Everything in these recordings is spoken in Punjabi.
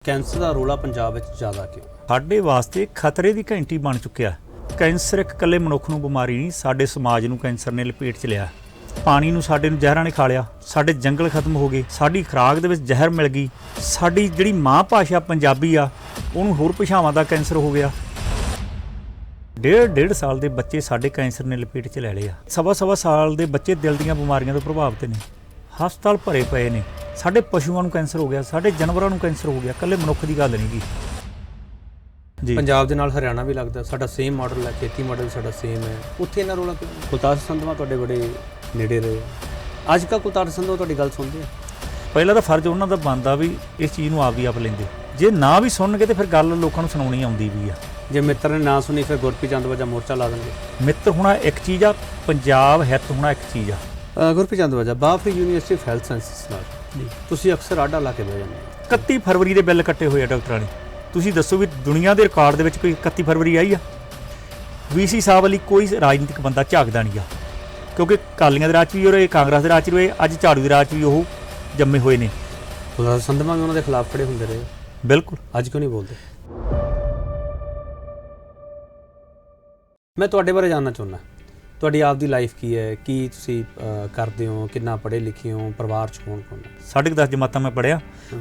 ਕੈਂਸਰ ਦਾ ਰੌਲਾ ਪੰਜਾਬ ਵਿੱਚ ਜ਼ਿਆਦਾ ਕਿਉਂ? ਸਾਡੇ ਵਾਸਤੇ ਖਤਰੇ ਦੀ ਘੰਟੀ ਬਣ ਚੁੱਕਿਆ। ਕੈਂਸਰ ਇੱਕ ਇਕੱਲੇ ਮਨੁੱਖ ਨੂੰ ਬਿਮਾਰੀ ਨਹੀਂ, ਸਾਡੇ ਸਮਾਜ ਨੂੰ ਕੈਂਸਰ ਨੇ ਲਪੇਟ 'ਚ ਲਿਆ। ਪਾਣੀ ਨੂੰ ਸਾਡੇ ਨੂੰ ਜ਼ਹਿਰਾਂ ਨੇ ਖਾ ਲਿਆ, ਸਾਡੇ ਜੰਗਲ ਖਤਮ ਹੋ ਗਏ, ਸਾਡੀ ਖੁਰਾਕ ਦੇ ਵਿੱਚ ਜ਼ਹਿਰ ਮਿਲ ਗਈ, ਸਾਡੀ ਜਿਹੜੀ ਮਾਂ ਭਾਸ਼ਾ ਪੰਜਾਬੀ ਆ ਉਹਨੂੰ ਹੋਰ ਭਾਸ਼ਾਵਾਂ ਦਾ ਕੈਂਸਰ ਹੋ ਗਿਆ। ਡੇਢ ਸਾਲ ਦੇ ਬੱਚੇ ਸਾਡੇ ਕੈਂਸਰ ਨੇ ਲਪੇਟ 'ਚ ਲੈ ਲਏ ਆ। ਸਵਾ ਸਾਲ ਦੇ ਬੱਚੇ ਦਿਲ ਦੀਆਂ ਬਿਮਾਰੀਆਂ ਤੋਂ ਪ੍ਰਭਾਵਿਤ ਨੇ, ਹਸਪਤਾਲ ਭਰੇ ਪਏ ਨੇ। ਸਾਡੇ ਪਸ਼ੂਆਂ ਨੂੰ ਕੈਂਸਰ ਹੋ ਗਿਆ, ਸਾਡੇ ਜਾਨਵਰਾਂ ਨੂੰ ਕੈਂਸਰ ਹੋ ਗਿਆ, ਇਕੱਲੇ ਮਨੁੱਖ ਦੀ ਗੱਲ ਨਹੀਂ ਗੀ ਜੀ। ਪੰਜਾਬ ਦੇ ਨਾਲ ਹਰਿਆਣਾ ਵੀ ਲੱਗਦਾ, ਸਾਡਾ ਸੇਮ ਮਾਡਲ ਹੈ, ਖੇਤੀ ਮਾਡਲ ਸਾਡਾ ਸੇਮ ਹੈ। ਉੱਥੇ ਇਹਨਾਂ ਰੌਲਾ ਕਿਉਂ? ਕੁਲਤਾਰ ਸੰਧਵਾ ਤੁਹਾਡੇ ਬੜੇ ਨੇੜੇ ਰਹੇ, ਅੱਜ ਕੱਲ੍ਹ ਕੁਲਤਾਰ ਸੰਧਵਾ ਤੁਹਾਡੀ ਗੱਲ ਸੁਣਦੇ ਆ? ਪਹਿਲਾਂ ਤਾਂ ਫਰਜ਼ ਉਹਨਾਂ ਦਾ ਬਣਦਾ ਵੀ ਇਸ ਚੀਜ਼ ਨੂੰ ਆਪ ਦੀ ਆਪ ਲੈਂਦੇ, ਜੇ ਨਾ ਵੀ ਸੁਣਨਗੇ ਤਾਂ ਫਿਰ ਗੱਲ ਲੋਕਾਂ ਨੂੰ ਸੁਣਾਉਣੀ ਆਉਂਦੀ ਵੀ ਆ। ਜੇ ਮਿੱਤਰ ਨੇ ਨਾ ਸੁਣੀ ਫਿਰ ਗੁਰਪ੍ਰੀਤ ਚੰਦਵਾ ਜਾਂ ਮੋਰਚਾ ਲਾ ਦੇਣਗੇ। ਮਿੱਤਰ ਹੋਣਾ ਇੱਕ ਚੀਜ਼ ਆ, ਪੰਜਾਬ ਹਿੱਤ ਹੋਣਾ ਇੱਕ ਚੀਜ਼ ਆ। ਗੁਰਪ੍ਰੀਤ ਚੰਦਵਾ ਬਾਫਰੀ ਯੂਨੀਵਰਸਿਟੀ ਆਫ ਹੈਲਥ ਸਾਇੰਸਿਸ ਨਾਲ ਤੁਸੀਂ ਅਕਸਰ ਆਡਾ ਲਾ ਕੇ ਬਹਿ ਜਾਂਦੇ ਹੋ। 31 ਫਰਵਰੀ ਦੇ ਬਿੱਲ ਕੱਟੇ ਹੋਏ ਆ ਡਾਕਟਰਾਂ ਨੇ। ਤੁਸੀਂ ਦੱਸੋ ਵੀ ਦੁਨੀਆ ਦੇ ਰਿਕਾਰਡ ਦੇ ਵਿੱਚ ਕੋਈ 31 ਫਰਵਰੀ ਆਈ ਆ? VC ਸਾਹਿਬ ਵਾਲੀ ਕੋਈ ਰਾਜਨੀਤਿਕ ਬੰਦਾ ਝਾਕਦਾ ਨਹੀਂ ਆ, ਕਿਉਂਕਿ ਅਕਾਲੀਆਂ ਦੇ ਰਾਜ 'ਚ ਵੀ ਉਹ ਰਹੇ, ਕਾਂਗਰਸ ਦੇ ਰਾਜ 'ਚ ਵੀ ਰਹੇ, ਅੱਜ ਝਾੜੂ ਦੇ ਰਾਜ 'ਚ ਵੀ ਉਹ ਜੰਮੇ ਹੋਏ ਨੇ। ਕੁਲਤਾਰ ਸੰਧਵਾ ਵੀ ਉਹਨਾਂ ਦੇ ਖਿਲਾਫ ਖੜੇ ਹੁੰਦੇ ਰਹੇ। ਬਿਲਕੁਲ। ਅੱਜ ਕਿਉਂ ਨਹੀਂ ਬੋਲਦੇ? ਮੈਂ ਤੁਹਾਡੇ ਬਾਰੇ ਜਾਣਨਾ ਚਾਹੁੰਦਾ, ਤੁਹਾਡੀ ਆਪ ਦੀ ਲਾਈਫ ਕੀ ਹੈ, ਕੀ ਤੁਸੀਂ ਕਰਦੇ ਹੋ, ਕਿੰਨਾ ਪੜ੍ਹੇ ਲਿਖੇ ਹੋ, ਪਰਿਵਾਰ 'ਚ ਕੌਣ ਕੌਣ ਹੈ? 10.5 ਜਮਾਤਾਂ ਮੈਂ ਪੜ੍ਹਿਆ,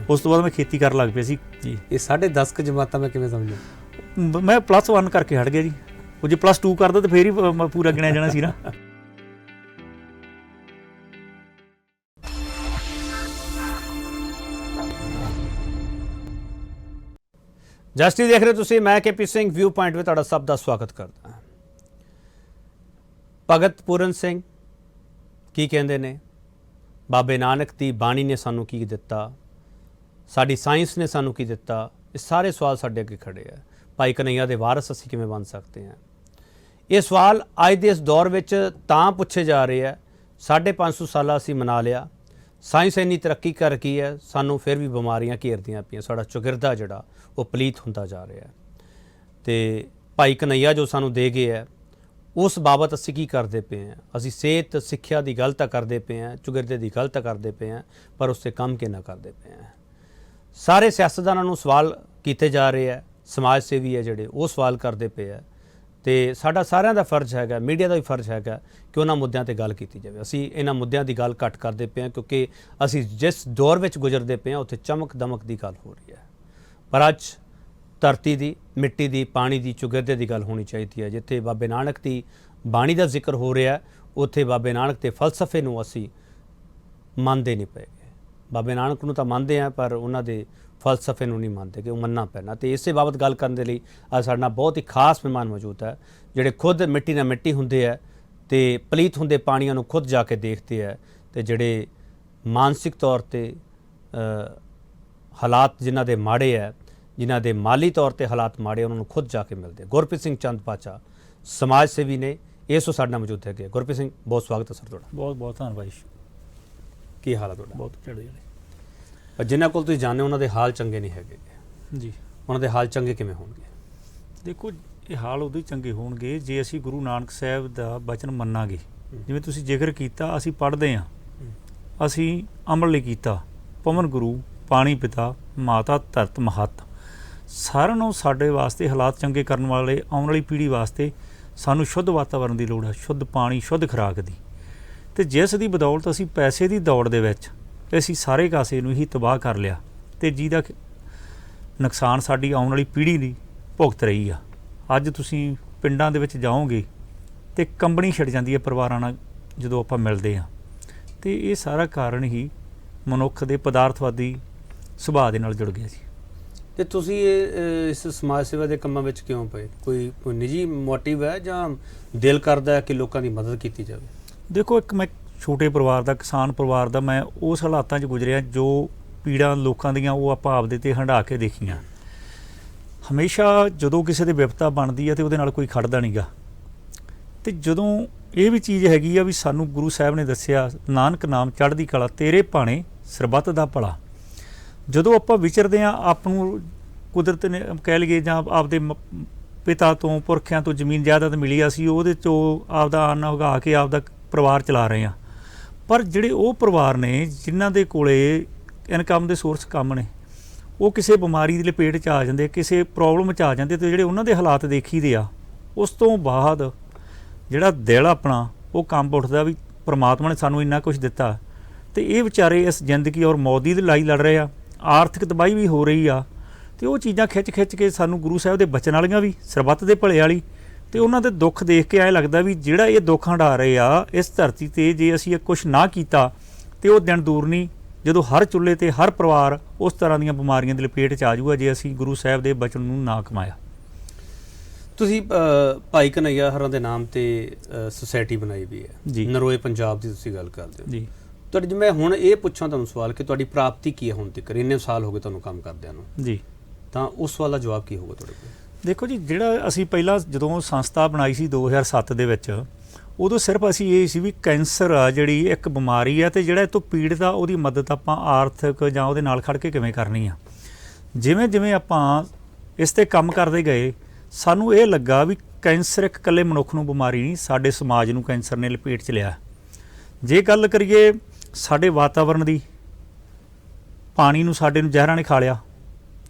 ਉਸ ਤੋਂ ਬਾਅਦ ਮੈਂ ਖੇਤੀ ਕਰਨ ਲੱਗ ਪਿਆ ਸੀ ਜੀ। ਇਹ 10.5 ਜਮਾਤਾਂ ਮੈਂ ਕਿਵੇਂ ਸਮਝਾਂ? ਮੈਂ +1 ਕਰਕੇ ਹਟ ਗਿਆ ਜੀ। ਉਹ ਜੇ +2 ਕਰਦਾ ਤਾਂ ਫੇਰ ਹੀ ਪੂਰਾ ਗਿਣਿਆ ਜਾਣਾ ਸੀ ਨਾ। ਜਸਟਿਸ ਦੇਖ ਰਹੇ ਤੁਸੀਂ, ਮੈਂ KP ਸਿੰਘ ਵਿਊ ਪੁਆਇੰਟ ਵਿੱਚ ਤੁਹਾਡਾ ਸਭ ਦਾ ਸਵਾਗਤ ਕਰਦਾ ਹਾਂ। ਭਗਤ ਪੂਰਨ ਸਿੰਘ ਕੀ ਕਹਿੰਦੇ ਨੇ? ਬਾਬੇ ਨਾਨਕ ਦੀ ਬਾਣੀ ਨੇ ਸਾਨੂੰ ਕੀ ਦਿੱਤਾ? ਸਾਡੀ ਸਾਇੰਸ ਨੇ ਸਾਨੂੰ ਕੀ ਦਿੱਤਾ? ਇਹ ਸਾਰੇ ਸਵਾਲ ਸਾਡੇ ਅੱਗੇ ਖੜੇ ਆ। ਭਾਈ ਕਨਈਆ ਦੇ ਵਾਰਸ ਅਸੀਂ ਕਿਵੇਂ ਬਣ ਸਕਦੇ ਹਾਂ? ਇਹ ਸਵਾਲ ਅੱਜ ਦੇ ਇਸ ਦੌਰ ਵਿੱਚ ਤਾਂ ਪੁੱਛੇ ਜਾ ਰਹੇ ਆ। 550 ਸਾਲਾਂ ਅਸੀਂ ਮਨਾ ਲਿਆ, ਸਾਇੰਸ ਇੰਨੀ ਤਰੱਕੀ ਕਰ ਗਈ ਹੈ, ਸਾਨੂੰ ਫਿਰ ਵੀ ਬਿਮਾਰੀਆਂ ਘੇਰਦੀਆਂ ਪਈਆਂ। ਸਾਡਾ ਚੌਗਿਰਦਾ ਜਿਹੜਾ ਉਹ ਪਲੀਤ ਹੁੰਦਾ ਜਾ ਰਿਹਾ ਹੈ। ਅਤੇ ਭਾਈ ਕਨਈਆ ਜੋ ਸਾਨੂੰ ਦੇ ਗਏ ਹੈ, ਉਸ ਬਾਬਤ ਅਸੀਂ ਕੀ ਕਰਦੇ ਪਏ ਹਾਂ? ਅਸੀਂ ਸਿਹਤ ਸਿੱਖਿਆ ਦੀ ਗੱਲ ਤਾਂ ਕਰਦੇ ਪਏ ਹਾਂ, ਚੌਗਿਰਦੇ ਦੀ ਗੱਲ ਤਾਂ ਕਰਦੇ ਪਏ ਹਾਂ, ਪਰ ਉਸ 'ਤੇ ਕੰਮ ਕਿੰਨਾ ਕਰਦੇ ਪਏ ਹਾਂ? ਸਾਰੇ ਸਿਆਸਤਦਾਨਾਂ ਨੂੰ ਸਵਾਲ ਕੀਤੇ ਜਾ ਰਹੇ ਹੈ, ਸਮਾਜ ਸੇਵੀ ਹੈ ਜਿਹੜੇ ਉਹ ਸਵਾਲ ਕਰਦੇ ਪਏ ਹੈ। ਅਤੇ ਸਾਡਾ ਸਾਰਿਆਂ ਦਾ ਫਰਜ਼ ਹੈਗਾ, ਮੀਡੀਆ ਦਾ ਵੀ ਫਰਜ਼ ਹੈਗਾ ਕਿ ਉਹਨਾਂ ਮੁੱਦਿਆਂ 'ਤੇ ਗੱਲ ਕੀਤੀ ਜਾਵੇ। ਅਸੀਂ ਇਹਨਾਂ ਮੁੱਦਿਆਂ ਦੀ ਗੱਲ ਘੱਟ ਕਰਦੇ ਪਏ ਹਾਂ, ਕਿਉਂਕਿ ਅਸੀਂ ਜਿਸ ਦੌਰ ਵਿੱਚ ਗੁਜ਼ਰਦੇ ਪਏ ਹਾਂ ਉੱਥੇ ਚਮਕ ਦਮਕ ਦੀ ਗੱਲ ਹੋ ਰਹੀ ਹੈ। ਪਰ ਅੱਜ ਧਰਤੀ ਦੀ, ਮਿੱਟੀ ਦੀ, ਪਾਣੀ ਦੀ, ਚੌਗਿਰਦੇ ਦੀ ਗੱਲ ਹੋਣੀ ਚਾਹੀਦੀ ਹੈ। ਜਿੱਥੇ ਬਾਬੇ ਨਾਨਕ ਦੀ ਬਾਣੀ ਦਾ ਜ਼ਿਕਰ ਹੋ ਰਿਹਾ, ਉੱਥੇ ਬਾਬੇ ਨਾਨਕ ਦੇ ਫਲਸਫੇ ਨੂੰ ਅਸੀਂ ਮੰਨਦੇ ਨਹੀਂ ਪਏ। ਬਾਬੇ ਨਾਨਕ ਨੂੰ ਤਾਂ ਮੰਨਦੇ ਹਾਂ, ਪਰ ਉਹਨਾਂ ਦੇ ਫਲਸਫੇ ਨੂੰ ਨਹੀਂ ਮੰਨਦੇ ਕਿ ਉਹ ਮੰਨਣਾ ਪੈਣਾ। ਅਤੇ ਇਸੇ ਬਾਬਤ ਗੱਲ ਕਰਨ ਦੇ ਲਈ ਅੱਜ ਸਾਡੇ ਨਾਲ ਬਹੁਤ ਹੀ ਖਾਸ ਮਹਿਮਾਨ ਮੌਜੂਦ ਹੈ, ਜਿਹੜੇ ਖੁਦ ਮਿੱਟੀ ਨਾਲ ਮਿੱਟੀ ਹੁੰਦੇ ਹੈ ਅਤੇ ਪਲੀਤ ਹੁੰਦੇ ਪਾਣੀਆਂ ਨੂੰ ਖੁਦ ਜਾ ਕੇ ਦੇਖਦੇ ਹੈ, ਅਤੇ ਜਿਹੜੇ ਮਾਨਸਿਕ ਤੌਰ 'ਤੇ ਹਾਲਾਤ ਜਿਨ੍ਹਾਂ ਦੇ ਮਾੜੇ ਹੈ, ਜਿਨ੍ਹਾਂ ਦੇ ਮਾਲੀ ਤੌਰ 'ਤੇ ਹਾਲਾਤ ਮਾੜੇ, ਉਹਨਾਂ ਨੂੰ ਖੁਦ ਜਾ ਕੇ ਮਿਲਦੇ। ਗੁਰਪ੍ਰੀਤ ਸਿੰਘ ਚੰਦਪਾਚਾ ਸਮਾਜ ਸੇਵੀ ਨੇ, ਇਸ ਤੋਂ ਸਾਡੇ ਨਾਲ ਮੌਜੂਦ ਹੈਗੇ। ਗੁਰਪ੍ਰੀਤ ਸਿੰਘ, ਬਹੁਤ ਸਵਾਗਤ ਹੈ ਸਰ ਤੁਹਾਡਾ। ਬਹੁਤ ਬਹੁਤ ਧੰਨਵਾਦ। ਕੀ ਹਾਲ ਹੈ ਤੁਹਾਡਾ? ਬਹੁਤ ਚੜ੍ਹਦੀ ਪਰ ਜਿਨ੍ਹਾਂ ਕੋਲ ਤੁਸੀਂ ਜਾਣਦੇ ਹੋ ਉਹਨਾਂ ਦੇ ਹਾਲ ਚੰਗੇ ਨਹੀਂ ਹੈਗੇ ਜੀ। ਉਹਨਾਂ ਦੇ ਹਾਲ ਚੰਗੇ ਕਿਵੇਂ ਹੋਣਗੇ? ਦੇਖੋ, ਇਹ ਹਾਲ ਉਦੋਂ ਹੀ ਚੰਗੇ ਹੋਣਗੇ ਜੇ ਅਸੀਂ ਗੁਰੂ ਨਾਨਕ ਸਾਹਿਬ ਦਾ ਬਚਨ ਮੰਨਾਂਗੇ। ਜਿਵੇਂ ਤੁਸੀਂ ਜ਼ਿਕਰ ਕੀਤਾ, ਅਸੀਂ ਪੜ੍ਹਦੇ ਹਾਂ, ਅਸੀਂ ਅਮਲ ਲਈ ਕੀਤਾ। ਪਵਨ ਗੁਰੂ, ਪਾਣੀ ਪਿਤਾ, ਮਾਤਾ ਧਰਤ ਮਹੱਤ। ਸਾਰਿਆਂ ਨੂੰ ਸਾਡੇ ਵਾਸਤੇ ਹਾਲਾਤ ਚੰਗੇ ਕਰਨ ਵਾਲੇ, ਆਉਣ ਵਾਲੀ ਪੀੜ੍ਹੀ ਵਾਸਤੇ ਸਾਨੂੰ ਸ਼ੁੱਧ ਵਾਤਾਵਰਨ ਦੀ ਲੋੜ ਹੈ, ਸ਼ੁੱਧ ਪਾਣੀ, ਸ਼ੁੱਧ ਖੁਰਾਕ ਦੀ। ਅਤੇ ਜਿਸ ਦੀ ਬਦੌਲਤ ਅਸੀਂ ਪੈਸੇ ਦੀ ਦੌੜ ਦੇ ਵਿੱਚ ਅਸੀਂ ਸਾਰੇ ਕਾਸੇ ਨੂੰ ਹੀ ਤਬਾਹ ਕਰ ਲਿਆ, ਅਤੇ ਜਿਹਦਾ ਨੁਕਸਾਨ ਸਾਡੀ ਆਉਣ ਵਾਲੀ ਪੀੜ੍ਹੀ ਦੀ ਭੁਗਤ ਰਹੀ ਆ। ਅੱਜ ਤੁਸੀਂ ਪਿੰਡਾਂ ਦੇ ਵਿੱਚ ਜਾਓਗੇ ਅਤੇ ਕੰਬਣੀ ਛਿੜ ਜਾਂਦੀ ਹੈ ਪਰਿਵਾਰਾਂ ਨਾਲ ਜਦੋਂ ਆਪਾਂ ਮਿਲਦੇ ਹਾਂ। ਅਤੇ ਇਹ ਸਾਰਾ ਕਾਰਨ ਹੀ ਮਨੁੱਖ ਦੇ ਪਦਾਰਥਵਾਦੀ ਸੁਭਾਅ ਦੇ ਨਾਲ ਜੁੜ ਗਿਆ ਸੀ। ਅਤੇ ਤੁਸੀਂ ਇਸ ਸਮਾਜ ਸੇਵਾ ਦੇ ਕੰਮਾਂ ਵਿੱਚ ਕਿਉਂ ਪਏ? ਕੋਈ ਨਿੱਜੀ ਮੋਟਿਵ ਹੈ ਜਾਂ ਦਿਲ ਕਰਦਾ ਹੈ ਕਿ ਲੋਕਾਂ ਦੀ ਮਦਦ ਕੀਤੀ ਜਾਵੇ? ਦੇਖੋ, ਇੱਕ ਮੈਂ ਛੋਟੇ ਪਰਿਵਾਰ ਦਾ, ਕਿਸਾਨ ਪਰਿਵਾਰ ਦਾ, ਮੈਂ ਉਸ ਹਾਲਾਤਾਂ 'ਚ ਗੁਜ਼ਰਿਆ ਜੋ ਪੀੜਾਂ ਲੋਕਾਂ ਦੀਆਂ ਉਹ ਆਪਾਂ ਆਪਦੇ 'ਤੇ ਹੰਢਾ ਕੇ ਦੇਖੀਆਂ। ਹਮੇਸ਼ਾ ਜਦੋਂ ਕਿਸੇ ਦੇ ਵਿਪਤਾ ਬਣਦੀ ਹੈ ਅਤੇ ਉਹਦੇ ਨਾਲ ਕੋਈ ਖੜਦਾ ਨਹੀਂ ਗਾ। ਅਤੇ ਜਦੋਂ ਇਹ ਵੀ ਚੀਜ਼ ਹੈਗੀ ਆ ਵੀ ਸਾਨੂੰ ਗੁਰੂ ਸਾਹਿਬ ਨੇ ਦੱਸਿਆ, ਨਾਨਕ ਨਾਮ ਚੜ੍ਹਦੀ ਕਲਾ, ਤੇਰੇ ਭਾਣੇ ਸਰਬੱਤ ਦਾ ਭਲਾ। ਜਦੋਂ ਆਪਾਂ ਵਿਚਰਦੇ ਹਾਂ, ਆਪ ਨੂੰ ਕੁਦਰਤ ਨੇ ਕਹਿ ਲਈਏ ਜਾਂ ਆਪਦੇ ਪਿਤਾ ਤੋਂ, ਪੁਰਖਿਆਂ ਤੋਂ ਜ਼ਮੀਨ ਜਾਇਦਾਦ ਮਿਲੀ, ਅਸੀਂ ਉਹਦੇ 'ਚੋਂ ਆਪਦਾ ਅੰਨ ਉਗਾ ਕੇ ਆਪਦਾ ਪਰਿਵਾਰ ਚਲਾ ਰਹੇ ਹਾਂ। ਪਰ ਜਿਹੜੇ ਉਹ ਪਰਿਵਾਰ ਨੇ ਜਿਨ੍ਹਾਂ ਦੇ ਕੋਲੇ ਇਨਕਮ ਦੇ ਸੋਰਸ ਕੰਮ ਨੇ, ਉਹ ਕਿਸੇ ਬਿਮਾਰੀ ਦੀ ਲਪੇਟ 'ਚ ਆ ਜਾਂਦੇ, ਕਿਸੇ ਪ੍ਰੋਬਲਮ 'ਚ ਆ ਜਾਂਦੇ, ਤੇ ਜਿਹੜੇ ਉਹਨਾਂ ਦੇ ਹਾਲਾਤ ਦੇਖੀਦੇ ਆ, ਉਸ ਤੋਂ ਬਾਅਦ ਜਿਹੜਾ ਦਿਲ ਆਪਣਾ ਉਹ ਕੰਬ ਉੱਠਦਾ ਵੀ ਪ੍ਰਮਾਤਮਾ ਨੇ ਸਾਨੂੰ ਇੰਨਾ ਕੁਝ ਦਿੱਤਾ, ਤੇ ਇਹ ਵਿਚਾਰੇ ਇਸ ਜ਼ਿੰਦਗੀ ਔਰ ਮੌਤ ਦੀ ਲੜਾਈ ਲੜ ਰਹੇ ਆ, ਆਰਥਿਕ ਤਬਾਹੀ ਵੀ ਹੋ ਰਹੀ ਆ, ਤੇ ਉਹ ਚੀਜ਼ਾਂ ਖਿੱਚ ਕੇ ਸਾਨੂੰ ਗੁਰੂ ਸਾਹਿਬ ਦੇ ਬਚਨ ਵਾਲੀਆਂ ਵੀ, ਸਰਬੱਤ ਦੇ ਭਲੇ ਵਾਲੀ, ਤੇ ਉਹਨਾਂ ਦੇ ਦੁੱਖ ਦੇਖ ਕੇ ਐਂ ਲੱਗਦਾ ਵੀ ਜਿਹੜਾ ਇਹ ਦੁੱਖ ਹੰਢਾ ਰਹੇ ਆ ਇਸ ਧਰਤੀ ਤੇ, ਜੇ ਅਸੀਂ ਇਹ ਕੁਛ ਨਾ ਕੀਤਾ ਤੇ ਉਹ ਦਿਨ ਦੂਰ ਨਹੀਂ ਜਦੋਂ ਹਰ ਚੁੱਲ੍ਹੇ ਤੇ ਹਰ ਪਰਿਵਾਰ ਉਸ ਤਰ੍ਹਾਂ ਦੀਆਂ ਬਿਮਾਰੀਆਂ ਦੀ ਲਪੇਟ 'ਚ ਆ ਜਾਊਗਾ, ਜੇ ਅਸੀਂ ਗੁਰੂ ਸਾਹਿਬ ਦੇ ਬਚਨ ਨੂੰ ਨਾ ਕਮਾਇਆ। ਤੁਸੀਂ ਭਾਈ ਕਨ੍ਹਈਆ ਹਰਾਂ ਦੇ ਨਾਮ ਤੇ ਸੁਸਾਇਟੀ ਬਣਾਈ ਵੀ ਹੈ ਜੀ, ਨਰੋਏ ਪੰਜਾਬ ਦੀ ਤੁਸੀਂ ਗੱਲ ਕਰਦੇ ਹੋ ਜੀ। ਤੁਹਾਡੀ ਜੇ ਮੈਂ ਹੁਣ ਇਹ ਪੁੱਛਾਂ ਤੁਹਾਨੂੰ ਸਵਾਲ ਕਿ ਤੁਹਾਡੀ ਪ੍ਰਾਪਤੀ ਕੀ ਹੈ ਹੁਣ ਤੱਕ, ਇੰਨੇ ਸਾਲ ਹੋ ਗਏ ਤੁਹਾਨੂੰ ਕੰਮ ਕਰਦਿਆਂ ਨੂੰ ਜੀ, ਤਾਂ ਉਸ ਸਵਾਲ ਦਾ ਜਵਾਬ ਕੀ ਹੋਊਗਾ ਤੁਹਾਡੇ ਕੋਲ? ਦੇਖੋ ਜੀ, ਜਿਹੜਾ ਅਸੀਂ ਪਹਿਲਾਂ ਜਦੋਂ ਸੰਸਥਾ ਬਣਾਈ ਸੀ 2007 ਦੇ ਵਿੱਚ, ਉਦੋਂ ਸਿਰਫ ਅਸੀਂ ਇਹ ਸੀ ਵੀ ਕੈਂਸਰ ਆ ਜਿਹੜੀ ਇੱਕ ਬਿਮਾਰੀ ਆ, ਤੇ ਜਿਹੜਾ ਇਹ ਤੋਂ ਪੀੜਤ ਆ ਉਹਦੀ ਮਦਦ ਆਪਾਂ ਆਰਥਿਕ ਜਾਂ ਉਹਦੇ ਨਾਲ ਖੜ ਕੇ ਕਿਵੇਂ ਕਰਨੀ ਆ। ਜਿਵੇਂ ਜਿਵੇਂ ਆਪਾਂ ਇਸ 'ਤੇ ਕੰਮ ਕਰਦੇ ਗਏ, ਸਾਨੂੰ ਇਹ ਲੱਗਾ ਵੀ ਕੈਂਸਰ ਇੱਕ ਇਕੱਲੇ ਮਨੁੱਖ ਨੂੰ ਬਿਮਾਰੀ ਨਹੀਂ, ਸਾਡੇ ਸਮਾਜ ਨੂੰ ਕੈਂਸਰ ਨੇ ਲਪੇਟ 'ਚ ਲਿਆ। ਜੇ ਗੱਲ ਕਰੀਏ ਸਾਡੇ ਵਾਤਾਵਰਣ ਦੀ, ਪਾਣੀ ਨੂੰ ਸਾਡੇ ਨੂੰ ਜ਼ਹਿਰਾਂ ਨੇ ਖਾ ਲਿਆ,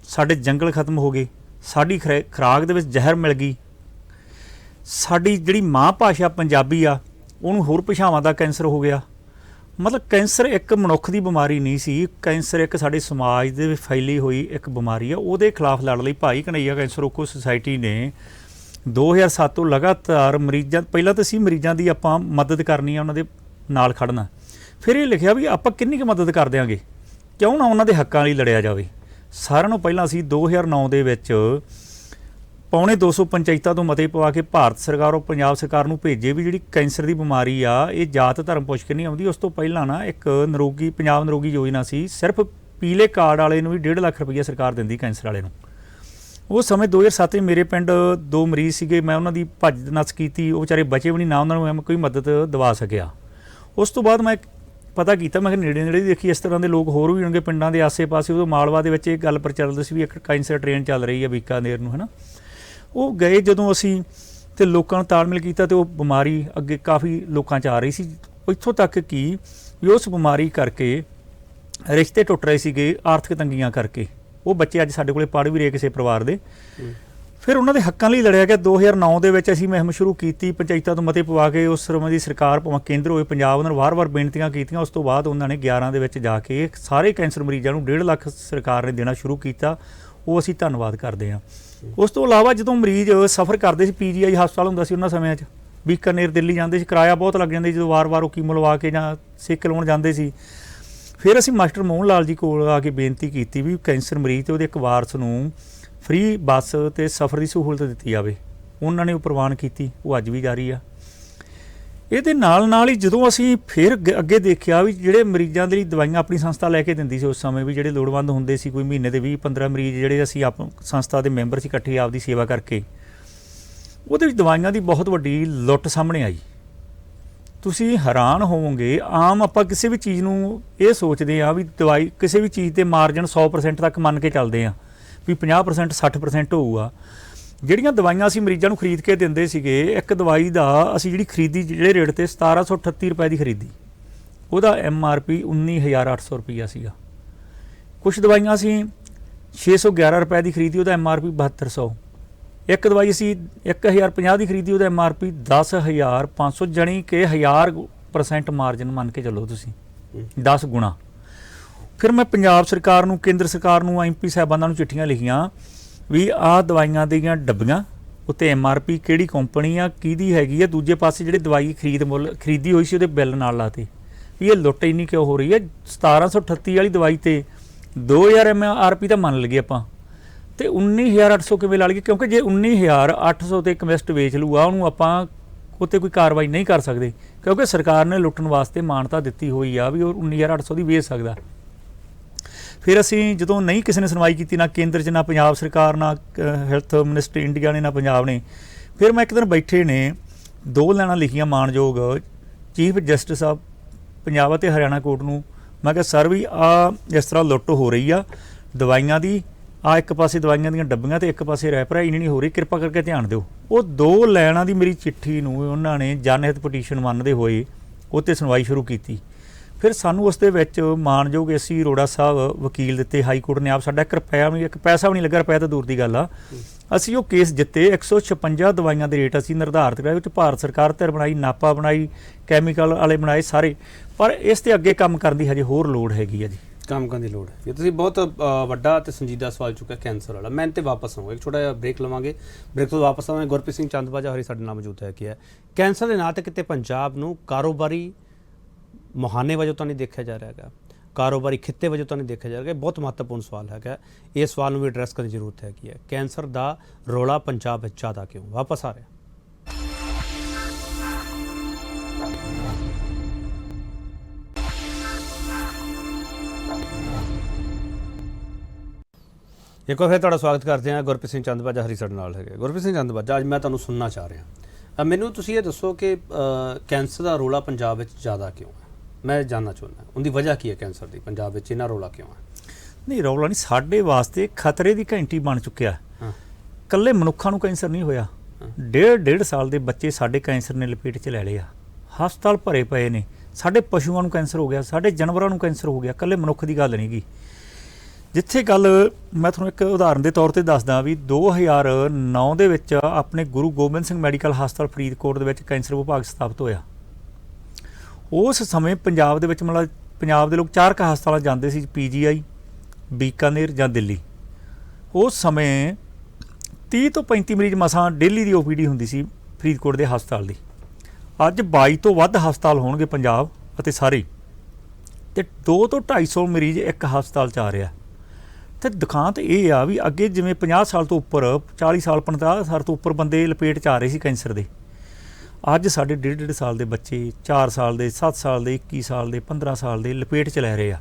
ਸਾਡੇ ਜੰਗਲ ਖਤਮ ਹੋ ਗਏ, ਸਾਡੀ ਖੁਰਾਕ ਦੇ ਵਿੱਚ ਜ਼ਹਿਰ ਮਿਲ ਗਈ, ਸਾਡੀ ਜਿਹੜੀ ਮਾਂ ਭਾਸ਼ਾ ਪੰਜਾਬੀ ਆ ਉਹਨੂੰ ਹੋਰ ਭਾਸ਼ਾਵਾਂ ਦਾ ਕੈਂਸਰ ਹੋ ਗਿਆ। ਮਤਲਬ ਕੈਂਸਰ ਇੱਕ ਮਨੁੱਖ ਦੀ ਬਿਮਾਰੀ ਨਹੀਂ ਸੀ, ਕੈਂਸਰ ਇੱਕ ਸਾਡੇ ਸਮਾਜ ਦੇ ਵਿੱਚ ਫੈਲੀ ਹੋਈ ਇੱਕ ਬਿਮਾਰੀ ਆ। ਉਹਦੇ ਖਿਲਾਫ ਲੜ ਲਈ ਭਾਈ ਕਨ੍ਹਈਆ ਕੈਂਸਰ ਰੋਕੋ ਸੁਸਾਇਟੀ ਨੇ 2007 ਤੋਂ ਲਗਾਤਾਰ ਮਰੀਜ਼ਾਂ, ਪਹਿਲਾਂ ਤਾਂ ਅਸੀਂ ਮਰੀਜ਼ਾਂ ਦੀ ਆਪਾਂ ਮਦਦ ਕਰਨੀ ਆ, ਉਹਨਾਂ ਦੇ ਨਾਲ ਖੜਨਾ, ਫਿਰ ਇਹ ਲਿਖਿਆ ਵੀ ਆਪਾਂ ਕਿੰਨੀ ਕੁ ਮਦਦ ਕਰ ਦਿਆਂਗੇ, ਕਿਉਂ ਨਾ ਉਹਨਾਂ ਦੇ ਹੱਕਾਂ ਲਈ ਲੜਿਆ ਜਾਵੇ। ਸਾਰਿਆਂ ਨੂੰ ਪਹਿਲਾਂ ਅਸੀਂ 2009 ਦੇ ਵਿੱਚ 250 ਪੰਚਾਇਤਾਂ ਤੋਂ ਮਤੇ ਪਵਾ ਕੇ ਭਾਰਤ ਸਰਕਾਰ ਔਰ ਪੰਜਾਬ ਸਰਕਾਰ ਨੂੰ ਭੇਜੇ ਵੀ ਜਿਹੜੀ ਕੈਂਸਰ ਦੀ ਬਿਮਾਰੀ ਆ ਇਹ ਜਾਤ ਧਰਮ ਪੁੱਛ ਕੇ ਨਹੀਂ ਆਉਂਦੀ। ਉਸ ਤੋਂ ਪਹਿਲਾਂ ਨਾ ਇੱਕ ਪੰਜਾਬ ਨਰੋਗੀ ਯੋਜਨਾ ਸੀ, ਸਿਰਫ ਪੀਲੇ ਕਾਰਡ ਵਾਲੇ ਨੂੰ ਵੀ 1.5 ਲੱਖ ਰੁਪਈਆ ਸਰਕਾਰ ਦਿੰਦੀ ਕੈਂਸਰ ਵਾਲੇ ਨੂੰ। ਉਸ ਸਮੇਂ 2007 ਵਿੱਚ ਮੇਰੇ ਪਿੰਡ 2 ਮਰੀਜ਼ ਸੀਗੇ, ਮੈਂ ਉਹਨਾਂ ਦੀ ਭੱਜ ਨੱਸ ਕੀਤੀ, ਉਹ ਵਿਚਾਰੇ ਬਚੇ ਵੀ ਨਹੀਂ, ਨਾ ਉਹਨਾਂ ਨੂੰ ਮੈਂ ਕੋਈ ਮਦਦ ਦਵਾ ਸਕਿਆ। ਉਸ ਤੋਂ ਬਾਅਦ ਮੈਂ ਪਤਾ ਕੀਤਾ, ਮੈਂ ਕਿਹਾ ਨੇੜੇ ਦੇਖੀ ਇਸ ਤਰ੍ਹਾਂ ਦੇ ਲੋਕ ਹੋਰ ਵੀ ਹੋਣਗੇ ਪਿੰਡਾਂ ਦੇ ਆਸੇ-ਪਾਸੇ। ਉਦੋਂ ਮਾਲਵਾ ਦੇ ਵਿੱਚ ਇਹ ਗੱਲ ਪ੍ਰਚਲਿਤ ਸੀ ਵੀ ਇੱਕ ਕੈਂਸਰ ਟ੍ਰੇਨ ਚੱਲ ਰਹੀ ਹੈ ਬੀਕਾਨੇਰ ਨੂੰ, ਹੈ ਨਾ। ਉਹ ਗਏ ਜਦੋਂ ਅਸੀਂ, ਤੇ ਲੋਕਾਂ ਨੂੰ ਤਾਲਮੇਲ ਕੀਤਾ, ਤੇ ਉਹ ਬਿਮਾਰੀ ਅੱਗੇ ਕਾਫੀ ਲੋਕਾਂ 'ਚ ਆ ਰਹੀ ਸੀ, ਇੱਥੋਂ ਤੱਕ ਕਿ ਵੀ ਉਸ ਬਿਮਾਰੀ ਕਰਕੇ ਰਿਸ਼ਤੇ ਟੁੱਟ ਰਹੇ ਸੀਗੇ, ਆਰਥਿਕ ਤੰਗੀਆਂ ਕਰਕੇ। ਉਹ ਬੱਚੇ ਅੱਜ ਸਾਡੇ ਕੋਲੇ ਪੜ੍ਹ ਵੀ ਰਹੇ ਕਿਸੇ ਪਰਿਵਾਰ ਦੇ। ਫਿਰ ਉਹਨਾਂ ਦੇ ਹੱਕਾਂ ਲਈ ਲੜਿਆ ਗਿਆ। 2009 ਦੇ ਵਿੱਚ ਅਸੀਂ ਮੁਹਿੰਮ ਸ਼ੁਰੂ ਕੀਤੀ, ਪੰਚਾਇਤਾਂ ਤੋਂ ਮਤੇ ਪਵਾ ਕੇ ਉਸ ਸਮੇਂ ਦੀ ਸਰਕਾਰ ਭਾਵੇਂ ਕੇਂਦਰ ਹੋਵੇ ਪੰਜਾਬ, ਉਹਨਾਂ ਨੇ ਵਾਰ-ਵਾਰ ਬੇਨਤੀਆਂ ਕੀਤੀਆਂ। ਉਸ ਤੋਂ ਬਾਅਦ ਉਹਨਾਂ ਨੇ 11 ਦੇ ਵਿੱਚ ਜਾ ਕੇ ਸਾਰੇ ਕੈਂਸਰ ਮਰੀਜ਼ਾਂ ਨੂੰ 1.5 ਲੱਖ ਸਰਕਾਰ ਨੇ ਦੇਣਾ ਸ਼ੁਰੂ ਕੀਤਾ। ਉਹ ਅਸੀਂ ਧੰਨਵਾਦ ਕਰਦੇ ਹਾਂ। ਉਸ ਤੋਂ ਇਲਾਵਾ ਜਦੋਂ ਮਰੀਜ਼ ਸਫ਼ਰ ਕਰਦੇ ਸੀ, PGI ਹਸਪਤਾਲ ਹੁੰਦਾ ਸੀ ਉਹਨਾਂ ਸਮਿਆਂ 'ਚ, ਬੀਕਾਨੇਰ ਦਿੱਲੀ ਜਾਂਦੇ ਸੀ, ਕਿਰਾਇਆ ਬਹੁਤ ਲੱਗ ਜਾਂਦਾ ਜਦੋਂ ਵਾਰ-ਵਾਰ ਉਹ ਕੀਮੋ ਲਵਾ ਕੇ ਜਾਂ ਸਿੱਕ ਲਾਉਣ ਜਾਂਦੇ ਸੀ। ਫਿਰ ਅਸੀਂ ਮਾਸਟਰ ਮੋਹਨ ਲਾਲ ਜੀ ਕੋਲ ਆ ਕੇ ਬੇਨਤੀ ਕੀਤੀ ਵੀ ਕੈਂਸਰ ਮਰੀਜ਼ ਤੇ ਉਹਦੇ ਇੱਕ ਵਾਰਸ ਨੂੰ ਫ੍ਰੀ ਬੱਸ ਤੇ ਸਫ਼ਰ ਦੀ ਸਹੂਲਤ ਦਿੱਤੀ ਜਾਵੇ। ਉਹਨਾਂ ਨੇ ਉਹ ਪ੍ਰਵਾਨ ਕੀਤੀ, ਉਹ ਅੱਜ ਵੀ ਜਾਰੀ ਆ। ਇਹਦੇ ਨਾਲ ਹੀ ਜਦੋਂ ਅਸੀਂ ਫਿਰ ਅੱਗੇ ਦੇਖਿਆ ਵੀ ਜਿਹੜੇ ਮਰੀਜ਼ਾਂ ਦੇ ਲਈ ਦਵਾਈਆਂ ਆਪਣੀ ਸੰਸਥਾ ਲੈ ਕੇ ਦਿੰਦੀ ਸੀ ਉਸ ਸਮੇਂ, ਵੀ ਜਿਹੜੇ ਲੋੜਵੰਦ ਹੁੰਦੇ ਸੀ, ਕੋਈ ਮਹੀਨੇ ਦੇ 20-15 ਮਰੀਜ਼ ਜਿਹੜੇ ਅਸੀਂ ਸੰਸਥਾ ਦੇ ਮੈਂਬਰ ਸੀ ਇਕੱਠੇ ਆਪਦੀ ਸੇਵਾ ਕਰਕੇ, ਉਹਦੇ ਵਿੱਚ ਦਵਾਈਆਂ ਦੀ ਬਹੁਤ ਵੱਡੀ ਲੁੱਟ ਸਾਹਮਣੇ ਆਈ। ਤੁਸੀਂ ਹੈਰਾਨ ਹੋਵੋਗੇ, ਆਮ ਆਪਾਂ ਕਿਸੇ ਵੀ ਚੀਜ਼ ਨੂੰ ਇਹ ਸੋਚਦੇ ਆ ਵੀ ਦਵਾਈ ਕਿਸੇ ਵੀ ਚੀਜ਼ ਤੇ ਮਾਰਜਨ 100% ਤੱਕ ਮੰਨ ਕੇ ਚੱਲਦੇ ਆ ਵੀ 50% 60% ਹੋਊਗਾ। ਜਿਹੜੀਆਂ ਦਵਾਈਆਂ ਅਸੀਂ ਮਰੀਜ਼ਾਂ ਨੂੰ ਖਰੀਦ ਕੇ ਦਿੰਦੇ ਸੀਗੇ, ਇੱਕ ਦਵਾਈ ਦਾ ਅਸੀਂ ਜਿਹੜੀ ਖਰੀਦੀ ਜਿਹੜੇ ਰੇਟ ਤੇ 1738 ਰੁਪਏ ਦੀ ਖਰੀਦੀ, ਉਹਦਾ MRP 19,800 ਰੁਪਈਆ ਸੀਗਾ। ਕੁਛ ਦਵਾਈਆਂ ਅਸੀਂ 611 ਰੁਪਏ ਦੀ ਖਰੀਦੀ, ਉਹਦਾ MRP 7200। ਇੱਕ ਦਵਾਈ ਅਸੀਂ 1050 ਦੀ ਖਰੀਦੀ, ਉਹਦਾ MRP 10,500, ਜਾਣੀ ਕਿ 1000% ਮਾਰਜਨ ਮੰਨ ਕੇ ਚੱਲੋ ਤੁਸੀਂ, 10 ਗੁਣਾ। ਫਿਰ ਮੈਂ ਪੰਜਾਬ ਸਰਕਾਰ ਨੂੰ, ਕੇਂਦਰ ਸਰਕਾਰ ਨੂੰ, MP ਸਾਹਿਬਾਨਾਂ ਨੂੰ ਚਿੱਠੀਆਂ ਲਿਖੀਆਂ ਵੀ ਆਹ ਦਵਾਈਆਂ ਦੀਆਂ ਡੱਬੀਆਂ ਉੱਤੇ MRP ਕਿਹੜੀ ਕੰਪਨੀ ਆ, ਕਿਹਦੀ ਹੈਗੀ ਆ, ਦੂਜੇ ਪਾਸੇ ਜਿਹੜੇ ਦਵਾਈ ਖਰੀਦੀ ਹੋਈ ਸੀ ਉਹਦੇ ਬਿੱਲ ਨਾਲ ਲਾਤੇ, ਵੀ ਇਹ ਲੁੱਟ ਇੰਨੀ ਕਿਉਂ ਹੋ ਰਹੀ ਹੈ। 1738 ਵਾਲੀ ਦਵਾਈ ਤੇ 2000 MRP ਤਾਂ ਮੰਨ ਲਈਏ ਆਪਾਂ, ਤੇ 19,800 ਕਿਵੇਂ ਲਾ ਲਈਏ, ਕਿਉਂਕਿ ਜੇ 19,800 ਤੇ ਕਮਿਸਟ ਵੇਚ ਲੂਗਾ, ਉਹਨੂੰ ਆਪਾਂ ਉੱਤੇ ਕੋਈ ਕਾਰਵਾਈ ਨਹੀਂ ਕਰ ਸਕਦੇ, ਕਿਉਂਕਿ ਸਰਕਾਰ ਨੇ ਲੁੱਟਣ ਵਾਸਤੇ ਮਾਨਤਾ ਦਿੱਤੀ ਹੋਈ ਆ ਵੀ ਉਹ 19,800 ਦੀ ਵੇਚ ਸਕਦਾ। ਫਿਰ ਅਸੀਂ ਜਦੋਂ ਨਹੀਂ ਕਿਸੇ ਨੇ ਸੁਣਵਾਈ ਕੀਤੀ, ਨਾ ਕੇਂਦਰ 'ਚ, ਨਾ ਪੰਜਾਬ ਸਰਕਾਰ, ਨਾ ਹੈਲਥ ਮਿਨਿਸਟਰ ਇੰਡੀਆ ਨੇ, ਨਾ ਪੰਜਾਬ ਨੇ, ਫਿਰ ਮੈਂ ਇੱਕ ਦਿਨ ਬੈਠੇ ਨੇ 2 ਲਾਈਨਾਂ ਲਿਖੀਆਂ ਮਾਣਯੋਗ ਚੀਫ ਜਸਟਿਸ ਸਾਹਿਬ ਪੰਜਾਬ ਅਤੇ ਹਰਿਆਣਾ ਕੋਰਟ ਨੂੰ। ਮੈਂ ਕਿਹਾ ਸਰ ਵੀ ਇਸ ਤਰ੍ਹਾਂ ਲੁੱਟ ਹੋ ਰਹੀ ਆ ਦਵਾਈਆਂ ਦੀ, ਇੱਕ ਪਾਸੇ ਦਵਾਈਆਂ ਦੀਆਂ ਡੱਬੀਆਂ ਤੇ ਇੱਕ ਪਾਸੇ ਰੈਪਰ ਇੰਨੀ ਨਹੀਂ ਹੋ ਰਹੀ, ਕਿਰਪਾ ਕਰਕੇ ਧਿਆਨ ਦਿਓ। ਉਹ 2 ਲਾਈਨਾਂ ਦੀ ਮੇਰੀ ਚਿੱਠੀ ਨੂੰ ਉਹਨਾਂ ਨੇ ਜਨਹਿਤ ਪਟੀਸ਼ਨ ਮੰਨਦੇ ਹੋਏ ਉਹ 'ਤੇ ਸੁਣਵਾਈ ਸ਼ੁਰੂ ਕੀਤੀ। ਫਿਰ ਸਾਨੂੰ ਉਸ ਦੇ ਵਿੱਚ ਮਾਣਯੋਗ ਅਸੀਂ ਅਰੋੜਾ ਸਾਹਿਬ ਵਕੀਲ ਦਿੱਤੇ, ਹਾਈ ਕੋਰਟ ਨੇ ਆਪ ਸਾਡਾ ਇੱਕ ਪੈਸਾ ਵੀ ਨਹੀਂ ਲੱਗਾ, ਰੁਪਇਆ ਤਾਂ ਦੂਰ ਦੀ ਗੱਲ ਆ। ਅਸੀਂ ਉਹ ਕੇਸ ਜਿੱਤੇ, 156 ਦਵਾਈਆਂ ਦੇ ਰੇਟ ਅਸੀਂ ਨਿਰਧਾਰਿਤ ਕਰਾਏ, ਉਹ 'ਚ ਭਾਰਤ ਸਰਕਾਰ ਧਿਰ ਬਣਾਈ, ਨਾਪਾ ਬਣਾਈ, ਕੈਮੀਕਲ ਵਾਲੇ ਬਣਾਏ ਸਾਰੇ, ਪਰ ਇਸ ਤੇ ਅੱਗੇ ਕੰਮ ਕਰਨ ਦੀ ਹਜੇ ਹੋਰ ਲੋੜ ਹੈਗੀ ਆ ਜੀ। ਕੰਮ ਕਰਨ ਦੀ ਲੋੜ ਹੈ। ਤੁਸੀਂ ਬਹੁਤ ਵੱਡਾ ਤੇ ਸੰਜੀਦਾ ਸਵਾਲ ਚੁੱਕਿਆ ਕੈਂਸਰ ਵਾਲਾ। ਮੈਂ ਤੇ ਵਾਪਸ ਆਉਂਗਾ, ਇੱਕ ਛੋਟਾ ਜਿਹਾ ਬ੍ਰੇਕ ਲਵਾਂਗੇ, ਬ੍ਰੇਕ ਤੋਂ ਵਾਪਸ ਆਵਾਂਗੇ। ਗੁਰਪ੍ਰੀਤ ਸਿੰਘ ਚੰਦਬਾਜਾ ਹੋਰੀ ਸਾਡੇ ਨਾਲ ਮੌਜੂਦ ਹੈ। ਕੀ ਹੈ ਕੈਂਸਰ ਦੇ ਨਾਂ ਤੇ ਕਿਤੇ ਪੰਜਾਬ ਨੂੰ ਕਾਰੋਬਾਰੀ ਮੁਹਾਨੇ ਵਜੋਂ ਤਾਂ ਨਹੀਂ ਦੇਖਿਆ ਜਾ ਰਿਹਾ ਹੈਗਾ, ਕਾਰੋਬਾਰੀ ਖਿੱਤੇ ਵਜੋਂ ਤਾਂ ਨਹੀਂ ਦੇਖਿਆ ਜਾ ਰਿਹਾ। ਬਹੁਤ ਮਹੱਤਵਪੂਰਨ ਸਵਾਲ ਹੈਗਾ, ਇਸ ਸਵਾਲ ਨੂੰ ਵੀ ਐਡਰੈਸ ਕਰਨ ਦੀ ਜ਼ਰੂਰਤ ਹੈ। ਕੀ ਹੈ ਕੈਂਸਰ ਦਾ ਰੌਲਾ ਪੰਜਾਬ ਵਿੱਚ ਜ਼ਿਆਦਾ ਕਿਉਂ? ਵਾਪਸ ਆ ਰਿਹਾ। ਇੱਕ ਵਾਰ ਫਿਰ ਤੁਹਾਡਾ ਸਵਾਗਤ ਕਰਦੇ ਹਾਂ। ਗੁਰਪ੍ਰੀਤ ਸਿੰਘ ਚੰਦਬਾਜਾ ਹਰੀ ਸਾਡੇ ਨਾਲ ਹੈਗੇ। ਗੁਰਪ੍ਰੀਤ ਸਿੰਘ ਚੰਦਬਾਜਾ, ਅੱਜ ਮੈਂ ਤੁਹਾਨੂੰ ਸੁਣਨਾ ਚਾਹ ਰਿਹਾ। ਮੈਨੂੰ ਤੁਸੀਂ ਇਹ ਦੱਸੋ ਕਿ ਕੈਂਸਰ ਦਾ ਰੌਲਾ ਪੰਜਾਬ ਵਿੱਚ ਜ਼ਿਆਦਾ ਕਿਉਂ ਹੈ? ਮੈਂ ਜਾਣਨਾ ਚਾਹੁੰਦਾ ਉਹਦੀ ਵਜ੍ਹਾ ਕੀ ਹੈ, ਕੈਂਸਰ ਦੀ ਪੰਜਾਬ ਵਿੱਚ ਇੰਨਾ ਰੌਲਾ ਕਿਉਂ ਹੈ? ਨਹੀਂ, ਰੌਲਾ ਨਹੀਂ, ਸਾਡੇ ਵਾਸਤੇ ਖਤਰੇ ਦੀ ਘੰਟੀ ਬਣ ਚੁੱਕਿਆ। ਇਕੱਲੇ ਮਨੁੱਖਾਂ ਨੂੰ ਕੈਂਸਰ ਨਹੀਂ ਹੋਇਆ, 1.5 ਸਾਲ ਦੇ ਬੱਚੇ ਸਾਡੇ ਕੈਂਸਰ ਨੇ ਲਪੇਟ 'ਚ ਲੈ ਲਿਆ, ਹਸਪਤਾਲ ਭਰੇ ਪਏ ਨੇ। ਸਾਡੇ ਪਸ਼ੂਆਂ ਨੂੰ ਕੈਂਸਰ ਹੋ ਗਿਆ, ਸਾਡੇ ਜਾਨਵਰਾਂ ਨੂੰ ਕੈਂਸਰ ਹੋ ਗਿਆ, ਇਕੱਲੇ ਮਨੁੱਖ ਦੀ ਗੱਲ ਨਹੀਂ ਗੀ। ਜਿੱਥੇ ਗੱਲ ਮੈਂ ਤੁਹਾਨੂੰ ਇੱਕ ਉਦਾਹਰਨ ਦੇ ਤੌਰ ਤੇ ਦੱਸਦਾ ਵੀ 2009 ਦੇ ਵਿੱਚ ਆਪਣੇ ਗੁਰੂ ਗੋਬਿੰਦ ਸਿੰਘ ਮੈਡੀਕਲ ਹਸਪਤਾਲ ਫਰੀਦਕੋਟ ਦੇ ਵਿੱਚ ਕੈਂਸਰ ਵਿਭਾਗ ਸਥਾਪਿਤ ਹੋਇਆ। ਉਸ ਸਮੇਂ ਪੰਜਾਬ ਦੇ ਵਿੱਚ ਮਤਲਬ ਪੰਜਾਬ ਦੇ ਲੋਕ 4 ਹਸਪਤਾਲਾਂ ਜਾਂਦੇ ਸੀ, PGI, ਬੀਕਾਨੇਰ ਜਾਂ ਦਿੱਲੀ। ਉਸ ਸਮੇਂ 30 ਤੋਂ 35 ਮਰੀਜ਼ ਮਸਾਂ ਡੇਲੀ ਦੀ OPD ਹੁੰਦੀ ਸੀ ਫਰੀਦਕੋਟ ਦੇ ਹਸਪਤਾਲ ਦੀ। ਅੱਜ 22 ਤੋਂ ਵੱਧ ਹਸਪਤਾਲ ਹੋਣਗੇ ਪੰਜਾਬ ਅਤੇ ਸਾਰੇ, ਤੇ 200 ਤੋਂ 250 ਮਰੀਜ਼ ਇੱਕ ਹਸਪਤਾਲ 'ਚ ਆ ਰਿਹਾ। ਤੇ ਦੁਕਾਨ ਤੇ ਇਹ ਆ ਵੀ ਅੱਗੇ ਜਿਵੇਂ 50 ਸਾਲ ਤੋਂ ਉੱਪਰ, 40 ਸਾਲ 50 ਸਾਲ ਤੋਂ ਉੱਪਰ ਬੰਦੇ ਲਪੇਟ 'ਚ ਆ ਰਹੇ ਸੀ ਕੈਂਸਰ ਦੇ, ਅੱਜ ਸਾਡੇ 1.5 ਸਾਲ ਦੇ ਬੱਚੇ, 4 ਸਾਲ ਦੇ, 7 ਸਾਲ ਦੇ, 21 ਸਾਲ ਦੇ, 15 ਸਾਲ ਦੇ ਲਪੇਟ 'ਚ ਲੈ ਰਹੇ ਆ।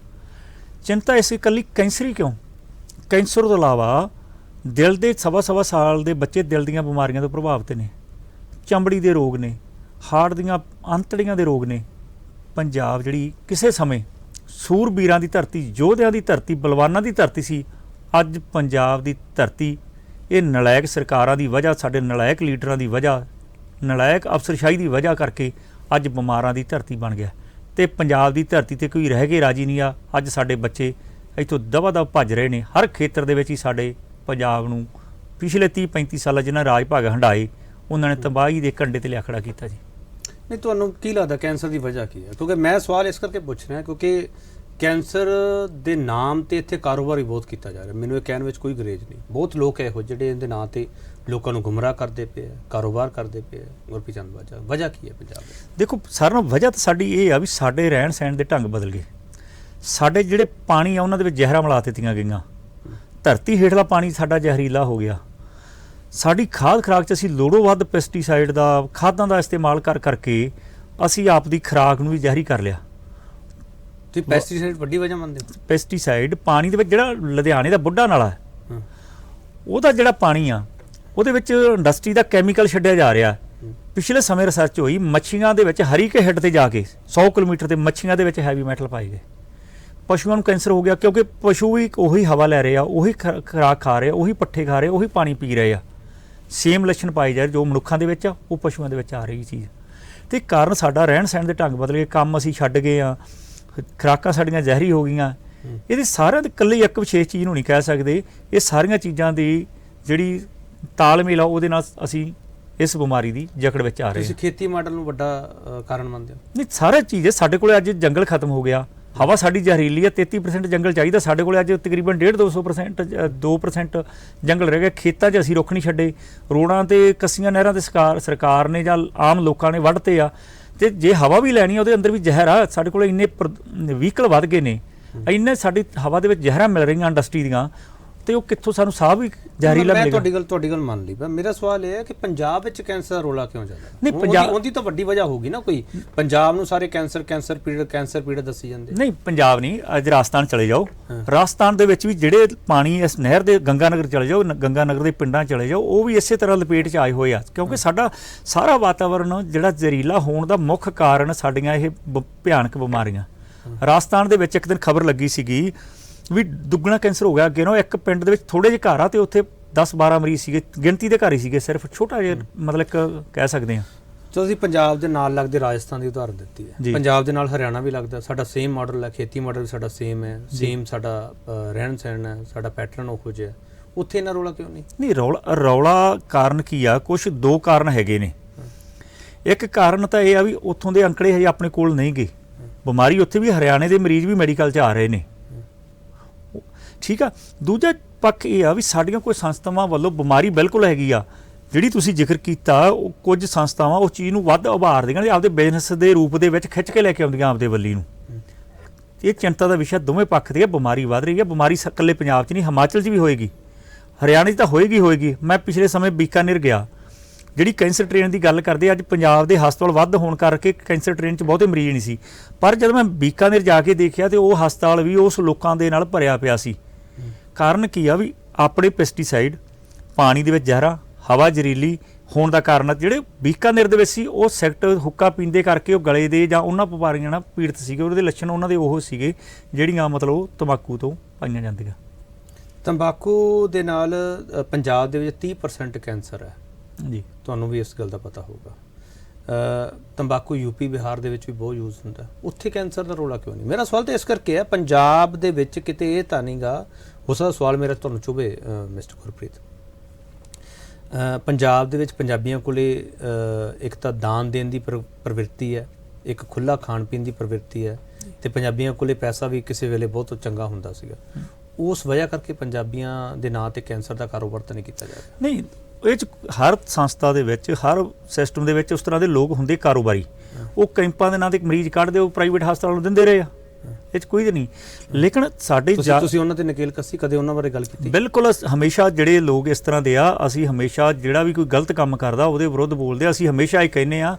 ਚਿੰਤਾ ਇਸ ਇਕੱਲੀ ਕੈਂਸਰ ਹੀ ਕਿਉਂ? ਕੈਂਸਰ ਤੋਂ ਇਲਾਵਾ ਦਿਲ ਦੇ ਸਵਾ ਸਾਲ ਦੇ ਬੱਚੇ ਦਿਲ ਦੀਆਂ ਬਿਮਾਰੀਆਂ ਤੋਂ ਪ੍ਰਭਾਵਿਤ ਨੇ, ਚਮੜੀ ਦੇ ਰੋਗ ਨੇ, ਹਾਰਟ ਦੀਆਂ ਅੰਤੜੀਆਂ ਦੇ ਰੋਗ ਨੇ। ਪੰਜਾਬ ਜਿਹੜੀ ਕਿਸੇ ਸਮੇਂ ਸੂਰਬੀਰਾਂ ਦੀ ਧਰਤੀ, ਯੋਧਿਆਂ ਦੀ ਧਰਤੀ, ਬਲਵਾਨਾਂ ਦੀ ਧਰਤੀ ਸੀ, ਅੱਜ ਪੰਜਾਬ ਦੀ ਧਰਤੀ ਇਹ ਨਲਾਇਕ ਸਰਕਾਰਾਂ ਦੀ ਵਜ੍ਹਾ, ਸਾਡੇ ਨਲਾਇਕ ਲੀਡਰਾਂ ਦੀ ਵਜ੍ਹਾ, ਨਲਾਇਕ ਅਫਸਰਸ਼ਾਹੀ ਦੀ ਵਜ੍ਹਾ ਕਰਕੇ ਅੱਜ ਬਿਮਾਰਾਂ ਦੀ ਧਰਤੀ ਬਣ ਗਿਆ। ਤੇ ਪੰਜਾਬ ਦੀ ਧਰਤੀ ਤੇ ਕੋਈ ਰਹਿ ਕੇ ਰਾਜੀ ਨਹੀਂ ਆ। ਅੱਜ ਸਾਡੇ ਬੱਚੇ ਇੱਥੋਂ ਦਵਾ ਭੱਜ ਰਹੇ ਨੇ। ਹਰ ਖੇਤਰ ਦੇ ਵਿੱਚ ਹੀ ਸਾਡੇ ਪੰਜਾਬ ਨੂੰ ਪਿਛਲੇ 30-35 ਸਾਲਾਂ ਜਿਹਨਾਂ ਰਾਜ ਭਾਗ ਹੰਢਾਏ, ਉਹਨਾਂ ਨੇ ਤਬਾਹੀ ਦੇ ਕੰਢੇ ਤੇ ਲਿਆ ਖੜਾ ਕੀਤਾ ਜੀ। ਨਹੀਂ, ਤੁਹਾਨੂੰ ਕੀ ਲੱਗਦਾ ਕੈਂਸਰ ਦੀ ਵਜ੍ਹਾ ਕੀ ਹੈ? ਕਿਉਂਕਿ ਮੈਂ ਸਵਾਲ ਇਸ ਕਰਕੇ ਪੁੱਛ ਰਿਹਾ ਕਿਉਂਕਿ ਕੈਂਸਰ ਦੇ ਨਾਮ ਤੇ ਇੱਥੇ ਕਾਰੋਬਾਰ ਵੀ ਬਹੁਤ ਕੀਤਾ ਜਾ ਰਿਹਾ। ਮੈਨੂੰ ਇਹ ਕਹਿਣ ਵਿੱਚ ਕੋਈ ਗਰੇਜ ਨਹੀਂ। ਬਹੁਤ ਲੋਕ ਇਹੋ ਜਿਹੜੇ ਇਹਦੇ ਨਾਂ ਤੇ ਲੋਕਾਂ ਨੂੰ ਗੁੰਮਰਾਹ ਕਰਦੇ ਪਏ ਆ, ਕਾਰੋਬਾਰ ਕਰਦੇ ਪਏ ਆ। ਗੁਰਪ੍ਰੀਤ ਚੰਦਬਾਜਾ, ਵਜ੍ਹਾ ਕੀ ਹੈ ਪੰਜਾਬ ਦੀ? ਦੇਖੋ, ਸਾਰਿਆਂ ਨਾਲੋਂ ਵਜ੍ਹਾ ਤਾਂ ਸਾਡੀ ਇਹ ਆ ਵੀ ਸਾਡੇ ਰਹਿਣ ਸਹਿਣ ਦੇ ਢੰਗ ਬਦਲ ਗਏ। ਸਾਡੇ ਜਿਹੜੇ ਪਾਣੀ ਆ ਉਹਨਾਂ ਦੇ ਵਿੱਚ ਜ਼ਹਿਰਾਂ ਮਿਲਾ ਦਿੱਤੀਆਂ ਗਈਆਂ। ਧਰਤੀ ਹੇਠਲਾ ਪਾਣੀ ਸਾਡਾ ਜ਼ਹਿਰੀਲਾ ਹੋ ਗਿਆ। ਸਾਡੀ ਖਾਦ ਖੁਰਾਕ 'ਚ ਅਸੀਂ ਲੋੜੋਂ ਵੱਧ ਪੈਸਟੀਸਾਈਡ ਦਾ, ਖਾਦਾਂ ਦਾ ਇਸਤੇਮਾਲ ਕਰਕੇ ਅਸੀਂ ਆਪ ਦੀ ਖੁਰਾਕ ਨੂੰ ਵੀ ਜ਼ਹਿਰੀ ਕਰ ਲਿਆ। ਤੁਸੀਂ ਪੈਸਟੀਸਾਈਡ ਵੱਡੀ ਵਜ੍ਹਾ ਮੰਨਦੇ ਹੋ? ਪੈਸਟੀਸਾਈਡ ਪਾਣੀ ਦੇ ਵਿੱਚ, ਜਿਹੜਾ ਲੁਧਿਆਣੇ ਦਾ ਬੁੱਢਾ ਨਾਲਾ ਹੈ, ਉਹਦਾ ਜਿਹੜਾ ਪਾਣੀ ਆ ਉਹਦੇ ਵਿੱਚ ਇੰਡਸਟਰੀ ਦਾ ਕੈਮੀਕਲ ਛੱਡਿਆ ਜਾ ਰਿਹਾ। ਪਿਛਲੇ ਸਮੇਂ ਰਿਸਰਚ ਹੋਈ, ਮੱਛੀਆਂ ਦੇ ਵਿੱਚ ਹਰੀਕੇ ਹੈੱਡ ਤੇ ਜਾ ਕੇ 100 ਕਿਲੋਮੀਟਰ ਤੇ ਮੱਛੀਆਂ ਦੇ ਵਿੱਚ ਹੈਵੀ ਮੈਟਲ ਪਾਏ ਗਏ। ਪਸ਼ੂਆਂ ਨੂੰ ਕੈਂਸਰ ਹੋ ਗਿਆ ਕਿਉਂਕਿ ਪਸ਼ੂ ਵੀ ਉਹੀ ਹਵਾ ਲੈ ਰਹੇ ਆ, ਉਹੀ ਖੁਰਾਕ ਖਾ ਰਹੇ ਆ, ਉਹੀ ਪੱਠੇ ਖਾ ਰਹੇ ਆ, ਉਹੀ ਪਾਣੀ ਪੀ ਰਹੇ ਆ। ਸੇਮ ਲੱਛਣ ਪਾਏ ਜਾ ਰਹੇ ਜੋ ਮਨੁੱਖਾਂ ਦੇ ਵਿੱਚ ਆ, ਉਹ ਪਸ਼ੂਆਂ ਦੇ ਵਿੱਚ ਆ ਰਹੀ ਚੀਜ਼। ਤੇ ਕਾਰਨ ਸਾਡਾ ਰਹਿਣ ਸਹਿਣ ਦੇ ਢੰਗ ਬਦਲ ਗਏ, ਕੰਮ ਅਸੀਂ ਛੱਡ ਗਏ ਆ, ਖੁਰਾਕਾਂ ਸਾਡੀਆਂ ਜ਼ਹਿਰੀ ਹੋ ਗਈਆਂ। ਇਹਦੇ ਸਾਰਿਆਂ ਦੇ ਇਕੱਲੇ ਇੱਕ ਵਿਸ਼ੇਸ਼ ਚੀਜ਼ ਨੂੰ ਨਹੀਂ ਕਹਿ ਸਕਦੇ। ਇਹ ਸਾਰੀਆਂ ਚੀਜ਼ਾਂ ਦੀ ਜਿਹੜੀ ਤਾਲਮੇਲ ਆ ਉਹਦੇ ਨਾਲ ਅਸੀਂ ਇਸ ਬਿਮਾਰੀ ਦੀ ਜਕੜ ਵਿੱਚ ਆ ਰਹੇ ਹਾਂ। ਤੁਸੀਂ ਖੇਤੀ ਮਾਡਲ ਨੂੰ ਵੱਡਾ ਕਾਰਨ ਮੰਨਦੇ ਹੋ? ਨਹੀਂ, ਸਾਰੇ ਚੀਜ਼ ਹੈ। ਸਾਡੇ ਕੋਲ ਅੱਜ ਜੰਗਲ ਖਤਮ ਹੋ ਗਿਆ, ਹਵਾ ਸਾਡੀ ਜ਼ਹਿਰੀਲੀ ਹੈ। 33% ਜੰਗਲ ਚਾਹੀਦਾ, ਸਾਡੇ ਕੋਲ ਅੱਜ ਤਕਰੀਬਨ 1.5-2% 2% ਜੰਗਲ ਰਹਿ ਗਿਆ। ਖੇਤਾਂ 'ਚ ਅਸੀਂ ਰੁੱਖ ਨਹੀਂ ਛੱਡੇ, ਰੋਡਾਂ ਤੇ ਕੱਸੀਆਂ ਨਹਿਰਾਂ ਤੇ ਸਰਕਾਰ ਨੇ ਜਾਂ ਆਮ ਲੋਕਾਂ ਨੇ ਵੱਢਤੇ ਆ। ਤੇ ਜੇ ਹਵਾ ਵੀ ਲੈਣੀ ਆ ਉਹਦੇ ਅੰਦਰ ਵੀ ਜ਼ਹਿਰ ਆ। ਸਾਡੇ ਕੋਲ ਇੰਨੇ ਵਹੀਕਲ ਵੱਧ ਗਏ ਨੇ, ਇੰਨੇ ਸਾਡੀ ਹਵਾ ਦੇ ਵਿੱਚ ਜ਼ਹਿਰਾਂ ਮਿਲ ਰਹੀਆਂ ਇੰਡਸਟਰੀ ਦੀਆਂ, ਤੇ ਉਹ ਕਿੱਥੋਂ ਸਾਨੂੰ ਸਾਹ ਵੀ ਜ਼ਹਿਰੀਲਾ ਮਿਲੇਗਾ। ਮੈਂ ਤੁਹਾਡੀ ਗੱਲ ਮੰਨ ਲਈ, ਪਰ ਮੇਰਾ ਸਵਾਲ ਇਹ ਹੈ ਕਿ ਪੰਜਾਬ ਵਿੱਚ ਕੈਂਸਰ ਦਾ ਰੌਲਾ ਕਿਉਂ ਜ਼ਿਆਦਾ? ਨਹੀਂ, ਪੰਜਾਬ ਉਹਦੀ ਤਾਂ ਵੱਡੀ ਵਜ੍ਹਾ ਹੋਗੀ ਨਾ ਕੋਈ। ਪੰਜਾਬ ਨੂੰ ਸਾਰੇ ਕੈਂਸਰ ਪੀੜਤ ਦੱਸੀ ਜਾਂਦੇ। ਨਹੀਂ, ਪੰਜਾਬ ਨਹੀਂ, ਅੱਜ ਰਾਜਸਥਾਨ ਚਲੇ ਜਾਓ, ਰਾਜਸਥਾਨ ਦੇ ਵਿੱਚ ਵੀ ਜਿਹੜੇ ਪਾਣੀ ਇਸ ਨਹਿਰ ਦੇ, ਗੰਗਾ ਨਗਰ ਚਲੇ ਜਾਓ, ਗੰਗਾ ਨਗਰ ਦੇ ਪਿੰਡਾਂ ਚਲੇ ਜਾਓ, ਉਹ ਵੀ ਇਸੇ ਤਰ੍ਹਾਂ ਲਪੇਟ 'ਚ ਆਏ ਹੋਏ ਆ। ਕਿਉਂਕਿ ਸਾਡਾ ਸਾਰਾ ਵਾਤਾਵਰਨ ਜਿਹੜਾ ਜ਼ਹਿਰੀਲਾ ਹੋਣ ਦਾ ਮੁੱਖ ਕਾਰਨ ਸਾਡੀਆਂ ਇਹ ਭਿਆਨਕ ਬਿਮਾਰੀਆਂ। ਰਾਜਸਥਾਨ ਦੇ ਵਿੱਚ ਇੱਕ ਦਿਨ ਖਬਰ ਲੱਗੀ ਸੀਗੀ ਵੀ ਦੁੱਗਣਾ ਕੈਂਸਰ ਹੋ ਗਿਆ। ਅੱਗੇ ਨਾ ਇੱਕ ਪਿੰਡ ਦੇ ਵਿੱਚ ਥੋੜੇ ਜਿਹੇ ਘਰ ਆ ਤੇ ਉੱਥੇ 10-12 ਮਰੀਜ਼ ਸੀਗੇ, ਗਿਣਤੀ ਦੇ ਘਰ ਹੀ ਸੀਗੇ ਸਿਰਫ, ਛੋਟਾ ਜਿਹਾ ਮਤਲਬ ਕਹਿ ਸਕਦੇ ਹਾਂ। ਤੁਸੀਂ ਪੰਜਾਬ ਦੇ ਨਾਲ ਲੱਗਦੇ ਰਾਜਸਥਾਨ ਦੀ ਉਦਾਹਰਨ ਦਿੱਤੀ ਹੈ, ਜੀ। ਪੰਜਾਬ ਦੇ ਨਾਲ ਹਰਿਆਣਾ ਵੀ ਲੱਗਦਾ, ਸਾਡਾ ਸੇਮ ਮਾਡਲ ਹੈ, ਖੇਤੀ ਮਾਡਲ ਵੀ ਸਾਡਾ ਸੇਮ ਹੈ, ਸੇਮ ਸਾਡਾ ਰਹਿਣ ਸਹਿਣ ਹੈ, ਸਾਡਾ ਪੈਟਰਨ ਉਹੋ ਜਿਹਾ। ਉੱਥੇ ਇਹਨਾਂ ਰੌਲਾ ਕਿਉਂ ਨਹੀਂ? ਨਹੀਂ, ਰੌਲਾ ਕਾਰਨ ਕੀ ਆ? ਕੁਛ ਦੋ ਕਾਰਨ ਹੈਗੇ ਨੇ। ਇੱਕ ਕਾਰਨ ਤਾਂ ਇਹ ਆ ਵੀ ਉੱਥੋਂ ਦੇ ਅੰਕੜੇ ਹਜੇ ਆਪਣੇ ਕੋਲ ਨਹੀਂ ਗਏ। ਬਿਮਾਰੀ ਉੱਥੇ ਵੀ, ਹਰਿਆਣੇ ਦੇ ਮਰੀਜ਼ ਵੀ ਮੈਡੀਕਲ 'ਚ ਆ ਰਹੇ ਨੇ, ਠੀਕ ਆ। ਦੂਜਾ ਪੱਖ ਇਹ ਆ ਵੀ ਸਾਡੀਆਂ ਕੋਈ ਸੰਸਥਾਵਾਂ ਵੱਲੋਂ ਬਿਮਾਰੀ ਬਿਲਕੁਲ ਹੈਗੀ ਆ, ਜਿਹੜੀ ਤੁਸੀਂ ਜ਼ਿਕਰ ਕੀਤਾ। ਉਹ ਕੁਝ ਸੰਸਥਾਵਾਂ ਉਸ ਚੀਜ਼ ਨੂੰ ਵੱਧ ਉਭਾਰਦੀਆਂ ਨੇ, ਆਪਦੇ ਬਿਜ਼ਨਸ ਦੇ ਰੂਪ ਦੇ ਵਿੱਚ ਖਿੱਚ ਕੇ ਲੈ ਕੇ ਆਉਂਦੀਆਂ ਆਪਦੇ ਵੱਲੀ ਨੂੰ। ਇਹ ਚਿੰਤਾ ਦਾ ਵਿਸ਼ਾ ਦੋਵੇਂ ਪੱਖ ਤੇ ਹੈ। ਬਿਮਾਰੀ ਵੱਧ ਰਹੀ ਹੈ, ਬਿਮਾਰੀ ਇਕੱਲੇ ਪੰਜਾਬ 'ਚ ਨਹੀਂ, ਹਿਮਾਚਲ 'ਚ ਵੀ ਹੋਏਗੀ, ਹਰਿਆਣੇ 'ਚ ਤਾਂ ਹੋਏਗੀ। ਮੈਂ ਪਿਛਲੇ ਸਮੇਂ ਬੀਕਾਨੇਰ ਗਿਆ, ਜਿਹੜੀ ਕੈਂਸਰ ਟ੍ਰੇਨ ਦੀ ਗੱਲ ਕਰਦੇ, ਅੱਜ ਪੰਜਾਬ ਦੇ ਹਸਪਤਾਲ ਵੱਧ ਹੋਣ ਕਰਕੇ ਕੈਂਸਰ ਟ੍ਰੇਨ 'ਚ ਬਹੁਤੇ ਮਰੀਜ਼ ਨਹੀਂ ਸੀ, ਪਰ ਜਦੋਂ ਮੈਂ ਬੀਕਾਨੇਰ ਜਾ ਕੇ ਦੇਖਿਆ ਤੇ ਉਹ ਹਸਪਤਾਲ ਵੀ ਉਸ ਲੋਕਾਂ ਦੇ ਨਾਲ ਭਰਿਆ ਪਿਆ ਸੀ। ਕਾਰਨ ਕੀ ਆ? ਵੀ ਆਪਣੇ ਪੈਸਟੀਸਾਈਡ, ਪਾਣੀ ਦੇ ਵਿੱਚ ਜ਼ਹਿਰਾ, ਹਵਾ ਜ਼ਹਿਰੀਲੀ ਹੋਣ ਦਾ ਕਾਰਨ ਜਿਹੜੇ ਬੀਕਾਨੇਰ ਦੇ ਵਿੱਚ ਸੀ, ਉਹ ਸੈਕਟਰ ਹੁੱਕਾ ਪੀਂਦੇ ਕਰਕੇ ਉਹ ਗਲੇ ਦੇ ਜਾਂ ਉਹਨਾਂ ਬਿਮਾਰੀਆਂ ਨਾਲ ਪੀੜਤ ਸੀਗੇ। ਉਹਦੇ ਲੱਛਣ ਉਹਨਾਂ ਦੇ ਉਹ ਸੀਗੇ ਜਿਹੜੀਆਂ ਮਤਲਬ ਤੰਬਾਕੂ ਤੋਂ ਪਾਈਆਂ ਜਾਂਦੀਆਂ। ਤੰਬਾਕੂ ਦੇ ਨਾਲ ਪੰਜਾਬ ਦੇ ਵਿੱਚ 30% ਕੈਂਸਰ ਹੈ ਜੀ, ਤੁਹਾਨੂੰ ਵੀ ਇਸ ਗੱਲ ਦਾ ਪਤਾ ਹੋਊਗਾ। ਤੰਬਾਕੂ ਯੂਪੀ ਬਿਹਾਰ ਦੇ ਵਿੱਚ ਵੀ ਬਹੁਤ ਯੂਜ਼ ਹੁੰਦਾ, ਉੱਥੇ ਕੈਂਸਰ ਦਾ ਰੌਲਾ ਕਿਉਂ ਨਹੀਂ? ਮੇਰਾ ਸਵਾਲ ਤਾਂ ਇਸ ਕਰਕੇ ਹੈ, ਪੰਜਾਬ ਦੇ ਵਿੱਚ ਕਿਤੇ ਇਹ ਤਾਂ ਨਹੀਂਗਾ, ਹੋ ਸਕਦਾ ਸਵਾਲ ਮੇਰਾ ਤੁਹਾਨੂੰ ਚੁਭੇ ਮਿਸਟਰ ਗੁਰਪ੍ਰੀਤ। ਪੰਜਾਬ ਦੇ ਵਿੱਚ ਪੰਜਾਬੀਆਂ ਕੋਲੇ ਇੱਕ ਤਾਂ ਦਾਨ ਦੇਣ ਦੀ ਪ੍ਰਵਿਰਤੀ ਹੈ, ਇੱਕ ਖੁੱਲ੍ਹਾ ਖਾਣ ਪੀਣ ਦੀ ਪ੍ਰਵਿਰਤੀ ਹੈ, ਤੇ ਪੰਜਾਬੀਆਂ ਕੋਲੇ ਪੈਸਾ ਵੀ ਕਿਸੇ ਵੇਲੇ ਬਹੁਤ ਚੰਗਾ ਹੁੰਦਾ ਸੀਗਾ। ਉਸ ਵਜ੍ਹਾ ਕਰਕੇ ਪੰਜਾਬੀਆਂ ਦੇ ਨਾਂ ਤੇ ਕੈਂਸਰ ਦਾ ਕਾਰੋਬਾਰ ਤਾਂ ਨਹੀਂ ਕੀਤਾ ਜਾ ਰਿਹਾ? ਨਹੀਂ, ਇਹ 'ਚ ਹਰ ਸੰਸਥਾ ਦੇ ਵਿੱਚ, ਹਰ ਸਿਸਟਮ ਦੇ ਵਿੱਚ ਉਸ ਤਰ੍ਹਾਂ ਦੇ ਲੋਕ ਹੁੰਦੇ ਕਾਰੋਬਾਰੀ। ਉਹ ਕੈਂਪਾਂ ਦੇ ਨਾਂ ਤੇ ਮਰੀਜ਼ ਕੱਢਦੇ, ਉਹ ਪ੍ਰਾਈਵੇਟ ਹਸਪਤਾਲਾਂ ਨੂੰ ਦਿੰਦੇ ਰਹੇ ਆ, ਇਹ 'ਚ ਕੋਈ ਨਹੀਂ। ਲੇਕਿਨ ਸਾਡੇ ਤੁਸੀਂ ਉਹਨਾਂ ਤੇ ਨਕੇਲ ਕੱਸੀ, ਕਦੇ ਉਹਨਾਂ ਬਾਰੇ ਗੱਲ ਕੀਤੀ? ਬਿਲਕੁਲ, ਹਮੇਸ਼ਾ ਜਿਹੜੇ ਲੋਕ ਇਸ ਤਰ੍ਹਾਂ ਦੇ ਆ, ਅਸੀਂ ਹਮੇਸ਼ਾ ਜਿਹੜਾ ਵੀ ਕੋਈ ਗਲਤ ਕੰਮ ਕਰਦਾ ਉਹਦੇ ਵਿਰੁੱਧ ਬੋਲਦੇ ਆ। ਅਸੀਂ ਹਮੇਸ਼ਾ ਇਹ ਕਹਿੰਦੇ ਆ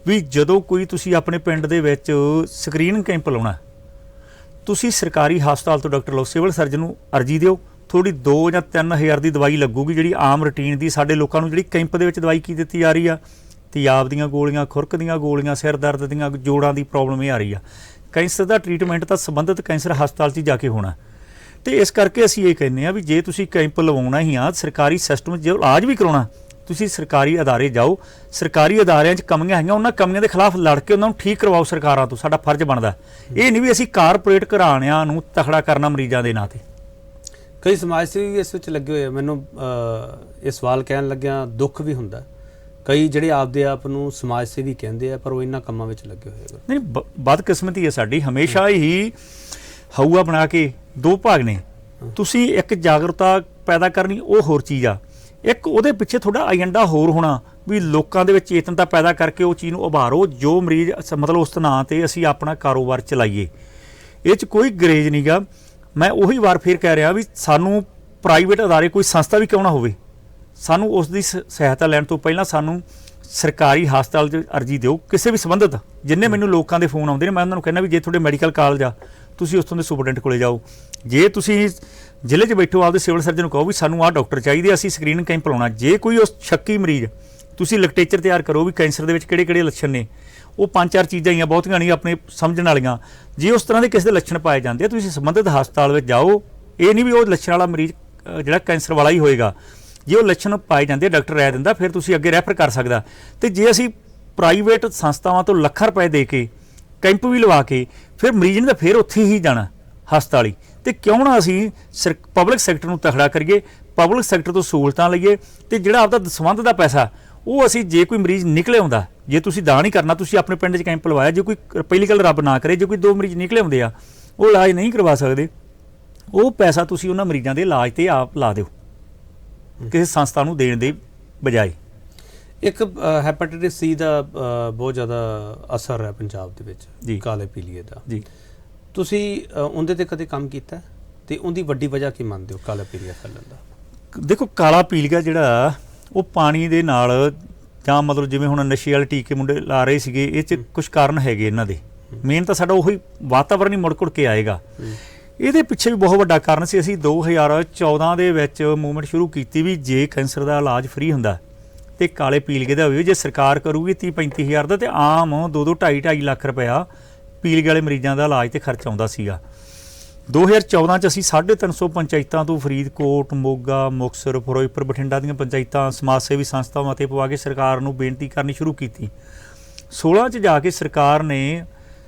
ਵੀ ਜਦੋਂ ਕੋਈ ਤੁਸੀਂ ਆਪਣੇ ਪਿੰਡ ਦੇ ਵਿੱਚ ਸਕਰੀਨਿੰਗ ਕੈਂਪ ਲਾਉਣਾ, ਤੁਸੀਂ ਸਰਕਾਰੀ ਹਸਪਤਾਲ ਤੋਂ ਡਾਕਟਰ ਲਓ, ਸਿਵਲ ਸਰਜਨ ਨੂੰ ਅਰਜੀ ਦਿਓ, ਥੋੜੀ 2 ਜਾਂ 3 ਹਜ਼ਾਰ ਦੀ ਦਵਾਈ ਲੱਗੂਗੀ, ਜਿਹੜੀ ਆਮ ਰੂਟੀਨ ਦੀ ਸਾਡੇ ਲੋਕਾਂ ਨੂੰ ਜਿਹੜੀ ਕੈਂਪ ਦੇ ਵਿੱਚ ਦਵਾਈ ਕੀ ਦਿੱਤੀ ਜਾ ਰਹੀ ਆ, ਤੇਜ਼ਾਬ ਦੀਆਂ ਗੋਲੀਆਂ, ਖੁਰਕ ਦੀਆਂ ਗੋਲੀਆਂ, ਸਿਰ ਦਰਦ ਦੀਆਂ, ਜੋੜਾਂ ਦੀ ਪ੍ਰੋਬਲਮ ਇਹ ਆ ਰਹੀ ਆ। ਕੈਂਸਰ ਦਾ ਟ੍ਰੀਟਮੈਂਟ ਤਾਂ ਸੰਬੰਧਿਤ ਕੈਂਸਰ ਹਸਪਤਾਲ 'ਚ ਜਾ ਕੇ ਹੋਣਾ, ਤੇ ਇਸ ਕਰਕੇ ਅਸੀਂ ਇਹ ਕਹਿੰਦੇ ਆ ਵੀ ਜੇ ਤੁਸੀਂ ਕੈਂਪ ਲਵਾਉਣਾ ਹੀ ਆ, ਸਰਕਾਰੀ ਸਿਸਟਮ ਜੇ ਇਲਾਜ ਵੀ ਕਰਾਉਣਾ, ਤੁਸੀਂ ਸਰਕਾਰੀ ਅਦਾਰੇ ਜਾਓ। ਸਰਕਾਰੀ ਅਦਾਰਿਆਂ 'ਚ ਕਮੀਆਂ ਹੈਗੀਆਂ, ਉਹਨਾਂ ਕਮੀਆਂ ਦੇ ਖਿਲਾਫ ਲੜ ਕੇ ਉਹਨਾਂ ਨੂੰ ਠੀਕ ਕਰਵਾਓ ਸਰਕਾਰਾਂ ਤੋਂ, ਸਾਡਾ ਫਰਜ਼ ਬਣਦਾ। ਇਹ ਨਹੀਂ ਵੀ ਅਸੀਂ ਕਾਰਪੋਰੇਟ ਘਰਾਣਿਆਂ ਨੂੰ ਤਕੜਾ ਕਰਨਾ ਮਰੀਜ਼ਾਂ ਦੇ ਨਾਂ ਤੇ। ਕਈ ਸਮਾਜ ਸੇਵੀ ਵੀ ਇਸ ਵਿੱਚ ਲੱਗੇ ਹੋਏ ਆ। ਮੈਨੂੰ ਇਹ ਸਵਾਲ ਕਹਿਣ ਲੱਗਿਆ ਦੁੱਖ ਵੀ ਹੁੰਦਾ, ਕਈ ਜਿਹੜੇ ਆਪਦੇ ਆਪ ਨੂੰ ਸਮਾਜ ਸੇਵੀ ਕਹਿੰਦੇ ਆ, ਪਰ ਉਹ ਇਹਨਾਂ ਕੰਮਾਂ ਵਿੱਚ ਲੱਗੇ ਹੋਏ ਆ। ਨਹੀਂ, ਬਦਕਿਸਮਤੀ ਹੈ ਸਾਡੀ। ਹਮੇਸ਼ਾ ਹੀ ਹਊਆ ਬਣਾ ਕੇ ਦੋ ਭਾਗ ਨੇ। ਤੁਸੀਂ ਇੱਕ ਜਾਗਰੂਕਤਾ ਪੈਦਾ ਕਰਨੀ, ਉਹ ਹੋਰ ਚੀਜ਼ ਆ। ਇੱਕ ਉਹਦੇ ਪਿੱਛੇ ਤੁਹਾਡਾ ਏਜੰਡਾ ਹੋਰ ਹੋਣਾ ਵੀ ਲੋਕਾਂ ਦੇ ਵਿੱਚ ਚੇਤਨਤਾ ਪੈਦਾ ਕਰਕੇ ਉਹ ਚੀਜ਼ ਨੂੰ ਉਭਾਰੋ, ਜੋ ਮਰੀਜ਼ ਮਤਲਬ ਉਸ ਨਾਂ ਤੇ ਅਸੀਂ ਆਪਣਾ ਕਾਰੋਬਾਰ ਚਲਾਈਏ। ਇਹ 'ਚ ਕੋਈ ਗਰੇਜ ਨਹੀਂ ਗਾ। ਮੈਂ ਉਹੀ ਵਾਰ ਫੇਰ ਕਹਿ ਰਿਹਾ ਵੀ ਸਾਨੂੰ ਪ੍ਰਾਈਵੇਟ ਅਦਾਰੇ, ਕੋਈ ਸੰਸਥਾ ਵੀ ਕਿਉਂ ਨਾ ਹੋਵੇ, ਸਾਨੂੰ ਉਸ ਦੀ ਸਹਾਇਤਾ ਲੈਣ ਤੋਂ ਪਹਿਲਾਂ ਸਾਨੂੰ ਸਰਕਾਰੀ ਹਸਪਤਾਲ 'ਚ ਅਰਜੀ ਦਿਓ। ਕਿਸੇ ਵੀ ਸੰਬੰਧਿਤ, ਜਿੰਨੇ ਮੈਨੂੰ ਲੋਕਾਂ ਦੇ ਫੋਨ ਆਉਂਦੇ ਨੇ, ਮੈਂ ਉਹਨਾਂ ਨੂੰ ਕਹਿੰਦਾ ਵੀ ਜੇ ਤੁਹਾਡੇ ਮੈਡੀਕਲ ਕਾਲਜ ਆ, ਤੁਸੀਂ ਉੱਥੋਂ ਦੇ ਸੁਪਰਡੈਂਟ ਕੋਲੇ ਜਾਓ। ਜੇ ਤੁਸੀਂ ਜ਼ਿਲ੍ਹੇ 'ਚ ਬੈਠੋ, ਆਪਦੇ ਸਿਵਲ ਸਰਜਨ ਨੂੰ ਕਹੋ ਵੀ ਸਾਨੂੰ ਆਹ ਡਾਕਟਰ ਚਾਹੀਦੇ, ਅਸੀਂ ਸਕਰੀਨਿੰਗ ਕੈਂਪ ਲਾਉਣਾ। ਜੇ ਕੋਈ ਉਸ ਸ਼ੱਕੀ ਮਰੀਜ਼, ਤੁਸੀਂ ਲਿਟਰੇਚਰ ਤਿਆਰ ਕਰੋ ਵੀ ਕੈਂਸਰ ਦੇ ਵਿੱਚ ਕਿਹੜੇ-ਕਿਹੜੇ ਲੱਛਣ ਨੇ। ਉਹ 5-4 ਚੀਜ਼ਾਂ ਹੀ ਆ, ਬਹੁਤੀਆਂ ਨਹੀਂ ਆਪਣੇ ਸਮਝਣ ਵਾਲੀਆਂ। ਜੇ ਉਸ ਤਰ੍ਹਾਂ ਦੇ ਕਿਸੇ ਦੇ ਲੱਛਣ ਪਾਏ ਜਾਂਦੇ ਆ, ਤੁਸੀਂ ਸੰਬੰਧਿਤ ਹਸਪਤਾਲ ਵਿੱਚ ਜਾਓ। ਇਹ ਨਹੀਂ ਵੀ ਉਹ ਲੱਛਣ ਵਾਲਾ ਮਰੀਜ਼ ਜਿਹੜਾ ਕੈਂਸਰ ਵਾਲਾ ਹੀ ਹੋਏਗਾ। ਜੇ ਉਹ ਲੱਛਣ ਪਾਏ ਜਾਂਦੇ, ਡਾਕਟਰ ਰਾਏ ਦਿੰਦਾ, ਫਿਰ ਤੁਸੀਂ ਅੱਗੇ ਰੈਫਰ ਕਰ ਸਕਦਾ। ਤੇ ਜੇ ਅਸੀਂ ਪ੍ਰਾਈਵੇਟ ਸੰਸਥਾਵਾਂ ਤੋਂ ਲੱਖਾਂ ਰੁਪਏ ਦੇ ਕੇ ਕੈਂਪ ਵੀ ਲਵਾ ਕੇ ਫਿਰ ਮਰੀਜ਼ ਨੇ ਤਾਂ ਫਿਰ ਉੱਥੇ ਹੀ ਜਾਣਾ ਹਸਪਤਾਲ ਹੀ। ਤੇ ਕਿਉਂ ਨਾ ਅਸੀਂ ਪਬਲਿਕ ਸੈਕਟਰ ਨੂੰ ਤਕੜਾ ਕਰੀਏ, ਪਬਲਿਕ ਸੈਕਟਰ ਤੋਂ ਸਹੂਲਤਾਂ ਲਈਏ, ਤੇ ਜਿਹੜਾ ਆਪਦਾ ਦਸਵੰਧ ਦਾ ਪੈਸਾ ਉਹ ਅਸੀਂ, ਜੇ ਕੋਈ ਮਰੀਜ਼ ਨਿਕਲੇ ਆਉਂਦਾ, ਜੇ ਤੁਸੀਂ ਦਾਨ ਹੀ ਕਰਨਾ, ਤੁਸੀਂ ਆਪਣੇ ਪਿੰਡ 'ਚ ਕੈਂਪ ਲਵਾਇਆ, ਜੇ ਕੋਈ ਪਹਿਲੀ ਗੱਲ ਰੱਬ ਨਾ ਕਰੇ, ਜੇ ਕੋਈ 2 ਮਰੀਜ਼ ਨਿਕਲੇ ਆਉਂਦੇ ਆ, ਉਹ ਇਲਾਜ ਨਹੀਂ ਕਰਵਾ ਸਕਦੇ, ਉਹ ਪੈਸਾ ਤੁਸੀਂ ਉਹਨਾਂ ਮਰੀਜ਼ਾਂ ਦੇ ਇਲਾਜ ਤੇ ਆਪ ਲਾ ਦਿਓ, ਕਿਸੇ ਸੰਸਥਾ ਨੂੰ ਦੇਣ ਦੇ ਬਜਾਏ। ਇੱਕ ਹੈਪੇਟਾਈਟਿਸ ਸੀ ਦਾ ਬਹੁਤ ਜ਼ਿਆਦਾ ਅਸਰ ਹੈ ਪੰਜਾਬ ਦੇ ਵਿੱਚ, ਕਾਲੇ ਪੀਲੀਏ ਦਾ ਜੀ। ਤੁਸੀਂ ਉਹਦੇ ਤੇ ਕਦੇ ਕੰਮ ਕੀਤਾ ਤੇ ਉਹਦੀ ਵੱਡੀ ਵਜ੍ਹਾ ਕੀ ਮੰਨਦੇ ਹੋ ਕਾਲਾ ਪੀਲੀਆ ਫੈਲਣ ਦਾ? ਦੇਖੋ, ਕਾਲਾ ਪੀਲੀਆ ਜਿਹੜਾ ਉਹ ਪਾਣੀ ਦੇ ਨਾਲ, ਜਾਂ ਮਤਲਬ ਜਿਵੇਂ ਹੁਣ ਨਸ਼ੇ ਵਾਲੇ ਟੀਕੇ ਮੁੰਡੇ ਲਾ ਰਹੇ ਸੀਗੇ, ਇਹ 'ਚ ਕੁਝ ਕਾਰਨ ਹੈਗੇ ਇਹਨਾਂ ਦੇ। ਮੇਨ ਤਾਂ ਸਾਡਾ ਉਹੀ ਵਾਤਾਵਰਨ ਹੀ ਮੁੜ ਕੇ ਆਏਗਾ। ਇਹਦੇ ਪਿੱਛੇ ਵੀ ਬਹੁਤ ਵੱਡਾ ਕਾਰਨ ਸੀ। ਅਸੀਂ 2014 ਦੇ ਵਿੱਚ ਮੂਵਮੈਂਟ ਸ਼ੁਰੂ ਕੀਤੀ ਵੀ ਜੇ ਕੈਂਸਰ ਦਾ ਇਲਾਜ ਫ੍ਰੀ ਹੁੰਦਾ ਤੇ ਕਾਲੇ ਪੀਲੀਏ ਦਾ ਹੋਵੇ। ਜੇ ਸਰਕਾਰ ਕਰੂਗੀ 30-35 ਹਜ਼ਾਰ ਦਾ, ਤੇ ਆਮ 2-2 2.5 ਲੱਖ ਰੁਪਇਆ ਪੀਲੀਏ ਵਾਲੇ ਮਰੀਜ਼ਾਂ ਦਾ ਇਲਾਜ ਤੇ ਖਰਚ ਆਉਂਦਾ ਸੀਗਾ। 2014 ਚ ਅਸੀਂ 350 ਪੰਚਾਇਤਾਂ ਤੋਂ ਫਰੀਦਕੋਟ, ਮੋਗਾ, ਮੁਕਤਸਰ, ਫਿਰੋਜ਼ਪੁਰ, ਬਠਿੰਡਾ ਦੀਆਂ ਪੰਚਾਇਤਾਂ ਸਮਾਜ ਸੇਵੀ ਸੰਸਥਾਵਾਂ ਤੇ ਪਵਾ ਕੇ ਸਰਕਾਰ ਨੂੰ ਬੇਨਤੀ ਕਰਨੀ ਸ਼ੁਰੂ ਕੀਤੀ। 16 ਚ ਜਾ ਕੇ ਸਰਕਾਰ ਨੇ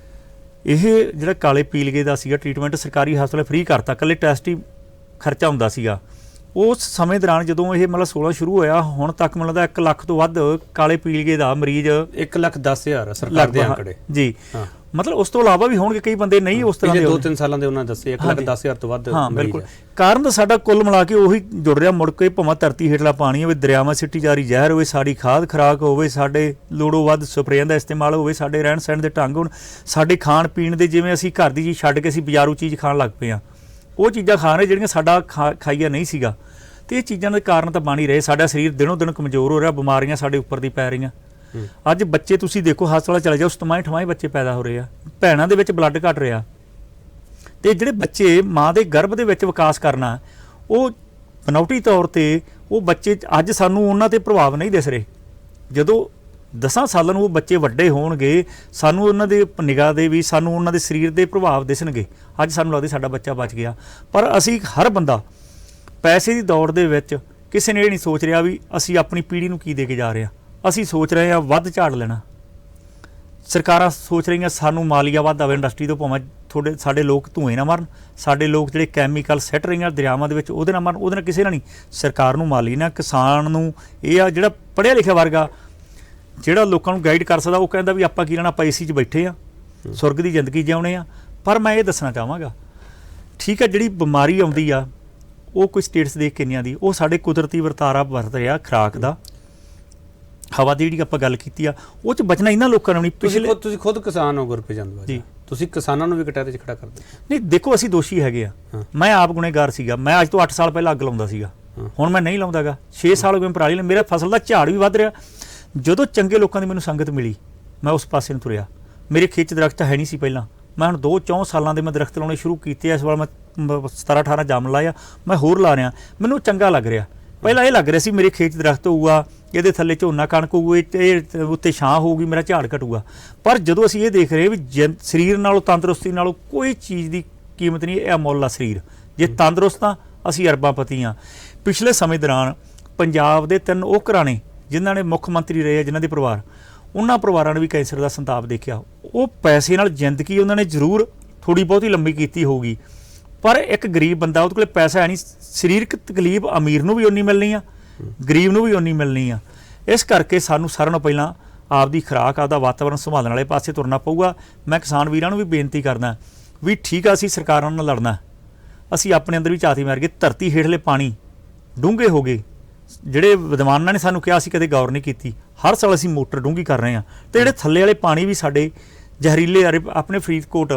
ਇਹ ਜਿਹੜਾ ਕਾਲੇ ਪੀਲੀਏ ਦਾ ਸੀਗਾ ਟ੍ਰੀਟਮੈਂਟ ਸਰਕਾਰੀ ਹਸਪਤਾਲ ਫ੍ਰੀ ਕਰਤਾ, ਇਕੱਲੇ ਟੈਸਟ ਹੀ ਖਰਚਾ ਹੁੰਦਾ ਸੀਗਾ। ਉਸ ਸਮੇਂ ਦੌਰਾਨ ਜਦੋਂ ਇਹ ਮਤਲਬ 16 ਸ਼ੁਰੂ ਹੋਇਆ, ਹੁਣ ਤੱਕ ਮੈਨੂੰ ਲੱਗਦਾ 1 ਲੱਖ ਤੋਂ ਵੱਧ ਕਾਲੇ ਪੀਲੀਏ ਦਾ ਮਰੀਜ਼ 1,10,000 ਸਰਕਾਰ ਦੇ ਅੰਕੜੇ ਜੀ। ਮਤਲਬ ਉਸ ਤੋਂ ਇਲਾਵਾ ਵੀ ਹੋਣਗੇ ਕਈ ਬੰਦੇ ਨਹੀਂ ਉਸ ਤਰ੍ਹਾਂ ਦੇ 2-3 ਸਾਲਾਂ ਦੇ ਉਹਨਾਂ ਦੱਸੇ 1,10,000 ਤੋਂ ਵੱਧ। ਹਾਂ ਬਿਲਕੁਲ। ਕਾਰਨ ਤਾਂ ਸਾਡਾ ਕੁੱਲ ਮਿਲਾ ਕੇ ਉਹੀ ਜੁੜ ਰਿਹਾ, ਮੁੜ ਕੇ ਭਾਵੇਂ ਧਰਤੀ ਹੇਠਲਾ ਪਾਣੀ ਹੋਵੇ, ਦਰਿਆਵਾਂ ਸਿੱਟੀ ਜਾ ਰਹੀ ਜ਼ਹਿਰ ਹੋਵੇ, ਸਾਡੀ ਖਾਦ ਖੁਰਾਕ ਹੋਵੇ, ਸਾਡੇ ਲੋੜੋਂ ਵੱਧ ਸਪਰੇਆਂ ਦਾ ਇਸਤੇਮਾਲ ਹੋਵੇ, ਸਾਡੇ ਰਹਿਣ ਸਹਿਣ ਦੇ ਢੰਗ ਹੋਣ, ਸਾਡੇ ਖਾਣ ਪੀਣ ਦੇ, ਜਿਵੇਂ ਅਸੀਂ ਘਰ ਦੀ ਚੀਜ਼ ਛੱਡ ਕੇ ਅਸੀਂ ਬਾਜ਼ਾਰੂ ਚੀਜ਼ ਖਾਣ ਲੱਗ ਪਏ ਹਾਂ, ਉਹ ਚੀਜ਼ਾਂ ਖਾ ਰਹੇ ਜਿਹੜੀਆਂ ਸਾਡਾ ਖਾਈਆ ਨਹੀਂ ਸੀਗਾ। ਤੇ ਇਹ ਚੀਜ਼ਾਂ ਦੇ ਕਾਰਨ ਤਾਂ ਬਣ ਹੀ ਰਹੇ। ਸਾਡਾ ਸਰੀਰ ਦਿਨੋਂ ਦਿਨ ਕਮਜ਼ੋਰ ਹੋ ਰਿਹਾ, ਬਿਮਾਰੀਆਂ ਸਾਡੇ ਉੱਪਰ ਦੀ ਪੈ ਰਹੀਆਂ। ਅੱਜ ਬੱਚੇ ਤੁਸੀਂ ਦੇਖੋ ਹਸਪਤਾਲ ਚਲੇ ਜਾਓ, ਸਤਮਾਈ ਠਮਾਈ ਬੱਚੇ ਪੈਦਾ ਹੋ ਰਹੇ ਆ, ਭੈਣਾਂ ਦੇ ਵਿੱਚ ਬਲੱਡ ਘਟ ਰਿਹਾ। ਤੇ ਜਿਹੜੇ ਬੱਚੇ ਮਾਂ ਦੇ ਗਰਭ ਦੇ ਵਿੱਚ ਵਿਕਾਸ ਕਰਨਾ, ਉਹ ਬਨਾਵਟੀ ਤੌਰ ਤੇ ਉਹ ਬੱਚੇ ਅੱਜ ਸਾਨੂੰ ਉਹਨਾਂ ਤੇ ਪ੍ਰਭਾਵ ਨਹੀਂ ਦਿਸ ਰਹੇ। ਜਦੋਂ 10 ਸਾਲਾਂ ਨੂੰ ਉਹ ਬੱਚੇ ਵੱਡੇ ਹੋਣਗੇ, ਸਾਨੂੰ ਉਹਨਾਂ ਦੇ ਨਿਗਾਹ ਦੇ ਵੀ, ਸਾਨੂੰ ਉਹਨਾਂ ਦੇ ਸਰੀਰ ਦੇ ਪ੍ਰਭਾਵ ਦਿਸਣਗੇ। ਅੱਜ ਸਾਨੂੰ ਲੱਗਦਾ ਸਾਡਾ ਬੱਚਾ ਬਚ ਗਿਆ, ਪਰ ਅਸੀਂ ਹਰ ਬੰਦਾ ਪੈਸੇ ਦੀ ਦੌੜ ਦੇ ਵਿੱਚ ਕਿਸੇ ਨੇ ਇਹ ਨਹੀਂ ਸੋਚ ਰਿਹਾ ਵੀ ਅਸੀਂ ਆਪਣੀ ਪੀੜ੍ਹੀ ਨੂੰ ਕੀ ਦੇ ਕੇ ਜਾ ਰਹੇ ਹਾਂ। ਅਸੀਂ ਸੋਚ ਰਹੇ ਹਾਂ ਵੱਧ ਝਾੜ ਲੈਣਾ, ਸਰਕਾਰਾਂ ਸੋਚ ਰਹੀਆਂ ਸਾਨੂੰ ਮਾਲੀਆ ਵੱਧ ਆਵੇ ਇੰਡਸਟਰੀ ਤੋਂ, ਭਾਵੇਂ ਸਾਡੇ ਲੋਕ ਧੂਏ ਨਾ ਮਰਨ, ਸਾਡੇ ਲੋਕ ਜਿਹੜੇ ਕੈਮੀਕਲ ਸਿੱਟ ਰਹੀਆਂ ਦਰਿਆਵਾਂ ਦੇ ਵਿੱਚ ਉਹਦੇ ਨਾਲ ਮਰਨ। ਉਹਦੇ ਨਾਲ ਕਿਸੇ ਨਾਲ ਨਹੀਂ, ਸਰਕਾਰ ਨੂੰ ਮਾਲੀ ਨਾ, ਕਿਸਾਨ ਨੂੰ ਇਹ ਆ ਜਿਹੜਾ ਪੜ੍ਹਿਆ ਲਿਖਿਆ ਵਰਗਾ ਜਿਹੜਾ ਲੋਕਾਂ ਨੂੰ ਗਾਈਡ ਕਰ ਸਕਦਾ, ਉਹ ਕਹਿੰਦਾ ਵੀ ਆਪਾਂ ਕੀ ਲੈਣਾ, ਆਪਾਂ ਏਸੀ 'ਚ ਬੈਠੇ ਆ, ਸੁਰਗ ਦੀ ਜ਼ਿੰਦਗੀ ਜਿਉਣੇ ਆ। ਪਰ ਮੈਂ ਇਹ ਦੱਸਣਾ ਚਾਹਾਂਗਾ, ਠੀਕ ਹੈ ਜਿਹੜੀ ਬਿਮਾਰੀ ਆਉਂਦੀ ਆ ਉਹ ਕੋਈ ਸਟੇਟਸ ਦੇਖ ਕੇ ਨਹੀਂ ਆਉਂਦੀ, ਉਹ ਸਾਡੇ ਕੁਦਰਤੀ ਵਰਤਾਰਾ ਵਰਤ ਰਿਹਾ ਖੁਰਾਕ ਦਾ। ਹਵਾ ਦੀ ਜਿਹੜੀ ਆਪਾਂ ਗੱਲ ਕੀਤੀ ਆ, ਉਹ 'ਚ ਬਚਣਾ ਇਹਨਾਂ ਲੋਕਾਂ ਨੂੰ ਨਹੀਂ। ਤੁਸੀਂ ਖੁਦ ਕਿਸਾਨ ਹੋ ਗੁਰਪ੍ਰੀਤ ਚੰਦ ਜੀ, ਤੁਸੀਂ ਕਿਸਾਨਾਂ ਨੂੰ ਵੀ ਕਟਹਿਰੇ 'ਚ ਖੜਾ ਕਰਦੇ ਨਹੀਂ? ਦੇਖੋ ਅਸੀਂ ਦੋਸ਼ੀ ਹੈਗੇ ਆ, ਮੈਂ ਆਪ ਗੁਨੇਗਾਰ ਸੀਗਾ। ਮੈਂ ਅੱਜ ਤੋਂ 8 ਸਾਲ ਪਹਿਲਾਂ ਅੱਗ ਲਾਉਂਦਾ ਸੀਗਾ, ਹੁਣ ਮੈਂ ਨਹੀਂ ਲਾਉਂਦਾਗਾ। 6 ਸਾਲ ਹੋ ਗਏ ਪਰਾਲੀ, ਮੇਰਾ ਫਸਲ ਦਾ ਝਾੜ ਵੀ ਵੱਧ ਰਿਹਾ। ਜਦੋਂ ਚੰਗੇ ਲੋਕਾਂ ਦੀ ਮੈਨੂੰ ਸੰਗਤ ਮਿਲੀ, ਮੈਂ ਉਸ ਪਾਸੇ ਨੂੰ ਤੁਰਿਆ। ਮੇਰੇ ਖੇਤ 'ਚ ਦਰਖਤ ਹੈ ਨਹੀਂ ਸੀ ਪਹਿਲਾਂ, ਮੈਂ ਹੁਣ 2-4 ਸਾਲਾਂ ਦੇ ਮੈਂ ਦਰਖਤ ਲਾਉਣੇ ਸ਼ੁਰੂ ਕੀਤੇ। ਇਸ ਵਾਰ ਮੈਂ 17-18 ਜੰਮ ਲਾਇਆ, ਮੈਂ ਹੋਰ ਲਾ ਰਿਹਾ, ਮੈਨੂੰ ਚੰਗਾ ਲੱਗ ਰਿਹਾ। ਪਹਿਲਾਂ ਇਹ ਲੱਗ ਰਿਹਾ ਸੀ ਮੇਰੇ ਖੇਤ 'ਚ ਦਰਖਤ ਹੋਊਗਾ, ਇਹਦੇ ਥੱਲੇ ਝੋਨਾ ਕਣਕ ਹੋਊ, ਇਹ ਉੱਤੇ ਛਾਂ ਹੋਊਗੀ, ਮੇਰਾ ਝਾੜ ਘਟੂਗਾ। ਪਰ ਜਦੋਂ ਅਸੀਂ ਇਹ ਦੇਖ ਰਹੇ ਵੀ ਸਰੀਰ ਨਾਲੋਂ, ਤੰਦਰੁਸਤੀ ਨਾਲੋਂ ਕੋਈ ਚੀਜ਼ ਦੀ ਕੀਮਤ ਨਹੀਂ, ਇਹ ਅਮੁੱਲ ਆ ਸਰੀਰ। ਜੇ ਤੰਦਰੁਸਤ ਆ ਅਸੀਂ ਅਰਬਾਂਪਤੀ ਹਾਂ। ਪਿਛਲੇ ਸਮੇਂ ਦੌਰਾਨ ਪੰਜਾਬ ਦੇ 3 ਉਹ ਘਰਾਣੇ ਜਿਨ੍ਹਾਂ ਨੇ ਮੁੱਖ ਮੰਤਰੀ ਰਹੇ ਆ, ਜਿਨ੍ਹਾਂ ਦੇ ਪਰਿਵਾਰ, ਉਹਨਾਂ ਪਰਿਵਾਰਾਂ ਨੇ ਵੀ ਕੈਂਸਰ ਦਾ ਸੰਤਾਪ ਦੇਖਿਆ। ਉਹ ਪੈਸੇ ਨਾਲ ਜ਼ਿੰਦਗੀ ਉਹਨਾਂ ਨੇ ਜ਼ਰੂਰ ਥੋੜ੍ਹੀ ਬਹੁਤੀ ਲੰਬੀ ਕੀਤੀ ਹੋਊਗੀ, ਪਰ ਇੱਕ ਗਰੀਬ ਬੰਦਾ, ਉਹਦੇ ਕੋਲ ਪੈਸਾ ਹੈ ਨਹੀਂ। ਸਰੀਰਕ ਤਕਲੀਫ ਅਮੀਰ ਨੂੰ ਵੀ ਉਨੀ ਮਿਲਣੀ ਆ, ਗਰੀਬ ਨੂੰ ਵੀ ਉਨੀ ਮਿਲਣੀ ਆ। ਇਸ ਕਰਕੇ ਸਾਨੂੰ ਸਾਰਿਆਂ ਨਾਲੋਂ ਪਹਿਲਾਂ ਆਪਦੀ ਖੁਰਾਕ, ਆਪਦਾ ਵਾਤਾਵਰਨ ਸੰਭਾਲਣ ਵਾਲੇ ਪਾਸੇ ਤੁਰਨਾ ਪਊਗਾ। ਮੈਂ ਕਿਸਾਨ ਵੀਰਾਂ ਨੂੰ ਵੀ ਬੇਨਤੀ ਕਰਦਾ ਵੀ ਠੀਕ ਆ, ਅਸੀਂ ਸਰਕਾਰਾਂ ਨਾਲ ਲੜਨਾ, ਅਸੀਂ ਆਪਣੇ ਅੰਦਰ ਵੀ ਝਾਤੀ ਮਾਰ ਕੇ ਧਰਤੀ ਹੇਠਲੇ ਪਾਣੀ ਡੂੰਘੇ ਹੋ ਗਏ। ਜਿਹੜੇ ਵਿਦਵਾਨਾਂ ਨੇ ਸਾਨੂੰ ਕਿਹਾ, ਅਸੀਂ ਕਦੇ ਗੌਰ ਨਹੀਂ ਕੀਤੀ। ਹਰ ਸਾਲ ਅਸੀਂ ਮੋਟਰ ਡੂੰਘੀ ਕਰ ਰਹੇ ਹਾਂ, ਅਤੇ ਜਿਹੜੇ ਥੱਲੇ ਵਾਲੇ ਪਾਣੀ ਵੀ ਸਾਡੇ ਜ਼ਹਿਰੀਲੇ ਆ ਰਹੇ। ਆਪਣੇ ਫਰੀਦਕੋਟ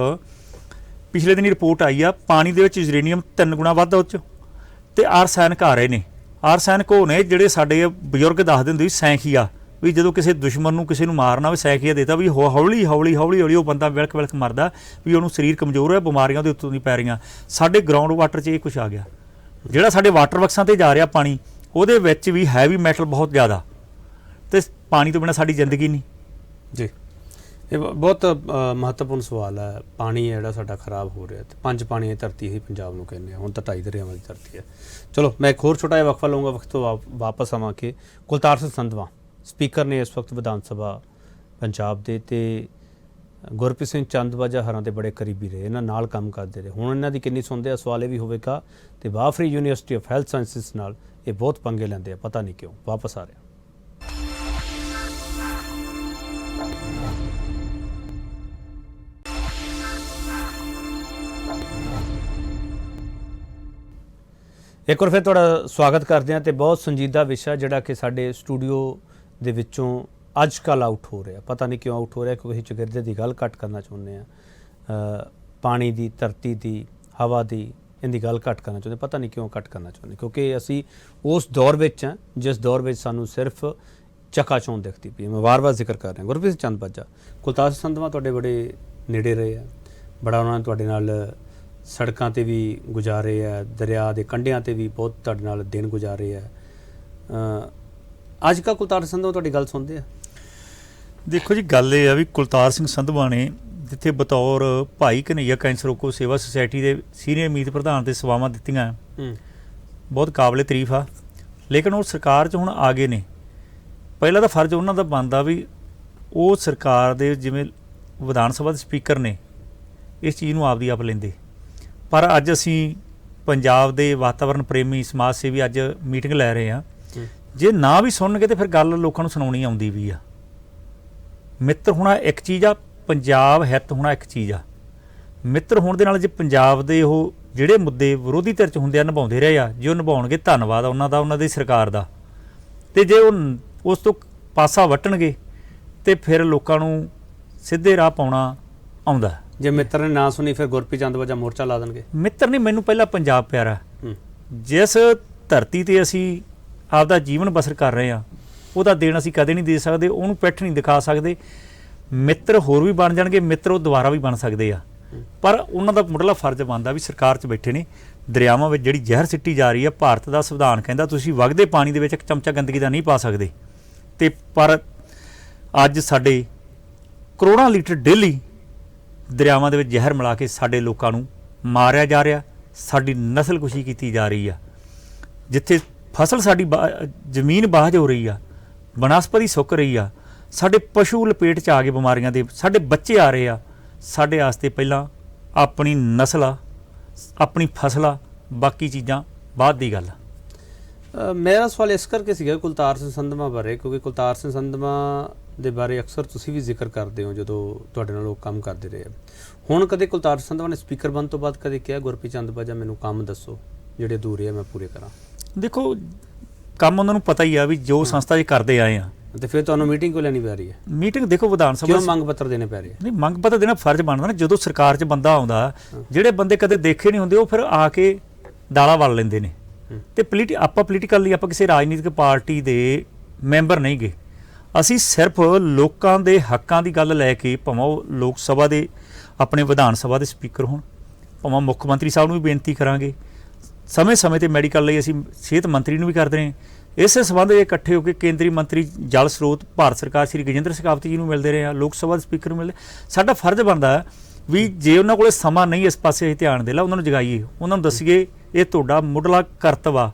ਪਿਛਲੇ ਦਿਨੀ ਰਿਪੋਰਟ ਆਈ ਆ, ਪਾਣੀ ਦੇ ਵਿੱਚ ਯੂਰੇਨੀਅਮ 3 ਗੁਣਾ ਵੱਧ ਉਹ 'ਚ, ਅਤੇ ਆਰਸੈਨਿਕ ਆ ਰਹੇ ਨੇ। ਆਰਸੈਨਿਕ ਉਹ ਨੇ ਜਿਹੜੇ ਸਾਡੇ ਬਜ਼ੁਰਗ ਦੱਸਦੇ ਹੁੰਦੇ ਸੀ ਸੈਂਖੀਆ, ਵੀ ਜਦੋਂ ਕਿਸੇ ਦੁਸ਼ਮਣ ਨੂੰ, ਕਿਸੇ ਨੂੰ ਮਾਰਨਾ ਹੋਵੇ, ਸੈਂਖੀਆ ਦੇਤਾ ਵੀ ਹੌਲੀ ਹੌਲੀ ਹੌਲੀ ਹੌਲੀ ਉਹ ਬੰਦਾ ਵਿਲਕ ਵਿਲਕ ਮਰਦਾ, ਵੀ ਉਹਨੂੰ ਸਰੀਰ ਕਮਜ਼ੋਰ ਹੋਇਆ, ਬਿਮਾਰੀਆਂ ਉਹਦੇ ਉੱਤੋਂ ਦੀ ਪੈ ਰਹੀਆਂ। ਸਾਡੇ ਗਰਾਊਂਡ ਵਾਟਰ 'ਚ ਇਹ ਕੁਛ ਆ ਗਿਆ। ਜਿਹੜਾ ਸਾਡੇ ਵਾਟਰ ਬਕਸਾਂ 'ਤੇ ਜਾ ਰਿਹਾ ਪਾਣੀ, ਉਹਦੇ ਵਿੱਚ ਵੀ ਹੈਵੀ ਮੈਟਲ ਬਹੁਤ ਜ਼ਿਆਦਾ, ਅਤੇ ਪਾਣੀ ਤੋਂ ਬਿਨਾਂ ਸਾਡੀ ਜ਼ਿੰਦਗੀ ਨਹੀਂ ਜੀ। ਇਹ ਬਹੁਤ ਮਹੱਤਵਪੂਰਨ ਸਵਾਲ ਹੈ। ਪਾਣੀ ਹੈ ਜਿਹੜਾ ਸਾਡਾ ਖਰਾਬ ਹੋ ਰਿਹਾ, ਅਤੇ 5 ਪਾਣੀ ਦੀ ਧਰਤੀ ਹੀ ਪੰਜਾਬ ਨੂੰ ਕਹਿੰਦੇ ਆ, ਹੁਣ ਤਾਂ 2.5 ਦਰਿਆਵਾਂ ਦੀ ਧਰਤੀ ਹੈ। ਚਲੋ ਮੈਂ ਇੱਕ ਹੋਰ ਛੋਟਾ ਜਿਹਾ ਵਕਫਾ ਲਊਂਗਾ, ਵਕਤ ਤੋਂ ਵਾਪਸ ਆਵਾਂ ਕਿ ਕੁਲਤਾਰ ਸਿੰਘ ਸੰਧਵਾਂ ਸਪੀਕਰ ਨੇ ਇਸ ਵਕਤ ਵਿਧਾਨ ਸਭਾ ਪੰਜਾਬ ਦੇ, ਅਤੇ ਗੁਰਪ੍ਰੀਤ ਸਿੰਘ ਚੰਦਵਾਜਾ ਹਰਾਂ ਦੇ ਬੜੇ ਕਰੀਬੀ ਰਹੇ, ਇਹਨਾਂ ਨਾਲ ਕੰਮ ਕਰਦੇ ਰਹੇ। ਹੁਣ ਇਹਨਾਂ ਦੀ ਕਿੰਨੀ ਸੁਣਦੇ ਆ, ਸਵਾਲ ਇਹ ਵੀ ਹੋਵੇਗਾ। ਅਤੇ ਬਾਫਰੀ ਯੂਨੀਵਰਸਿਟੀ ਆਫ ਹੈਲਥ ਸਾਇੰਸਿਸ ਨਾਲ ਇਹ ਬਹੁਤ ਪੰਗੇ ਲੈਂਦੇ ਆ, ਪਤਾ ਨਹੀਂ ਕਿਉਂ। ਵਾਪਸ ਆ ਰਿਹਾ। ਇੱਕ ਵਾਰ ਫਿਰ ਤੁਹਾਡਾ ਸਵਾਗਤ ਕਰਦੇ ਹਾਂ। ਅਤੇ ਬਹੁਤ ਸੰਜੀਦਾ ਵਿਸ਼ਾ ਜਿਹੜਾ ਕਿ ਸਾਡੇ ਸਟੂਡੀਓ ਦੇ ਵਿੱਚੋਂ ਅੱਜ ਕੱਲ੍ਹ ਆਊਟ ਹੋ ਰਿਹਾ, ਪਤਾ ਨਹੀਂ ਕਿਉਂ ਆਊਟ ਹੋ ਰਿਹਾ, ਕਿਉਂਕਿ ਅਸੀਂ ਚੌਗਿਰਦੇ ਦੀ ਗੱਲ ਘੱਟ ਕਰਨਾ ਚਾਹੁੰਦੇ ਹਾਂ, ਪਾਣੀ ਦੀ, ਧਰਤੀ ਦੀ, ਹਵਾ ਦੀ, ਇਹਦੀ ਗੱਲ ਘੱਟ ਕਰਨਾ ਚਾਹੁੰਦੇ। ਪਤਾ ਨਹੀਂ ਕਿਉਂ ਘੱਟ ਕਰਨਾ ਚਾਹੁੰਦੇ, ਕਿਉਂਕਿ ਅਸੀਂ ਉਸ ਦੌਰ ਵਿੱਚ ਹਾਂ ਜਿਸ ਦੌਰ ਵਿੱਚ ਸਾਨੂੰ ਸਿਰਫ ਚਕਾਚੌਂਧ ਦਿਖਦੀ ਪਈ। ਮੈਂ ਵਾਰ-ਵਾਰ ਜ਼ਿਕਰ ਕਰ ਰਿਹਾ ਗੁਰਪ੍ਰੀਤ ਸਿੰਘ ਚੰਦਵਾਜਾ। ਕੁਲਤਾਰ ਸਿੰਘ ਸੰਧਵਾਂ ਤੁਹਾਡੇ ਬੜੇ ਨੇੜੇ ਰਹੇ ਆ, ਬੜਾ ਉਹਨਾਂ ਨੇ ਤੁਹਾਡੇ ਨਾਲ ਸੜਕਾਂ 'ਤੇ ਵੀ ਗੁਜ਼ਾਰੇ ਆ, ਦਰਿਆ ਦੇ ਕੰਢਿਆਂ 'ਤੇ ਵੀ ਬਹੁਤ ਤੁਹਾਡੇ ਨਾਲ ਦਿਨ ਗੁਜ਼ਾਰੇ ਆ। ਅੱਜ ਕੱਲ੍ਹ ਕੁਲਤਾਰ ਸਿੰਘ ਸੰਧਵਾਂ ਤੁਹਾਡੀ ਗੱਲ ਸੁਣਦੇ ਆ? ਦੇਖੋ ਜੀ, ਗੱਲ ਇਹ ਆ ਵੀ ਕੁਲਤਾਰ ਸਿੰਘ ਸੰਧਵਾਂ ਨੇ ਜਿੱਥੇ ਬਤੌਰ ਭਾਈ ਕਨ੍ਹਈਆ ਕੈਂਸਰ ਰੋਕੋ ਸੇਵਾ ਸੁਸਾਇਟੀ ਦੇ ਸੀਨੀਅਰ ਮੀਤ ਪ੍ਰਧਾਨ ਤੇ ਸੇਵਾਵਾਂ ਦਿੱਤੀਆਂ, ਬਹੁਤ ਕਾਬਲੇ ਤਾਰੀਫ ਆ। ਲੇਕਿਨ ਉਹ ਸਰਕਾਰ 'ਚ ਹੁਣ ਆ ਗਏ ਨੇ। ਪਹਿਲਾਂ ਤਾਂ ਫਰਜ਼ ਉਹਨਾਂ ਦਾ ਬਣਦਾ ਵੀ ਉਹ ਸਰਕਾਰ ਦੇ ਜਿਵੇਂ ਵਿਧਾਨ ਸਭਾ ਦੇ ਸਪੀਕਰ ਨੇ ਇਸ ਚੀਜ਼ ਨੂੰ ਆਪਦੀ ਆਪ ਲੈਂਦੇ। ਪਰ ਅੱਜ ਅਸੀਂ ਪੰਜਾਬ ਦੇ ਵਾਤਾਵਰਣ ਪ੍ਰੇਮੀ ਸਮਾਜ ਸੇਵੀ ਅੱਜ ਮੀਟਿੰਗ ਲੈ ਰਹੇ ਹਾਂ। ਜੇ ਨਾ ਵੀ ਸੁਣਨਗੇ ਤਾਂ ਫਿਰ ਗੱਲ ਲੋਕਾਂ ਨੂੰ ਸੁਣਾਉਣੀ ਆਉਂਦੀ ਵੀ ਆ। ਮਿੱਤਰ ਹੋਣਾ ਇੱਕ ਚੀਜ਼ ਆ, ਪੰਜਾਬ ਹਿੱਤ ਹੋਣਾ ਇੱਕ ਚੀਜ਼ ਆ। ਮਿੱਤਰ ਹੋਣ ਦੇ ਨਾਲ ਜੇ ਪੰਜਾਬ ਦੇ ਉਹ ਜਿਹੜੇ ਮੁੱਦੇ ਵਿਰੋਧੀ ਧਿਰ 'ਚ ਹੁੰਦੇ ਆ ਨਿਭਾਉਂਦੇ ਰਹੇ ਆ, ਜੇ ਉਹ ਨਿਭਾਉਣਗੇ ਧੰਨਵਾਦ ਉਹਨਾਂ ਦਾ, ਉਹਨਾਂ ਦੀ ਸਰਕਾਰ ਦਾ। ਤੇ ਜੇ ਉਹ ਉਸ ਤੋਂ ਪਾਸਾ ਵੱਟਣਗੇ ਤੇ ਫਿਰ ਲੋਕਾਂ ਨੂੰ ਸਿੱਧੇ ਰਾਹ ਪਾਉਣਾ ਆਉਂਦਾ। ਜੇ ਮਿੱਤਰ ਨੇ ਨਾ ਸੁਣੀ ਫਿਰ ਗੁਰਪ੍ਰੀਤ ਚੰਦਬਾਜਾ ਮੋਰਚਾ ਲਾ ਦੇਣਗੇ। ਮਿੱਤਰ ਨਹੀਂ, ਮੈਨੂੰ ਪਹਿਲਾਂ ਪੰਜਾਬ ਪਿਆਰਾ। ਜਿਸ ਧਰਤੀ ਤੇ ਅਸੀਂ ਆਪਦਾ ਜੀਵਨ ਬਸਰ ਕਰ ਰਹੇ ਹਾਂ ਉਹਦਾ ਦੇਣ ਅਸੀਂ ਕਦੇ ਨਹੀਂ ਦੇ ਸਕਦੇ, ਉਹਨੂੰ ਪਿੱਠ ਨਹੀਂ ਦਿਖਾ ਸਕਦੇ। ਮਿੱਤਰ ਹੋਰ ਵੀ ਬਣ ਜਾਣਗੇ, ਮਿੱਤਰ ਉਹ ਦੁਬਾਰਾ ਵੀ ਬਣ ਸਕਦੇ ਆ, ਪਰ ਉਹਨਾਂ ਦਾ ਮੁੱਢਲਾ ਫਰਜ਼ ਬਣਦਾ ਵੀ ਸਰਕਾਰ 'ਚ ਬੈਠੇ ਨੇ। ਦਰਿਆਵਾਂ ਵਿੱਚ ਜਿਹੜੀ ਜ਼ਹਿਰ ਸਿੱਟੀ ਜਾ ਰਹੀ ਹੈ, ਭਾਰਤ ਦਾ ਸੰਵਿਧਾਨ ਕਹਿੰਦਾ ਤੁਸੀਂ ਵਗਦੇ ਪਾਣੀ ਦੇ ਵਿੱਚ ਇੱਕ ਚਮਚਾ ਗੰਦਗੀ ਦਾ ਨਹੀਂ ਪਾ ਸਕਦੇ। ਤੇ ਪਰ ਅੱਜ ਸਾਡੇ ਕਰੋੜਾਂ ਲੀਟਰ ਡੇਲੀ ਦਰਿਆਵਾਂ ਦੇ ਵਿੱਚ ਜ਼ਹਿਰ ਮਿਲਾ ਕੇ ਸਾਡੇ ਲੋਕਾਂ ਨੂੰ ਮਾਰਿਆ ਜਾ ਰਿਹਾ, ਸਾਡੀ ਨਸਲਕੁਸ਼ੀ ਕੀਤੀ ਜਾ ਰਹੀ ਆ। ਜਿੱਥੇ ਫਸਲ ਸਾਡੀ ਜ਼ਮੀਨ ਬਾਹਜ ਹੋ ਰਹੀ ਆ, ਬਨਸਪਤੀ ਸੁੱਕ ਰਹੀ ਆ, ਸਾਡੇ ਪਸ਼ੂ ਲਪੇਟ 'ਚ ਆ ਗਏ ਬਿਮਾਰੀਆਂ ਦੇ, ਸਾਡੇ ਬੱਚੇ ਆ ਰਹੇ ਆ। ਸਾਡੇ ਵਾਸਤੇ ਪਹਿਲਾਂ ਆਪਣੀ ਨਸਲ ਆ, ਆਪਣੀ ਫਸਲ ਆ, ਬਾਕੀ ਚੀਜ਼ਾਂ ਬਾਅਦ ਦੀ ਗੱਲ ਆ। ਮੇਰਾ ਸਵਾਲ ਇਸ ਕਰਕੇ ਸੀਗਾ ਕੁਲਤਾਰ ਸਿੰਘ ਸੰਧਮਾ ਬਾਰੇ, ਕਿਉਂਕਿ ਕੁਲਤਾਰ ਸਿੰਘ ਸੰਧਮਾ ਦੇ ਬਾਰੇ ਅਕਸਰ ਤੁਸੀਂ ਵੀ ਜ਼ਿਕਰ ਕਰਦੇ ਹੋ ਜਦੋਂ ਤੁਹਾਡੇ ਨਾਲ ਲੋਕ ਕੰਮ ਕਰਦੇ ਰਹੇ। ਹੁਣ ਕਦੇ ਕੁਲਤਾਰ ਸਿੰਘ ਸੰਧਮਾ ਨੇ ਸਪੀਕਰ ਬਣਨ ਤੋਂ ਬਾਅਦ ਕਦੇ ਕਿਹਾ ਗੁਰਪ੍ਰੀਤ ਚੰਦਬਾਜਾ ਮੈਨੂੰ ਕੰਮ ਦੱਸੋ ਜਿਹੜੇ ਅਧੂਰੇ ਆ ਮੈਂ ਪੂਰੇ ਕਰਾਂ? ਦੇਖੋ ਕੰਮ ਉਹਨਾਂ ਨੂੰ ਪਤਾ ਹੀ ਆ ਵੀ ਜੋ ਸੰਸਥਾ 'ਚ ਕਰਦੇ ਆਏ ਆ। ਤੇ ਫਿਰ ਤੁਹਾਨੂੰ ਮੀਟਿੰਗ ਕਿਉਂ ਲੈਣੀ ਪੈ ਰਹੀ ਹੈ? ਮੀਟਿੰਗ ਦੇਖੋ ਵਿਧਾਨ ਸਭਾ ਕਿਉਂ ਮੰਗ ਪੱਤਰ ਦੇਣੇ ਪੈ ਰਹੇ? ਨਹੀਂ, ਮੰਗ ਪੱਤਰ ਦੇਣਾ ਫਰਜ਼ ਬਣਦਾ ਨਾ। ਜਦੋਂ ਸਰਕਾਰ 'ਚ ਬੰਦਾ ਆਉਂਦਾ, ਜਿਹੜੇ ਬੰਦੇ ਕਦੇ ਦੇਖੇ ਨਹੀਂ ਹੁੰਦੇ ਉਹ ਫਿਰ ਆ ਕੇ ਦਾਲਾ ਵੱਲ ਲੈਂਦੇ ਨੇ। ਤੇ ਆਪਾਂ ਪੋਲੀਟੀਕਲੀ ਆਪਾਂ ਕਿਸੇ ਰਾਜਨੀਤਿਕ ਪਾਰਟੀ ਦੇ ਮੈਂਬਰ ਨਹੀਂ ਗਏ। ਅਸੀਂ ਸਿਰਫ ਲੋਕਾਂ ਦੇ ਹੱਕਾਂ ਦੀ ਗੱਲ ਲੈ ਕੇ, ਭਾਵੇਂ ਉਹ ਲੋਕ ਸਭਾ ਦੇ ਆਪਣੇ ਵਿਧਾਨ ਸਭਾ ਦੇ ਸਪੀਕਰ ਹੋਣ, ਭਾਵੇਂ ਮੁੱਖ ਮੰਤਰੀ ਸਾਹਿਬ ਨੂੰ ਵੀ ਬੇਨਤੀ ਕਰਾਂਗੇ। ਸਮੇਂ-ਸਮੇਂ ਤੇ ਮੈਡੀਕਲ ਲਈ ਅਸੀਂ ਸਿਹਤ ਮੰਤਰੀ ਨੂੰ ਵੀ ਕਰਦੇ ਰਹੇ। ਇਸੇ ਸੰਬੰਧ ਵਿੱਚ ਇਕੱਠੇ ਹੋ ਕੇ ਕੇਂਦਰੀ ਮੰਤਰੀ ਜਲ ਸਰੋਤ ਭਾਰਤ ਸਰਕਾਰ ਸ਼੍ਰੀ ਗਜੇਂਦਰ ਸ਼ੇਖਾਵਤ ਜੀ ਨੂੰ ਮਿਲਦੇ ਰਹੇ ਆ, ਲੋਕ ਸਭਾ ਦੇ ਸਪੀਕਰ ਨੂੰ ਮਿਲਦੇ। ਸਾਡਾ ਫਰਜ਼ ਬਣਦਾ ਵੀ ਜੇ ਉਹਨਾਂ ਕੋਲ ਸਮਾਂ ਨਹੀਂ ਇਸ ਪਾਸੇ ਅਸੀਂ ਧਿਆਨ ਦੇ ਲਾ, ਉਹਨਾਂ ਨੂੰ ਜਗਾਈਏ, ਉਹਨਾਂ ਨੂੰ ਦੱਸੀਏ ਇਹ ਤੁਹਾਡਾ ਮੁੱਢਲਾ ਕਰਤੱਵ ਆ,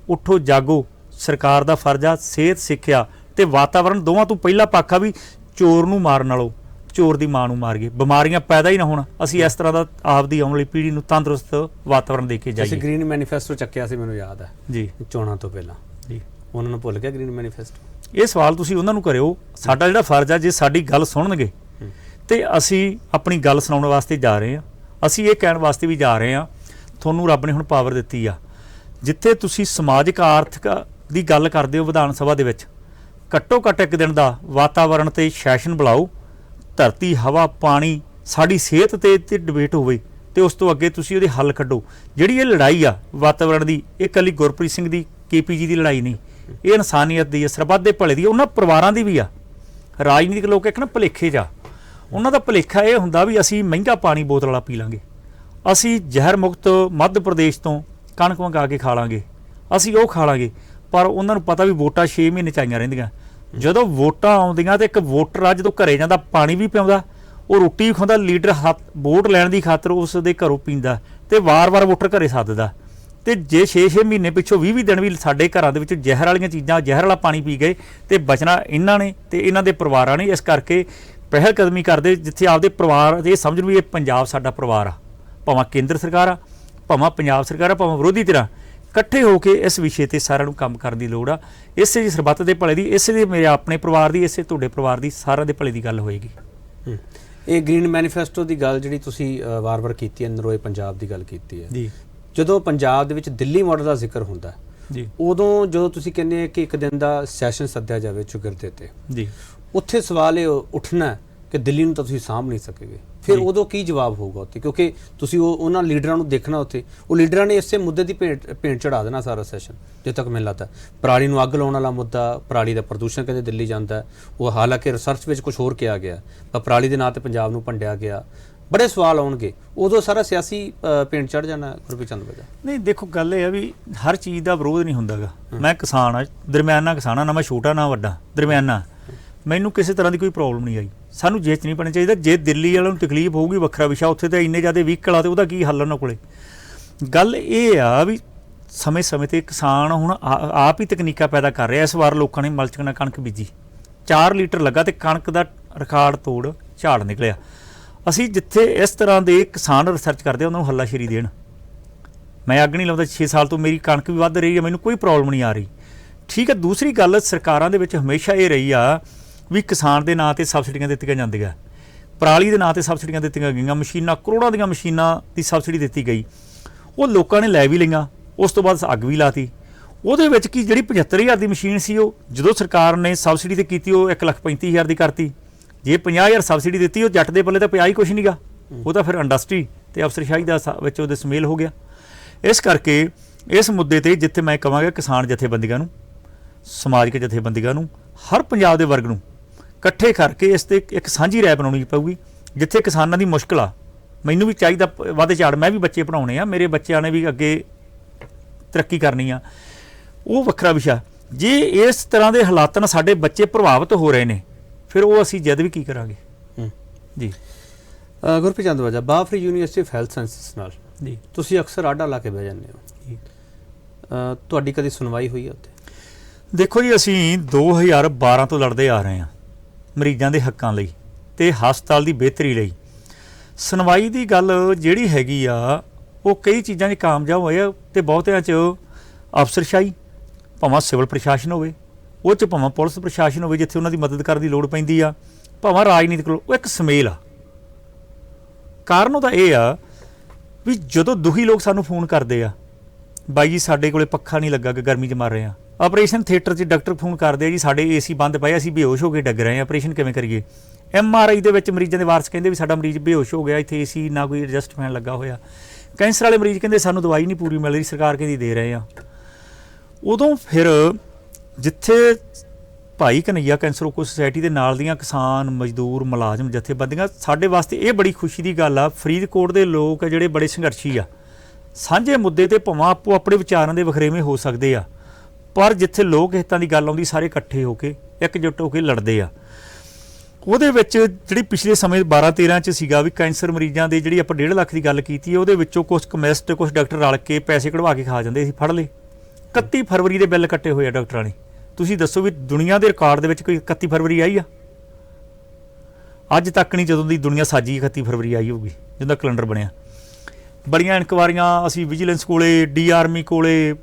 ਉੱਠੋ ਜਾਗੋ। ਸਰਕਾਰ ਦਾ ਫਰਜ਼ ਆ ਸਿਹਤ, ਸਿੱਖਿਆ ਤੇ ਵਾਤਾਵਰਣ ਦੋਵਾਂ ਤੋਂ ਪਹਿਲਾ ਪੱਖ ਆ ਵੀ ਚੋਰ ਨੂੰ ਮਾਰਨ ਨਾਲੋਂ ਚੋਰ ਦੀ ਮਾਂ ਨੂੰ ਮਾਰ ਗਏ, ਬਿਮਾਰੀਆਂ ਪੈਦਾ ਹੀ ਨਾ ਹੋਣ। ਅਸੀਂ ਇਸ ਤਰ੍ਹਾਂ ਦਾ ਆਪਦੀ ਆਉਣ ਵਾਲੀ ਪੀੜ੍ਹੀ ਨੂੰ ਤੰਦਰੁਸਤ ਵਾਤਾਵਰਣ ਦੇ ਕੇ ਜਾਈਏ। ਤੁਸੀਂ ਗ੍ਰੀਨ ਮੈਨੀਫੈਸਟੋ ਚੱਕਿਆ ਸੀ, ਮੈਨੂੰ ਯਾਦ ਹੈ ਜੀ, ਚੋਣਾਂ ਤੋਂ ਪਹਿਲਾਂ ਜੀ। ਉਹਨਾਂ ਨੂੰ ਭੁੱਲ ਗਿਆ ਗ੍ਰੀਨ ਮੈਨੀਫੈਸਟੋ? ਇਹ ਸਵਾਲ ਤੁਸੀਂ ਉਹਨਾਂ ਨੂੰ ਕਰਿਓ। ਸਾਡਾ ਜਿਹੜਾ ਫਰਜ਼ ਆ, ਜੇ ਸਾਡੀ ਗੱਲ ਸੁਣਨਗੇ ਤੇ ਅਸੀਂ ਆਪਣੀ ਗੱਲ ਸੁਣਾਉਣ ਵਾਸਤੇ ਜਾ ਰਹੇ ਹਾਂ। ਅਸੀਂ ਇਹ ਕਹਿਣ ਵਾਸਤੇ ਵੀ ਜਾ ਰਹੇ ਹਾਂ ਤੁਹਾਨੂੰ ਰੱਬ ਨੇ ਹੁਣ ਪਾਵਰ ਦਿੱਤੀ ਆ। ਜਿੱਥੇ ਤੁਸੀਂ ਸਮਾਜਿਕ ਆਰਥਿਕ ਦੀ ਗੱਲ ਕਰਦੇ ਹੋ ਵਿਧਾਨ ਸਭਾ ਦੇ ਵਿੱਚ, ਘੱਟੋ ਘੱਟ ਇੱਕ ਦਿਨ ਦਾ ਵਾਤਾਵਰਣ ਤੇ ਸੈਸ਼ਨ ਬੁਲਾਓ, ਧਰਤੀ, ਹਵਾ, ਪਾਣੀ, ਸਾਡੀ ਸਿਹਤ ਤੇ ਡਿਬੇਟ ਹੋਵੇ ਤੇ ਉਸ ਤੋਂ ਅੱਗੇ ਤੁਸੀਂ ਉਹਦੇ ਹੱਲ ਕੱਢੋ। ਜਿਹੜੀ ਇਹ ਲੜਾਈ ਆ ਵਾਤਾਵਰਣ ਦੀ, ਇਹ ਇਕੱਲੀ ਗੁਰਪ੍ਰੀਤ ਸਿੰਘ ਦੀ, KPG ਦੀ ਲੜਾਈ ਨਹੀਂ, ਇਹ ਇਨਸਾਨੀਅਤ ਦੀ ਹੈ, ਸਰਬੱਤ ਦੇ ਭਲੇ ਦੀ, ਉਹਨਾਂ ਪਰਿਵਾਰਾਂ ਦੀ ਵੀ ਆ। ਰਾਜਨੀਤਿਕ ਲੋਕ ਇੱਕ ਨਾ ਭੁਲੇਖੇ 'ਚ ਆ, ਉਹਨਾਂ ਦਾ ਭੁਲੇਖਾ ਇਹ ਹੁੰਦਾ ਵੀ ਅਸੀਂ ਮਹਿੰਗਾ ਪਾਣੀ ਬੋਤਲ ਵਾਲਾ ਪੀ ਲਾਂਗੇ, ਅਸੀਂ ਜ਼ਹਿਰ ਮੁਕਤ ਮੱਧ ਪ੍ਰਦੇਸ਼ ਤੋਂ ਕਣਕ ਮੰਗਾ ਕੇ ਖਾ ਲਾਂਗੇ, ਅਸੀਂ ਉਹ ਖਾ ਲਾਂਗੇ। ਪਰ ਉਹਨਾਂ ਨੂੰ ਪਤਾ ਵੀ ਵੋਟਾਂ 6 ਮਹੀਨੇ ਚਾਹੀਆਂ ਰਹਿੰਦੀਆਂ। ਜਦੋਂ ਵੋਟਾਂ ਆਉਂਦੀਆਂ ਤੇ ਇੱਕ ਵੋਟਰ ਆ ਜਦੋਂ ਘਰੇ ਜਾਂਦਾ ਪਾਣੀ ਵੀ ਪਿਆਉਂਦਾ, ਉਹ ਰੋਟੀ ਵੀ ਖਾਂਦਾ, ਲੀਡਰ ਵੋਟ ਲੈਣ ਦੀ ਖਾਤਰ ਉਸ ਦੇ ਘਰੋਂ ਪੀਂਦਾ ਤੇ ਵਾਰ-ਵਾਰ ਵੋਟਰ ਘਰੇ ਸੱਦਦਾ। ਤੇ ਜੇ 6-6 ਮਹੀਨੇ ਪਿੱਛੋਂ 20 ਦਿਨ ਵੀ ਸਾਡੇ ਘਰਾਂ ਦੇ ਵਿੱਚ ਜ਼ਹਿਰ ਵਾਲੀਆਂ ਚੀਜ਼ਾਂ, ਜ਼ਹਿਰ ਵਾਲਾ ਪਾਣੀ ਪੀ ਗਏ ਤੇ ਬਚਣਾ ਇਹਨਾਂ ਨੇ ਤੇ ਇਹਨਾਂ ਦੇ ਪਰਿਵਾਰਾਂ ਨੇ। ਇਸ ਕਰਕੇ ਪਹਿਲ ਕਦਮੀ ਕਰਦੇ ਜਿੱਥੇ ਆਪਦੇ ਪਰਿਵਾਰ ਇਹ ਸਮਝਣ ਵੀ ਇਹ ਪੰਜਾਬ ਸਾਡਾ ਪਰਿਵਾਰ ਆ, ਭਾਵੇਂ ਕੇਂਦਰ ਸਰਕਾਰ ਆ, ਭਾਵੇਂ ਪੰਜਾਬ ਸਰਕਾਰ ਆ, ਭਾਵੇਂ ਵਿਰੋਧੀ ਧਿਰਾਂ, ਇਕੱਠੇ ਹੋ ਕੇ ਇਸ ਵਿਸ਼ੇ ਤੇ ਸਾਰਿਆਂ ਨੂੰ ਕੰਮ ਕਰਨ ਦੀ ਲੋੜ ਆ। ਇਸੇ ਜੀ ਸਰਬੱਤ ਦੇ ਭਲੇ ਦੀ, ਇਸੇ ਦੀ ਮੇਰੇ ਆਪਣੇ ਪਰਿਵਾਰ ਦੀ, ਇਸੇ ਤੁਹਾਡੇ ਪਰਿਵਾਰ ਦੀ, ਸਾਰਿਆਂ ਦੇ ਭਲੇ ਦੀ ਗੱਲ ਹੋਏਗੀ। ਇਹ ਗ੍ਰੀਨ ਮੈਨੀਫੈਸਟੋ ਦੀ ਗੱਲ ਜਿਹੜੀ ਤੁਸੀਂ ਵਾਰ-ਵਾਰ ਕੀਤੀ ਹੈ, ਨਰੋਏ ਪੰਜਾਬ ਦੀ ਗੱਲ ਕੀਤੀ ਹੈ ਜੀ। ਜਦੋਂ ਪੰਜਾਬ ਦੇ ਵਿੱਚ ਦਿੱਲੀ ਮਾਡਲ ਦਾ ਜ਼ਿਕਰ ਹੁੰਦਾ ਜੀ, ਉਦੋਂ ਜਦੋਂ ਤੁਸੀਂ ਕਹਿੰਦੇ ਹੋ ਕਿ ਇੱਕ ਦਿਨ ਦਾ ਸੈਸ਼ਨ ਸੱਦਿਆ ਜਾਵੇ ਚੁਗਰਦੇ ਤੇ ਜੀ, ਉੱਥੇ ਸਵਾਲ ਇਹ ਉੱਠਣਾ ਕਿ ਦਿੱਲੀ ਨੂੰ ਤਾਂ ਤੁਸੀਂ ਸਾਂਭ ਨਹੀਂ ਸਕੋਗੇ। ਫਿਰ ਉਦੋਂ ਕੀ ਜਵਾਬ ਹੋਊਗਾ ਉੱਥੇ? ਕਿਉਂਕਿ ਤੁਸੀਂ ਉਹਨਾਂ ਲੀਡਰਾਂ ਨੂੰ ਦੇਖਣਾ ਉੱਥੇ, ਉਹ ਲੀਡਰਾਂ ਨੇ ਇਸੇ ਮੁੱਦੇ ਦੀ ਭੇਂਟ ਚੜਾ ਦੇਣਾ ਸਾਰਾ ਸੈਸ਼ਨ। ਜਿੱਥੇ ਤੱਕ ਮੈਨੂੰ ਲੱਗਦਾ ਪਰਾਲੀ ਨੂੰ ਅੱਗ ਲਾਉਣ ਵਾਲਾ ਮੁੱਦਾ, ਪਰਾਲੀ ਦਾ ਪ੍ਰਦੂਸ਼ਣ ਕਦੇ ਦਿੱਲੀ ਜਾਂਦਾ, ਉਹ ਹਾਲਾਂਕਿ ਰਿਸਰਚ ਵਿੱਚ ਕੁਝ ਹੋਰ ਕਿਹਾ ਗਿਆ, ਪਰ ਪਰਾਲੀ ਦੇ ਨਾਂ ਤੇ ਪੰਜਾਬ ਨੂੰ ਭੰਡਿਆ ਗਿਆ। ਬੜੇ ਸਵਾਲ ਆਉਣਗੇ, ਉਦੋਂ ਸਾਰਾ ਸਿਆਸੀ ਭੇਂਟ ਚੜ ਜਾਣਾ ਗੁਰਪ੍ਰੀਤ ਚੰਦਬਾਜਾ। ਨਹੀਂ, ਦੇਖੋ ਗੱਲ ਇਹ ਆ ਵੀ ਹਰ ਚੀਜ਼ ਦਾ ਵਿਰੋਧ ਨਹੀਂ ਹੁੰਦਾ ਗਾ। ਮੈਂ ਕਿਸਾਨ ਆ, ਦਰਮਿਆਨਾ ਕਿਸਾਨ ਆ, ਨਾ ਮੈਂ ਛੋਟਾ ਨਾ ਵੱਡਾ, ਦਰਮਿਆਨਾ। ਮੈਨੂੰ ਕਿਸੇ ਤਰ੍ਹਾਂ ਦੀ ਕੋਈ ਪ੍ਰੋਬਲਮ ਨਹੀਂ ਆਈ। ਸਾਨੂੰ ਜੇਚ ਨਹੀਂ ਪੈਣਾ ਚਾਹੀਦਾ। ਜੇ ਦਿੱਲੀ ਵਾਲਿਆਂ ਨੂੰ ਤਕਲੀਫ ਹੋਊਗੀ ਵੱਖਰਾ ਵਿਸ਼ਾ, ਉੱਥੇ ਤਾਂ ਇੰਨੇ ਜ਼ਿਆਦਾ ਵਹੀਕਲ ਆ ਤੇ ਉਹਦਾ ਕੀ ਹੱਲ ਉਹਨਾਂ ਕੋਲੇ। ਗੱਲ ਇਹ ਆ ਵੀ ਸਮੇਂ ਸਮੇਂ ਤੇ ਕਿਸਾਨ ਹੁਣ ਆਪ ਹੀ ਤਕਨੀਕਾਂ ਪੈਦਾ ਕਰ ਰਿਹਾ। ਇਸ ਵਾਰ ਲੋਕਾਂ ਨੇ ਮਲਚਿੰਗ ਨਾਲ ਕਣਕ ਬੀਜੀ, 4 ਲੀਟਰ ਲੱਗਾ ਤੇ ਕਣਕ ਦਾ ਰਿਕਾਰਡ ਤੋੜ ਝਾੜ ਨਿਕਲਿਆ। ਅਸੀਂ ਜਿੱਥੇ ਇਸ ਤਰ੍ਹਾਂ ਦੇ ਕਿਸਾਨ ਰਿਸਰਚ ਕਰਦੇ ਆ ਉਹਨਾਂ ਨੂੰ ਹੱਲਾਸ਼ੇਰੀ ਦੇਣ। ਮੈਂ ਅੱਗ ਨਹੀਂ ਲਾਉਂਦਾ, 6 ਸਾਲ ਤੋਂ ਮੇਰੀ ਕਣਕ ਵੀ ਵੱਧ ਰਹੀ ਹੈ, ਮੈਨੂੰ ਕੋਈ ਪ੍ਰੋਬਲਮ ਨਹੀਂ ਆ ਰਹੀ। ਠੀਕ ਹੈ। ਦੂਸਰੀ ਗੱਲ, ਸਰਕਾਰਾਂ ਦੇ ਵਿੱਚ ਹਮੇਸ਼ਾ ਇਹ ਰਹੀ ਆ ਵੀ ਕਿਸਾਨ ਦੇ ਨਾਂ 'ਤੇ ਸਬਸਿਡੀਆਂ ਦਿੱਤੀਆਂ ਜਾਂਦੀਆਂ, ਪਰਾਲੀ ਦੇ ਨਾਂ 'ਤੇ ਸਬਸਿਡੀਆਂ ਦਿੱਤੀਆਂ ਗਈਆਂ, ਮਸ਼ੀਨਾਂ ਕਰੋੜਾਂ ਦੀਆਂ ਮਸ਼ੀਨਾਂ ਦੀ ਸਬਸਿਡੀ ਦਿੱਤੀ ਗਈ। ਉਹ ਲੋਕਾਂ ਨੇ ਲੈ ਵੀ ਲਈਆਂ, ਉਸ ਤੋਂ ਬਾਅਦ ਅੱਗ ਵੀ ਲਾਤੀ। ਉਹਦੇ ਵਿੱਚ ਕੀ ਜਿਹੜੀ 75,000 ਦੀ ਮਸ਼ੀਨ ਸੀ, ਉਹ ਜਦੋਂ ਸਰਕਾਰ ਨੇ ਸਬਸਿਡੀ ਤੇ ਕੀਤੀ ਉਹ 1,35,000 ਦੀ ਕਰਤੀ। ਜੇ 50,000 ਸਬਸਿਡੀ ਦਿੱਤੀ, ਉਹ ਜੱਟ ਦੇ ਪੱਲੇ ਤਾਂ ਪਿਆ ਹੀ ਕੁਛ ਨਹੀਂਗਾ। ਉਹ ਤਾਂ ਫਿਰ ਇੰਡਸਟਰੀ ਤੇ ਅਫਸਰਸ਼ਾਹੀ ਦਾ ਵਿੱਚ ਉਹਦੇ ਸਮੇਲ ਹੋ ਗਿਆ। ਇਸ ਕਰਕੇ ਇਸ ਮੁੱਦੇ ਤੇ ਜਿੱਥੇ ਮੈਂ ਕਹਾਂਗਾ ਕਿਸਾਨ ਜਥੇਬੰਦੀਆਂ ਨੂੰ, ਸਮਾਜਿਕ ਜਥੇਬੰਦੀਆਂ ਨੂੰ, ਹਰ ਪੰਜਾਬ ਦੇ ਵਰਗ ਨੂੰ ਇਕੱਠੇ ਕਰਕੇ ਇਸ ਤੇ ਇੱਕ ਸਾਂਝੀ ਰਾਏ ਬਣਾਉਣੀ ਪਊਗੀ। ਜਿੱਥੇ ਕਿਸਾਨਾਂ ਦੀ ਮੁਸ਼ਕਿਲ ਆ, ਮੈਨੂੰ ਵੀ ਚਾਹੀਦਾ ਵਾਧੇ ਝਾੜ, ਮੈਂ ਵੀ ਬੱਚੇ ਪੜ੍ਹਾਉਣੇ ਆ, ਮੇਰੇ ਬੱਚਿਆਂ ਨੇ ਵੀ ਅੱਗੇ ਤਰੱਕੀ ਕਰਨੀ ਆ, ਉਹ ਵੱਖਰਾ ਵਿਸ਼ਾ। ਜੇ ਇਸ ਤਰ੍ਹਾਂ ਦੇ ਹਾਲਾਤਾਂ ਨਾਲ ਸਾਡੇ ਬੱਚੇ ਪ੍ਰਭਾਵਿਤ ਹੋ ਰਹੇ ਨੇ, ਫਿਰ ਉਹ ਅਸੀਂ ਜਦ ਵੀ ਕੀ ਕਰਾਂਗੇ ਜੀ। ਗੁਰਪ੍ਰੀਤ ਚੰਦ ਬਾਫਰੀ ਯੂਨੀਵਰਸਿਟੀ ਆਫ ਹੈਲਥ ਸਾਇੰਸਿਸ ਨਾਲ ਜੀ ਤੁਸੀਂ ਅਕਸਰ ਆਡਾ ਲਾ ਕੇ ਬਹਿ ਜਾਂਦੇ ਹੋ ਜੀ। ਤੁਹਾਡੀ ਕਦੀ ਸੁਣਵਾਈ ਹੋਈ ਹੈ ਉੱਥੇ? ਦੇਖੋ ਜੀ, ਅਸੀਂ 2012 ਤੋਂ ਲੜਦੇ ਆ ਰਹੇ ਹਾਂ ਮਰੀਜ਼ਾਂ ਦੇ ਹੱਕਾਂ ਲਈ ਤੇ ਹਸਪਤਾਲ ਦੀ ਬਿਹਤਰੀ ਲਈ। ਸੁਣਵਾਈ ਦੀ ਗੱਲ ਜਿਹੜੀ ਹੈਗੀ ਆ, ਉਹ ਕਈ ਚੀਜ਼ਾਂ 'ਚ ਕਾਮਯਾਬ ਹੋਏ ਆ ਤੇ ਬਹੁਤਿਆਂ 'ਚ ਅਫਸਰਸ਼ਾਹੀ, ਭਾਵੇਂ ਸਿਵਲ ਪ੍ਰਸ਼ਾਸਨ ਹੋਵੇ, ਉਹ 'ਚ ਭਾਵੇਂ ਪੁਲਿਸ ਪ੍ਰਸ਼ਾਸਨ ਹੋਵੇ ਜਿੱਥੇ ਉਹਨਾਂ ਦੀ ਮਦਦ ਕਰਨ ਦੀ ਲੋੜ ਪੈਂਦੀ ਆ, ਭਾਵੇਂ ਰਾਜਨੀਤਿਕ, ਉਹ ਇੱਕ ਸਮੇਲ ਆ। ਕਾਰਨ ਉਹਦਾ ਇਹ ਆ ਵੀ ਜਦੋਂ ਦੁਖੀ ਲੋਕ ਸਾਨੂੰ ਫੋਨ ਕਰਦੇ ਆ, ਬਾਈ ਜੀ ਸਾਡੇ ਕੋਲੇ ਪੱਖਾ ਨਹੀਂ ਲੱਗਾ, ਗਰਮੀ 'ਚ ਮਰ ਰਹੇ ਆ। ਆਪਰੇਸ਼ਨ ਥੀਏਟਰ 'ਚ ਡਾਕਟਰ ਫੋਨ ਕਰਦੇ ਆ, ਜੀ ਸਾਡੇ ਏਸੀ ਬੰਦ ਪਏ, ਅਸੀਂ ਬੇਹੋਸ਼ ਹੋ ਕੇ ਡਿੱਗ ਰਹੇ ਆ, ਆਪਰੇਸ਼ਨ ਕਿਵੇਂ ਕਰੀਏ। MRI ਦੇ ਵਿੱਚ ਮਰੀਜ਼ਾਂ ਦੇ ਵਾਰਸ ਕਹਿੰਦੇ ਵੀ ਸਾਡਾ ਮਰੀਜ਼ ਬੇਹੋਸ਼ ਹੋ ਗਿਆ, ਇੱਥੇ ਏਸੀ ਨਾ ਕੋਈ ਐਡਜਸਟ ਫੈਨ ਲੱਗਾ ਹੋਇਆ। ਕੈਂਸਰ ਵਾਲੇ ਮਰੀਜ਼ ਕਹਿੰਦੇ ਸਾਨੂੰ ਦਵਾਈ ਨਹੀਂ ਪੂਰੀ ਮਿਲ ਰਹੀ, ਸਰਕਾਰ ਕਹਿੰਦੀ ਦੇ ਰਹੇ ਆ। ਉਦੋਂ ਫਿਰ ਜਿੱਥੇ ਭਾਈ ਕਨਈਆ ਕੈਂਸਰ ਰੋਕੋ ਸੁਸਾਇਟੀ ਦੇ ਨਾਲ ਦੀਆਂ ਕਿਸਾਨ, ਮਜ਼ਦੂਰ, ਮੁਲਾਜ਼ਮ ਜਥੇਬੰਦੀਆਂ, ਸਾਡੇ ਵਾਸਤੇ ਇਹ ਬੜੀ ਖੁਸ਼ੀ ਦੀ ਗੱਲ ਆ। ਫਰੀਦਕੋਟ ਦੇ ਲੋਕ ਆ ਜਿਹੜੇ ਬੜੇ ਸੰਘਰਸ਼ੀ ਆ, ਸਾਂਝੇ ਮੁੱਦੇ ਤੇ ਭਾਵੇਂ ਆਪੋ ਆਪਣੇ ਵਿਚਾਰਾਂ ਦੇ ਵਖਰੇਵੇਂ ਹੋ ਸਕਦੇ ਆ, ਪਰ ਜਿੱਥੇ ਲੋਕ ਹਿੱਤਾਂ ਦੀ ਗੱਲ ਆਉਂਦੀ ਸਾਰੇ ਇਕੱਠੇ ਹੋ ਕੇ ਇਕਜੁੱਟ ਹੋ ਕੇ ਲੜਦੇ ਆ। ਉਹਦੇ ਵਿੱਚ ਜਿਹੜੀ ਪਿਛਲੇ ਸਮੇਂ 12-13 'ਚ ਸੀਗਾ ਵੀ ਕੈਂਸਰ ਮਰੀਜ਼ਾਂ ਦੇ ਜਿਹੜੀ ਆਪਾਂ 1.5 ਲੱਖ ਦੀ ਗੱਲ ਕੀਤੀ ਹੈ, ਉਹਦੇ ਵਿੱਚੋਂ ਕੁਝ ਕਮਿਸਟ, ਕੁਝ ਡਾਕਟਰ ਰਲ ਕੇ ਪੈਸੇ ਕਢਵਾ ਕੇ ਖਾ ਜਾਂਦੇ ਸੀ, ਫੜ ਲਏ। 31 ਫਰਵਰੀ ਦੇ ਬਿੱਲ ਕੱਟੇ ਹੋਏ ਆ ਡਾਕਟਰਾਂ ਨੇ। ਤੁਸੀਂ ਦੱਸੋ ਵੀ ਦੁਨੀਆ ਦੇ ਰਿਕਾਰਡ ਦੇ ਵਿੱਚ ਕੋਈ 31 ਫਰਵਰੀ ਆਈ ਆ? ਅੱਜ ਤੱਕ ਨਹੀਂ, ਜਦੋਂ ਦੀ ਦੁਨੀਆ ਸਾਜੀ 31 ਫਰਵਰੀ ਆਈ ਹੋਊਗੀ, ਜਦੋਂ ਕੈਲੰਡਰ ਬਣਿਆ। ਬੜੀਆਂ ਇਨਕੁਆਰੀਆਂ ਅਸੀਂ ਵਿਜੀਲੈਂਸ ਕੋਲੇ, ਡੀਆਰਮੀ ਕੋਲੇ,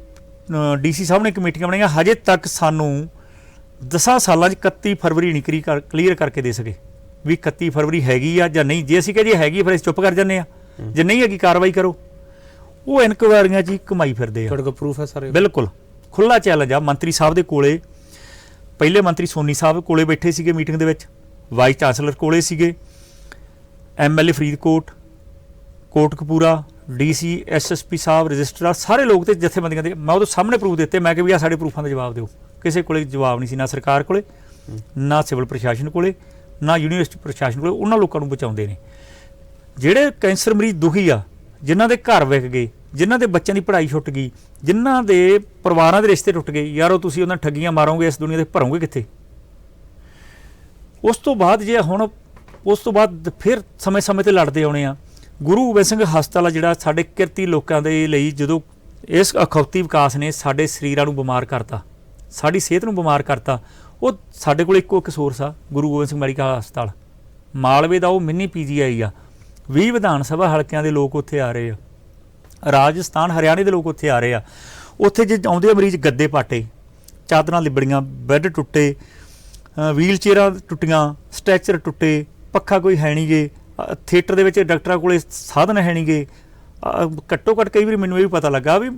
DC ਸਾਹਮਣੇ ਕਮੇਟੀਆਂ ਬਣਾਈਆਂ, ਹਜੇ ਤੱਕ ਸਾਨੂੰ 10 ਸਾਲਾਂ 'ਚ 31 ਫਰਵਰੀ ਨਹੀਂ ਕਲੀਅਰ ਕਰਕੇ ਦੇ ਸਕੇ ਵੀ 31 ਫਰਵਰੀ ਹੈਗੀ ਆ ਜਾਂ ਨਹੀਂ। ਜੇ ਅਸੀਂ ਕਹੇ ਜੇ ਹੈਗੀ ਫਿਰ ਅਸੀਂ ਚੁੱਪ ਕਰ ਜਾਂਦੇ ਆ, ਜੇ ਨਹੀਂ ਹੈਗੀ ਕਾਰਵਾਈ ਕਰੋ। ਉਹ ਇਨਕੁਆਰੀਆਂ 'ਚ ਹੀ ਘੁਮਾਈ ਫਿਰਦੇ ਆ। ਤੁਹਾਡੇ ਕੋਲ ਪ੍ਰੂਫ ਹੈ ਸਾਰੇ? ਬਿਲਕੁਲ ਖੁੱਲ੍ਹਾ ਚੈਲੰਜ ਆ। ਮੰਤਰੀ ਸਾਹਿਬ ਦੇ ਕੋਲੇ, ਪਹਿਲੇ ਮੰਤਰੀ ਸੋਨੀ ਸਾਹਿਬ ਕੋਲੇ ਬੈਠੇ ਸੀਗੇ ਮੀਟਿੰਗ ਦੇ ਵਿੱਚ, ਵਾਈਸ ਚਾਂਸਲਰ ਕੋਲੇ ਸੀਗੇ, MLA Faridkot, Kotkapura, DC, SSP ਸਾਹਿਬ, ਰਜਿਸਟਰਾਰ, ਸਾਰੇ ਲੋਕ ਤੇ ਜਥੇਬੰਦੀਆਂ ਦੇ ਮੈਂ ਉਹਦੇ ਸਾਹਮਣੇ ਪ੍ਰੂਫ ਦਿੱਤੇ। ਮੈਂ ਕਿਹਾ ਵੀ ਆ ਸਾਡੇ ਪ੍ਰੂਫਾਂ ਦਾ ਜਵਾਬ ਦਿਓ। ਕਿਸੇ ਕੋਲੇ ਜਵਾਬ ਨਹੀਂ ਸੀ, ਨਾ ਸਰਕਾਰ ਕੋਲੇ, ਨਾ ਸਿਵਲ ਪ੍ਰਸ਼ਾਸਨ ਕੋਲੇ, ਨਾ ਯੂਨੀਵਰਸਿਟੀ ਪ੍ਰਸ਼ਾਸਨ ਕੋਲੇ। ਉਹਨਾਂ ਲੋਕਾਂ ਨੂੰ ਬਚਾਉਂਦੇ ਨੇ ਜਿਹੜੇ ਕੈਂਸਰ ਮਰੀਜ਼ ਦੁਖੀ ਆ, ਜਿਨ੍ਹਾਂ ਦੇ ਘਰ ਵਿਕ ਗਏ, ਜਿਨ੍ਹਾਂ ਦੇ ਬੱਚਿਆਂ ਦੀ ਪੜ੍ਹਾਈ ਛੁੱਟ ਗਈ, ਜਿਨ੍ਹਾਂ ਦੇ ਪਰਿਵਾਰਾਂ ਦੇ ਰਿਸ਼ਤੇ ਟੁੱਟ ਗਏ। ਯਾਰੋ ਤੁਸੀਂ ਉਹਨਾਂ ਠੱਗੀਆਂ ਮਾਰੋਗੇ, ਇਸ ਦੁਨੀਆ ਦੇ ਭਰੋਗੇ ਕਿੱਥੇ? ਉਸ ਤੋਂ ਬਾਅਦ ਜੇ ਹੁਣ ਉਸ ਤੋਂ ਬਾਅਦ ਫਿਰ ਸਮੇਂ-ਸਮੇਂ ਤੇ ਲੜਦੇ ਆਉਣੇ ਆ। ਗੁਰੂ ਗੋਬਿੰਦ ਸਿੰਘ ਹਸਪਤਾਲ ਆ ਜਿਹੜਾ ਸਾਡੇ ਕਿਰਤੀ ਲੋਕਾਂ ਦੇ ਲਈ, ਜਦੋਂ ਇਸ ਅਖੌਤੀ ਵਿਕਾਸ ਨੇ ਸਾਡੇ ਸਰੀਰਾਂ ਨੂੰ ਬਿਮਾਰ ਕਰਤਾ, ਸਾਡੀ ਸਿਹਤ ਨੂੰ ਬਿਮਾਰ ਕਰਤਾ, ਉਹ ਸਾਡੇ ਕੋਲ ਇੱਕੋ ਇੱਕ ਸੋਰਸ ਆ, ਗੁਰੂ ਗੋਬਿੰਦ ਸਿੰਘ ਮੈਡੀਕਲ ਹਸਪਤਾਲ ਮਾਲਵੇ ਦਾ। ਉਹ ਮਿੰਨੀ PGI ਆ। 20 ਵਿਧਾਨ ਸਭਾ ਹਲਕਿਆਂ ਦੇ ਲੋਕ ਉੱਥੇ ਆ ਰਹੇ ਆ, ਰਾਜਸਥਾਨ, ਹਰਿਆਣੇ ਦੇ ਲੋਕ ਉੱਥੇ ਆ ਰਹੇ ਆ। ਉੱਥੇ ਜੇ ਆਉਂਦੇ ਆ ਮਰੀਜ਼, ਗੱਦੇ ਪਾਟੇ, ਚਾਦਰਾਂ ਲਿਬੜੀਆਂ, ਬੈੱਡ ਟੁੱਟੇ, ਵੀਲ ਚੇਅਰਾਂ ਟੁੱਟੀਆਂ, ਸਟ੍ਰੈਚਰ ਟੁੱਟੇ, ਪੱਖਾ ਕੋਈ ਹੈ ਨਹੀਂ ਗੇ, ਥੀਏਟਰ ਦੇ ਵਿੱਚ ਡਾਕਟਰਾਂ ਕੋਲੇ ਸਾਧਨ ਹੈ ਨਹੀਂ ਗੇ। ਘੱਟੋ ਘੱਟ ਕਈ ਵਾਰੀ ਮੈਨੂੰ ਇਹ ਵੀ ਪਤਾ ਲੱਗਾ ਵੀ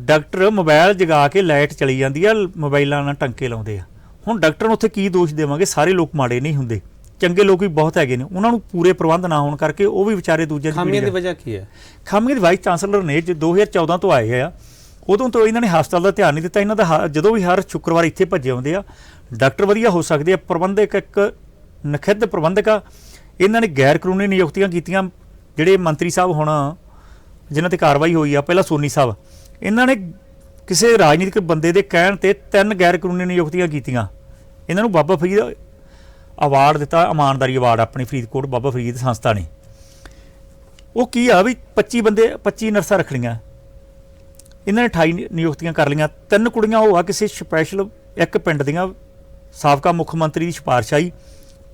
ਡਾਕਟਰ ਮੋਬਾਈਲ ਜਗਾ ਕੇ ਲਾਈਟ ਚਲੀ ਜਾਂਦੀ ਆ, ਮੋਬਾਈਲਾਂ ਨਾਲ ਟੰਕੇ ਲਾਉਂਦੇ ਆ। ਹੁਣ ਡਾਕਟਰ ਨੂੰ ਉੱਥੇ ਕੀ ਦੋਸ਼ ਦੇਵਾਂਗੇ? ਸਾਰੇ ਲੋਕ ਮਾੜੇ ਨਹੀਂ ਹੁੰਦੇ, ਚੰਗੇ ਲੋਕ ਵੀ ਬਹੁਤ ਹੈਗੇ ਨੇ। ਉਹਨਾਂ ਨੂੰ ਪੂਰੇ ਪ੍ਰਬੰਧ ਨਾ ਹੋਣ ਕਰਕੇ ਉਹ ਵੀ ਵਿਚਾਰੇ ਦੂਜਿਆਂ ਦੀ ਖਾਮੀਆਂ ਦੀ ਵਜ੍ਹਾ ਕੀ ਹੈ? ਖਾਮੀਆਂ ਦੀ ਵਾਈਸ ਚਾਂਸਲਰ ਨੇ 2014 ਤੋਂ ਆਏ ਆ, ਉਦੋਂ ਤੋਂ ਇਹਨਾਂ ਨੇ ਹਸਪਤਾਲ ਦਾ ਧਿਆਨ ਨਹੀਂ ਦਿੱਤਾ। ਇਹਨਾਂ ਦਾ ਜਦੋਂ ਵੀ ਹਰ ਸ਼ੁੱਕਰਵਾਰ ਇੱਥੇ ਭੱਜੇ ਆਉਂਦੇ ਆ। ਡਾਕਟਰ ਵਧੀਆ ਹੋ ਸਕਦੇ ਆ, ਪ੍ਰਬੰਧਕ ਇੱਕ ਨਖਿੱਧ ਪ੍ਰਬੰਧਕ ਆ। ਇਹਨਾਂ ਨੇ ਗੈਰ ਕਾਨੂੰਨੀ ਨਿਯੁਕਤੀਆਂ ਕੀਤੀਆਂ। ਜਿਹੜੇ ਮੰਤਰੀ ਸਾਹਿਬ ਹੁਣ ਜਿਨ੍ਹਾਂ ਤੇ ਕਾਰਵਾਈ ਹੋਈ ਆ, ਪਹਿਲਾਂ ਸੋਨੀ ਸਾਹਿਬ, ਇਹਨਾਂ ਨੇ ਕਿਸੇ ਰਾਜਨੀਤਿਕ ਬੰਦੇ ਦੇ ਕਹਿਣ ਤੇ 3 ਗੈਰ ਕਾਨੂੰਨੀ ਨਿਯੁਕਤੀਆਂ ਕੀਤੀਆਂ। ਇਹਨਾਂ ਨੂੰ ਬਾਬਾ ਫਰੀਦ ਅਵਾਰਡ ਦਿੱਤਾ, ਇਮਾਨਦਾਰੀ ਅਵਾਰਡ ਆਪਣੀ ਫਰੀਦਕੋਟ ਬਾਬਾ ਫਰੀਦ ਸੰਸਥਾ ਨੇ। ਉਹ ਕੀ ਆ ਵੀ 25 ਨਰਸਾਂ ਰੱਖ ਲਈਆਂ, ਇਹਨਾਂ ਨੇ 28 ਨਿਯੁਕਤੀਆਂ ਕਰ ਲਈਆਂ। 3 ਕੁੜੀਆਂ ਉਹ ਆ ਕਿਸੇ ਸਪੈਸ਼ਲ ਇੱਕ ਪਿੰਡ ਦੀਆਂ, ਸਾਬਕਾ ਮੁੱਖ ਮੰਤਰੀ ਦੀ ਸਿਫਾਰਿਸ਼ ਆਈ,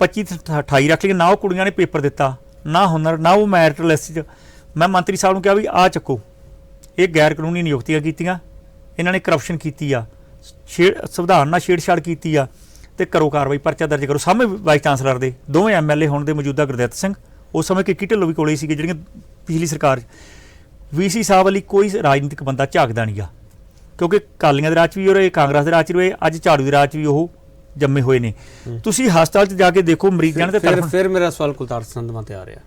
25 ਤੇ 28 ਰੱਖ ਲਈਆਂ। ਨਾ ਉਹ ਕੁੜੀਆਂ ਨੇ ਪੇਪਰ ਦਿੱਤਾ, ਨਾ ਹੁਨਰ, ਨਾ ਉਹ ਮੈਰਿਟ ਲਿਸਟ 'ਚ। ਮੈਂ ਮੰਤਰੀ ਸਾਹਿਬ ਨੂੰ ਕਿਹਾ ਵੀ ਆਹ ਚੱਕੋ, ਇਹ ਗੈਰ ਕਾਨੂੰਨੀ ਨਿਯੁਕਤੀਆਂ ਕੀਤੀਆਂ, ਇਹਨਾਂ ਨੇ ਕਰਪਸ਼ਨ ਕੀਤੀ ਆ, ਸੰਵਿਧਾਨ ਨਾਲ ਛੇੜਛਾੜ ਕੀਤੀ ਆ, ਤੇ ਕਰੋ ਕਾਰਵਾਈ, ਪਰਚਾ ਦਰਜ ਕਰੋ। ਸਾਹਮਣੇ ਵਾਈਸ ਚਾਂਸਲਰ ਦੇ ਦੋਵੇਂ MLA ਹੁਣ ਦੇ ਮੌਜੂਦਾ ਗੁਰਦਿੱਤ ਸਿੰਘ, ਉਸ ਸਮੇਂ ਕਿੱਕੀ ਢਿੱਲੋਂ ਵੀ ਕੋਲੇ ਸੀਗੇ, ਜਿਹੜੀਆਂ ਪਿਛਲੀ ਸਰਕਾਰ 'ਚ VC ਸਾਹਿਬ ਵਾਲੀ ਕੋਈ ਰਾਜਨੀਤਿਕ ਬੰਦਾ ਝਾਕਦਾ ਨਹੀਂ ਆ, ਕਿਉਂਕਿ ਅਕਾਲੀਆਂ ਦੇ ਰਾਜ 'ਚ ਵੀ ਰਹੇ, ਕਾਂਗਰਸ ਦੇ ਰਾਜ 'ਚ ਰਹੇ, ਅੱਜ ਝਾੜੂ ਦੇ ਰਾਜ 'ਚ ਵੀ ਉਹ ਜੰਮੇ ਹੋਏ ਨੇ। ਤੁਸੀਂ ਹਸਪਤਾਲ 'ਚ ਜਾ ਕੇ ਦੇਖੋ ਮਰੀਜ਼ਾਂ ਦੇ ਫਿਰ ਮੇਰਾ ਸਵਾਲ ਕੁਲਤਾਰ ਸੰਧਵਾ ਤੇ ਆ ਰਿਹਾ।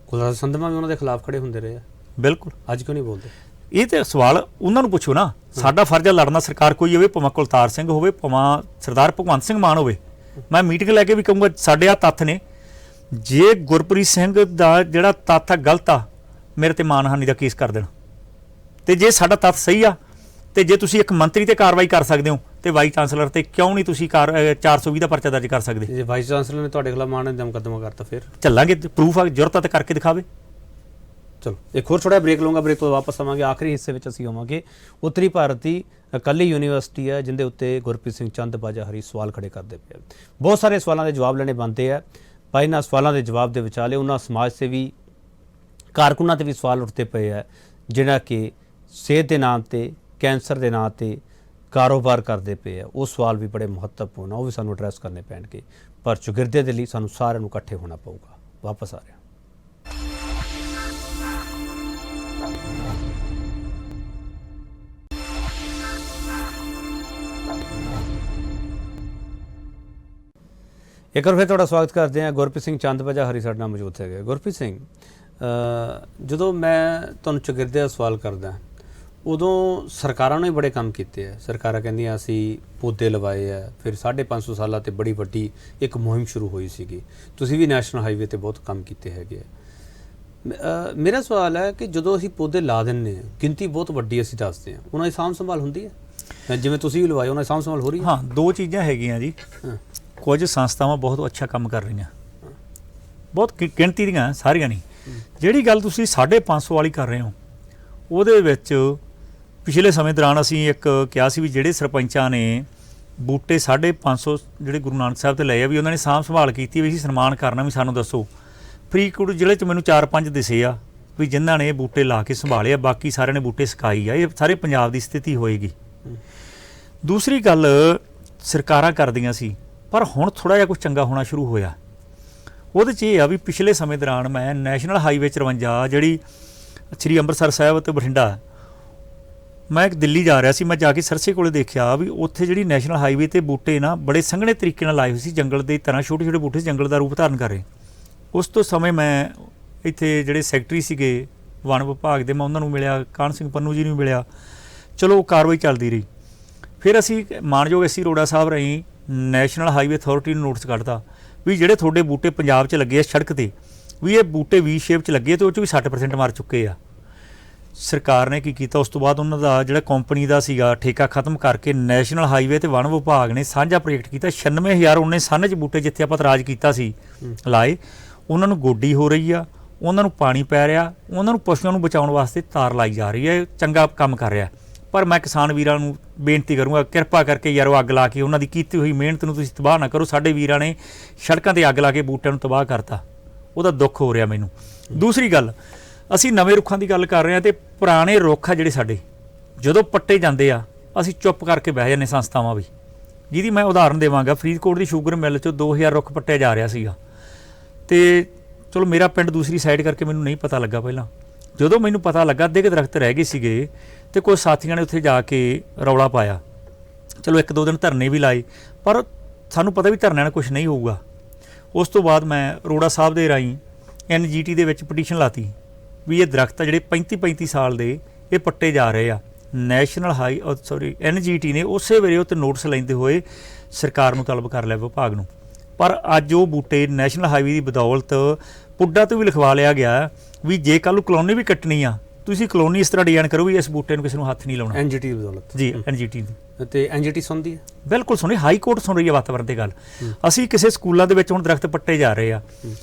ਕੁਲਤਾਰ ਸੰਧਵਾ ਵੀ ਉਹਨਾਂ ਦੇ ਖਿਲਾਫ ਖੜੇ ਹੁੰਦੇ ਰਹੇ ਆ। ਬਿਲਕੁਲ, ਅੱਜ ਕਿਉਂ ਨਹੀਂ ਬੋਲਦੇ? ਇਹ ਤੇ ਸਵਾਲ ਉਹਨਾਂ ਨੂੰ ਪੁੱਛੋ ਨਾ। ਸਾਡਾ ਫਰਜ਼ ਹੈ ਲੜਨਾ, ਸਰਕਾਰ ਕੋਈ ਹੋਵੇ, ਭਾਵੇਂ ਕੁਲਤਾਰ ਸਿੰਘ ਹੋਵੇ, ਭਾਵੇਂ ਸਰਦਾਰ ਭਗਵੰਤ ਸਿੰਘ ਮਾਨ ਹੋਵੇ। ਮੈਂ ਮੀਟਿੰਗ ਲੈ ਕੇ ਵੀ ਕਹੂੰਗਾ ਸਾਡੇ ਆ ਤੱਥ ਨੇ, ਜੇ ਗੁਰਪ੍ਰੀਤ ਸਿੰਘ ਦਾ ਜਿਹੜਾ ਤੱਥ ਆ ਗਲਤ ਆ, ਮੇਰੇ ਤੇ ਮਾਨਹਾਨੀ ਦਾ ਕੇਸ ਕਰ ਦੇਣ, ਤੇ ਜੇ ਸਾਡਾ ਤੱਥ ਸਹੀ ਆ, ਤੇ ਜੇ ਤੁਸੀਂ ਇੱਕ ਮੰਤਰੀ ਤੇ ਕਾਰਵਾਈ ਕਰ ਸਕਦੇ ਹੋ, ਤੇ ਵਾਈਸ ਚਾਂਸਲਰ ਤੇ ਕਿਉਂ ਨਹੀਂ ਤੁਸੀਂ 420 ਦਾ ਪਰਚਾ ਦਰਜ ਕਰ ਸਕਦੇ? ਜੇ ਵਾਈਸ ਚਾਂਸਲਰ ਨੇ ਤੁਹਾਡੇ ਖਿਲਾਫ ਮਾਨ ਨੇ ਮੁਕੱਦਮਾ ਕਰਤਾ, ਫਿਰ ਚੱਲਾਂਗੇ, ਪ੍ਰੂਫ ਆ, ਜ਼ਰੂਰਤ ਆ ਤੇ ਕਰਕੇ ਦਿਖਾਵੇ। ਚਲੋ ਇੱਕ ਹੋਰ ਛੋਟਾ ਬ੍ਰੇਕ ਲਵਾਂਗਾ, ਬ੍ਰੇਕ ਤੋਂ ਵਾਪਸ ਆਵਾਂਗੇ। ਆਖਰੀ ਹਿੱਸੇ ਵਿੱਚ ਅਸੀਂ ਆਵਾਂਗੇ ਉੱਤਰੀ ਭਾਰਤ ਦੀ ਇਕੱਲੀ ਯੂਨੀਵਰਸਿਟੀ ਹੈ ਜਿੰਦੇ ਉੱਤੇ ਗੁਰਪ੍ਰੀਤ ਸਿੰਘ ਚੰਦ ਬਾਜਾ ਹਰੀ ਸਵਾਲ ਖੜੇ ਕਰਦੇ ਪਏ। ਬਹੁਤ ਸਾਰੇ ਸਵਾਲਾਂ ਦੇ ਜਵਾਬ ਲੈਣੇ ਬਣਦੇ ਆ, ਪਰ ਇਹਨਾਂ ਸਵਾਲਾਂ ਦੇ ਜਵਾਬ ਦੇ ਵਿਚਾਲੇ ਉਹਨਾਂ ਸਮਾਜ ਸੇਵੀ ਕਾਰਕੁਨਾਂ ਤੇ ਵੀ ਸਵਾਲ ਉੱਠਦੇ ਪਏ ਆ, ਜਿਹੜਾ ਕਿ ਸਿਹਤ ਦੇ ਨਾਮ ਤੇ, ਕੈਂਸਰ ਦੇ ਨਾਂ ਤੇ ਕਾਰੋਬਾਰ ਕਰਦੇ ਪਏ ਆ। ਉਹ ਸਵਾਲ ਵੀ ਬੜੇ ਮਹੱਤਵਪੂਰਨ ਆ, ਉਹ ਵੀ ਸਾਨੂੰ ਐਡਰੈਸ ਕਰਨੇ ਪੈਣਗੇ, ਪਰ ਚੁਗਿਰਦੇ ਦੇ ਲਈ ਸਾਨੂੰ ਸਾਰਿਆਂ ਨੂੰ ਇਕੱਠੇ ਹੋਣਾ ਪਊਗਾ। ਵਾਪਸ ਆ ਰਿਹਾ। ਇੱਕ ਵਾਰ ਫਿਰ ਤੁਹਾਡਾ ਸਵਾਗਤ ਕਰਦੇ ਹਾਂ। ਗੁਰਪ੍ਰੀਤ ਸਿੰਘ ਚੰਦ ਬਾਜਾ ਹਰੀ ਸਾਡੇ ਨਾਲ ਮੌਜੂਦ ਹੈਗੇ। ਗੁਰਪ੍ਰੀਤ ਸਿੰਘ, ਜਦੋਂ ਮੈਂ ਤੁਹਾਨੂੰ ਚੁਗਿਰਦੇ ਦਾ ਸਵਾਲ ਕਰਦਾ, ਉਦੋਂ ਸਰਕਾਰਾਂ ਨੇ ਬੜੇ ਕੰਮ ਕੀਤੇ ਆ। ਸਰਕਾਰਾਂ ਕਹਿੰਦੀਆਂ ਅਸੀਂ ਪੌਦੇ ਲਵਾਏ ਆ, ਫਿਰ 550 ਸਾਲਾਂ ਤੇ ਬੜੀ ਵੱਡੀ ਇੱਕ ਮੁਹਿੰਮ ਸ਼ੁਰੂ ਹੋਈ ਸੀਗੀ। ਤੁਸੀਂ ਵੀ ਨੈਸ਼ਨਲ ਹਾਈਵੇ ਤੇ ਬਹੁਤ ਕੰਮ ਕੀਤੇ ਹੈਗੇ ਆ। ਮੇਰਾ ਸਵਾਲ ਹੈ ਕਿ ਜਦੋਂ ਅਸੀਂ ਪੌਦੇ ਲਾ ਦਿੰਦੇ ਹਾਂ, ਗਿਣਤੀ ਬਹੁਤ ਵੱਡੀ ਅਸੀਂ ਦੱਸਦੇ ਹਾਂ, ਉਹਨਾਂ ਦੀ ਸਾਂਭ ਸੰਭਾਲ ਹੁੰਦੀ ਹੈ? ਜਿਵੇਂ ਤੁਸੀਂ ਵੀ ਲਵਾਏ, ਉਹਨਾਂ ਦੀ ਸਾਂਭ ਸੰਭਾਲ ਹੋ ਰਹੀ ਹੈ? ਹਾਂ, ਦੋ ਚੀਜ਼ਾਂ ਹੈਗੀਆਂ ਜੀ। ਕੁਝ ਸੰਸਥਾਵਾਂ ਬਹੁਤ ਅੱਛਾ ਕੰਮ ਕਰ ਰਹੀਆਂ, ਬਹੁਤ ਗਿਣਤੀ ਦੀਆਂ ਸਾਰੀਆਂ ਨਹੀਂ। ਜਿਹੜੀ ਗੱਲ ਤੁਸੀਂ 550 ਵਾਲੀ ਕਰ ਰਹੇ ਹੋ, ਉਹਦੇ ਵਿੱਚ ਪਿਛਲੇ ਸਮੇਂ ਦੌਰਾਨ ਅਸੀਂ ਇੱਕ ਕਿਹਾ ਸੀ ਵੀ ਜਿਹੜੇ ਸਰਪੰਚਾਂ ਨੇ ਬੂਟੇ 550 ਜਿਹੜੇ ਗੁਰੂ ਨਾਨਕ ਸਾਹਿਬ ਤੇ ਲਏ ਆ, ਵੀ ਉਹਨਾਂ ਨੇ ਸਾਂਭ ਸੰਭਾਲ ਕੀਤੀ, ਵੀ ਅਸੀਂ ਸਨਮਾਨ ਕਰਨਾ, ਵੀ ਸਾਨੂੰ ਦੱਸੋ। ਫਰੀਦਕੋਟ ਜ਼ਿਲ੍ਹੇ 'ਚ ਮੈਨੂੰ 4-5 ਦਿਸੇ ਆ ਵੀ ਜਿਨ੍ਹਾਂ ਨੇ ਬੂਟੇ ਲਾ ਕੇ ਸੰਭਾਲੇ ਆ, ਬਾਕੀ ਸਾਰਿਆਂ ਨੇ ਬੂਟੇ ਸੁਕਾਈ ਆ। ਇਹ ਸਾਰੇ ਪੰਜਾਬ ਦੀ ਸਥਿਤੀ ਹੋਏਗੀ। ਦੂਸਰੀ ਗੱਲ ਸਰਕਾਰਾਂ ਕਰਦੀਆਂ ਸੀ, ਪਰ ਹੁਣ ਥੋੜ੍ਹਾ ਜਿਹਾ ਕੁਝ ਚੰਗਾ ਹੋਣਾ ਸ਼ੁਰੂ ਹੋਇਆ। ਉਹਦੇ 'ਚ ਇਹ ਆ ਵੀ ਪਿਛਲੇ ਸਮੇਂ ਦੌਰਾਨ ਮੈਂ ਨੈਸ਼ਨਲ ਹਾਈਵੇ 54 ਜਿਹੜੀ ਸ੍ਰੀ ਅੰਮ੍ਰਿਤਸਰ ਸਾਹਿਬ ਅਤੇ ਬਠਿੰਡਾ, ਮੈਂ ਦਿੱਲੀ ਜਾ ਰਿਹਾ ਸੀ, ਮੈਂ ਜਾ ਕੇ ਸਰਸੇ ਕੋਲੇ ਦੇਖਿਆ ਵੀ ਉੱਥੇ ਜਿਹੜੀ ਨੈਸ਼ਨਲ ਹਾਈਵੇ ਤੇ ਬੂਟੇ ਨਾ ਬੜੇ ਸੰਘਣੇ ਤਰੀਕੇ ਨਾਲ ਲਾਏ ਹੋਏ ਸੀ, ਜੰਗਲ ਦੀ ਤਰ੍ਹਾਂ ਛੋਟੇ ਛੋਟੇ ਬੂਟੇ ਜੰਗਲ ਦਾ ਰੂਪ ਧਾਰਨ ਕਰ ਰਹੇ। ਉਸ ਤੋਂ ਸਮੇਂ ਮੈਂ ਇੱਥੇ ਜਿਹੜੇ ਸੈਕਟਰੀ ਸੀਗੇ ਵਣ ਵਿਭਾਗ ਦੇ, ਮੈਂ ਉਹਨਾਂ ਨੂੰ ਮਿਲਿਆ, ਕਾਹਨ ਸਿੰਘ ਪੰਨੂ ਜੀ ਨੂੰ ਮਿਲਿਆ। ਚਲੋ ਕਾਰਵਾਈ ਚੱਲਦੀ ਰਹੀ। ਫਿਰ ਅਸੀਂ ਮਾਨਯੋਗ ਐਸਸੀ ਅਰੋੜਾ ਸਾਹਿਬ ਰਾਹੀਂ ਨੈਸ਼ਨਲ ਹਾਈਵੇ ਅਥਾਰਟੀ ਨੂੰ ਨੋਟਿਸ ਕੱਢਤਾ ਵੀ ਜਿਹੜੇ ਤੁਹਾਡੇ ਬੂਟੇ ਪੰਜਾਬ 'ਚ ਲੱਗੇ ਆ ਸੜਕ ਤੇ, ਵੀ ਇਹ ਬੂਟੇ V ਸ਼ੇਪ 'ਚ ਲੱਗੇ, ਤੇ ਉਹ 'ਚ ਵੀ 60% ਮਰ ਚੁੱਕੇ ਆ। ਸਰਕਾਰ ਨੇ ਕੀ ਕੀਤਾ, ਉਸ ਤੋਂ ਬਾਅਦ ਉਹਨਾਂ ਦਾ ਜਿਹੜਾ ਕੰਪਨੀ ਦਾ ਸੀਗਾ ਠੇਕਾ ਖਤਮ ਕਰਕੇ ਨੈਸ਼ਨਲ ਹਾਈਵੇ ਤੇ ਵਣ ਵਿਭਾਗ ਨੇ ਸਾਂਝਾ ਪ੍ਰੋਜੈਕਟ ਕੀਤਾ। 96,000 ਉਹਨੇ ਸੰਨ 'ਚ ਬੂਟੇ ਜਿੱਥੇ ਆਪਾਂ ਤਰਾਜ ਕੀਤਾ ਸੀ ਲਾਏ, ਉਹਨਾਂ ਨੂੰ ਗੋਡੀ ਹੋ ਰਹੀ ਆ, ਉਹਨਾਂ ਨੂੰ ਪਾਣੀ ਪੈ ਰਿਹਾ, ਉਹਨਾਂ ਨੂੰ ਪਸ਼ੂਆਂ ਨੂੰ ਬਚਾਉਣ ਵਾਸਤੇ ਤਾਰ ਲਾਈ ਜਾ ਰਹੀ ਹੈ। ਚੰਗਾ ਕੰਮ ਕਰ ਰਿਹਾ। ਪਰ ਮੈਂ ਕਿਸਾਨ ਵੀਰਾਂ ਨੂੰ ਬੇਨਤੀ ਕਰੂੰਗਾ, ਕਿਰਪਾ ਕਰਕੇ ਯਾਰ ਉਹ ਅੱਗ ਲਾ ਕੇ ਉਹਨਾਂ ਦੀ ਕੀਤੀ ਹੋਈ ਮਿਹਨਤ ਨੂੰ ਤੁਸੀਂ ਤਬਾਹ ਨਾ ਕਰੋ। ਸਾਡੇ ਵੀਰਾਂ ਨੇ ਸੜਕਾਂ 'ਤੇ ਅੱਗ ਲਾ ਕੇ ਬੂਟਿਆਂ ਨੂੰ ਤਬਾਹ ਕਰਤਾ, ਉਹਦਾ ਦੁੱਖ ਹੋ ਰਿਹਾ ਮੈਨੂੰ। ਦੂਸਰੀ ਗੱਲ, ਅਸੀਂ ਨਵੇਂ ਰੁੱਖਾਂ ਦੀ ਗੱਲ ਕਰ ਰਹੇ ਹਾਂ, ਤੇ ਪੁਰਾਣੇ ਰੁੱਖ ਆ ਜਿਹੜੇ ਸਾਡੇ ਜਦੋਂ ਪੱਟੇ ਜਾਂਦੇ ਆ, ਅਸੀਂ ਚੁੱਪ ਕਰਕੇ ਬਹਿ ਜਾਂਦੇ ਸੰਸਥਾਵਾਂ ਵੀ। ਜਿਹਦੀ ਮੈਂ ਉਦਾਹਰਨ ਦੇਵਾਂਗਾ, ਫਰੀਦਕੋਟ ਦੀ ਸ਼ੂਗਰ ਮਿੱਲ 'ਚੋਂ 2000 ਰੁੱਖ ਪੱਟਿਆ ਜਾ ਰਿਹਾ ਸੀਗਾ, ਤੇ ਚਲੋ ਮੇਰਾ ਪਿੰਡ ਦੂਸਰੀ ਸਾਈਡ ਕਰਕੇ ਮੈਨੂੰ ਨਹੀਂ ਪਤਾ ਲੱਗਾ। ਪਹਿਲਾਂ ਜਦੋਂ ਮੈਨੂੰ ਪਤਾ ਲੱਗਾ ਅੱਧੇ ਕੁ ਦਰਖਤ ਰਹਿ ਗਏ ਸੀਗੇ, ਤੇ ਕੁਝ ਸਾਥੀਆਂ ਨੇ ਉੱਥੇ ਜਾ ਕੇ ਰੌਲਾ ਪਾਇਆ। ਚਲੋ 1-2 ਦਿਨ ਧਰਨੇ ਵੀ ਲਾਏ, ਪਰ ਸਾਨੂੰ ਪਤਾ ਵੀ ਧਰਨਿਆਂ ਨਾਲ ਕੁਝ ਨਹੀਂ ਹੋਊਗਾ। ਉਸ ਤੋਂ ਬਾਅਦ ਮੈਂ ਅਰੋੜਾ ਸਾਹਿਬ ਦੇ ਰਾਹੀਂ NGT ਦੇ ਵਿੱਚ ਪਟੀਸ਼ਨ ਲਾਤੀ ਵੀ ਇਹ ਦਰਖਤ ਆ ਜਿਹੜੇ 35-35 ਸਾਲ ਦੇ, ਇਹ ਪੱਟੇ ਜਾ ਰਹੇ ਆ। NGT ਨੇ ਉਸੇ ਵੇਲੇ ਉੱਤੇ ਨੋਟਿਸ ਲੈਂਦੇ ਹੋਏ ਸਰਕਾਰ ਨੂੰ ਤਲਬ ਕਰ ਲਿਆ, ਵਿਭਾਗ ਨੂੰ। ਪਰ ਅੱਜ ਉਹ ਬੂਟੇ ਨੈਸ਼ਨਲ ਹਾਈਵੇ ਦੀ ਬਦੌਲਤ ਪੁੱਡਾ ਤੋਂ ਵੀ ਲਿਖਵਾ ਲਿਆ ਗਿਆ ਵੀ ਜੇ ਕੱਲ੍ਹ ਨੂੰ ਕਲੋਨੀ ਵੀ ਕੱਟਣੀ ਆ ਤੁਸੀਂ ਕਲੋਨੀ ਇਸ ਤਰ੍ਹਾਂ ਡਿਜ਼ਾਈਨ ਕਰੋ ਵੀ ਇਸ ਬੂਟੇ ਨੂੰ ਕਿਸੇ ਨੂੰ ਹੱਥ ਨਹੀਂ ਲਾਉਣਾ। ਐਨਜੀਟੀ ਦੀ ਬਦੌਲਤ ਜੀ ਐਨਜੀਟੀ ਦੀ। ਤੇ ਐਨਜੀਟੀ ਸੁਣਦੀ ਹੈ? ਬਿਲਕੁਲ ਸੁਣੀ, ਹਾਈ ਕੋਰਟ ਸੁਣ ਰਹੀ ਹੈ ਵਾਤਾਵਰਣ ਦੀ ਗੱਲ। ਅਸੀਂ ਕਿਸੇ ਸਕੂਲਾਂ ਦੇ ਵਿੱਚ ਹੁਣ ਦਰਖਤ ਪੱਟੇ ਜਾ ਰਹੇ ਆ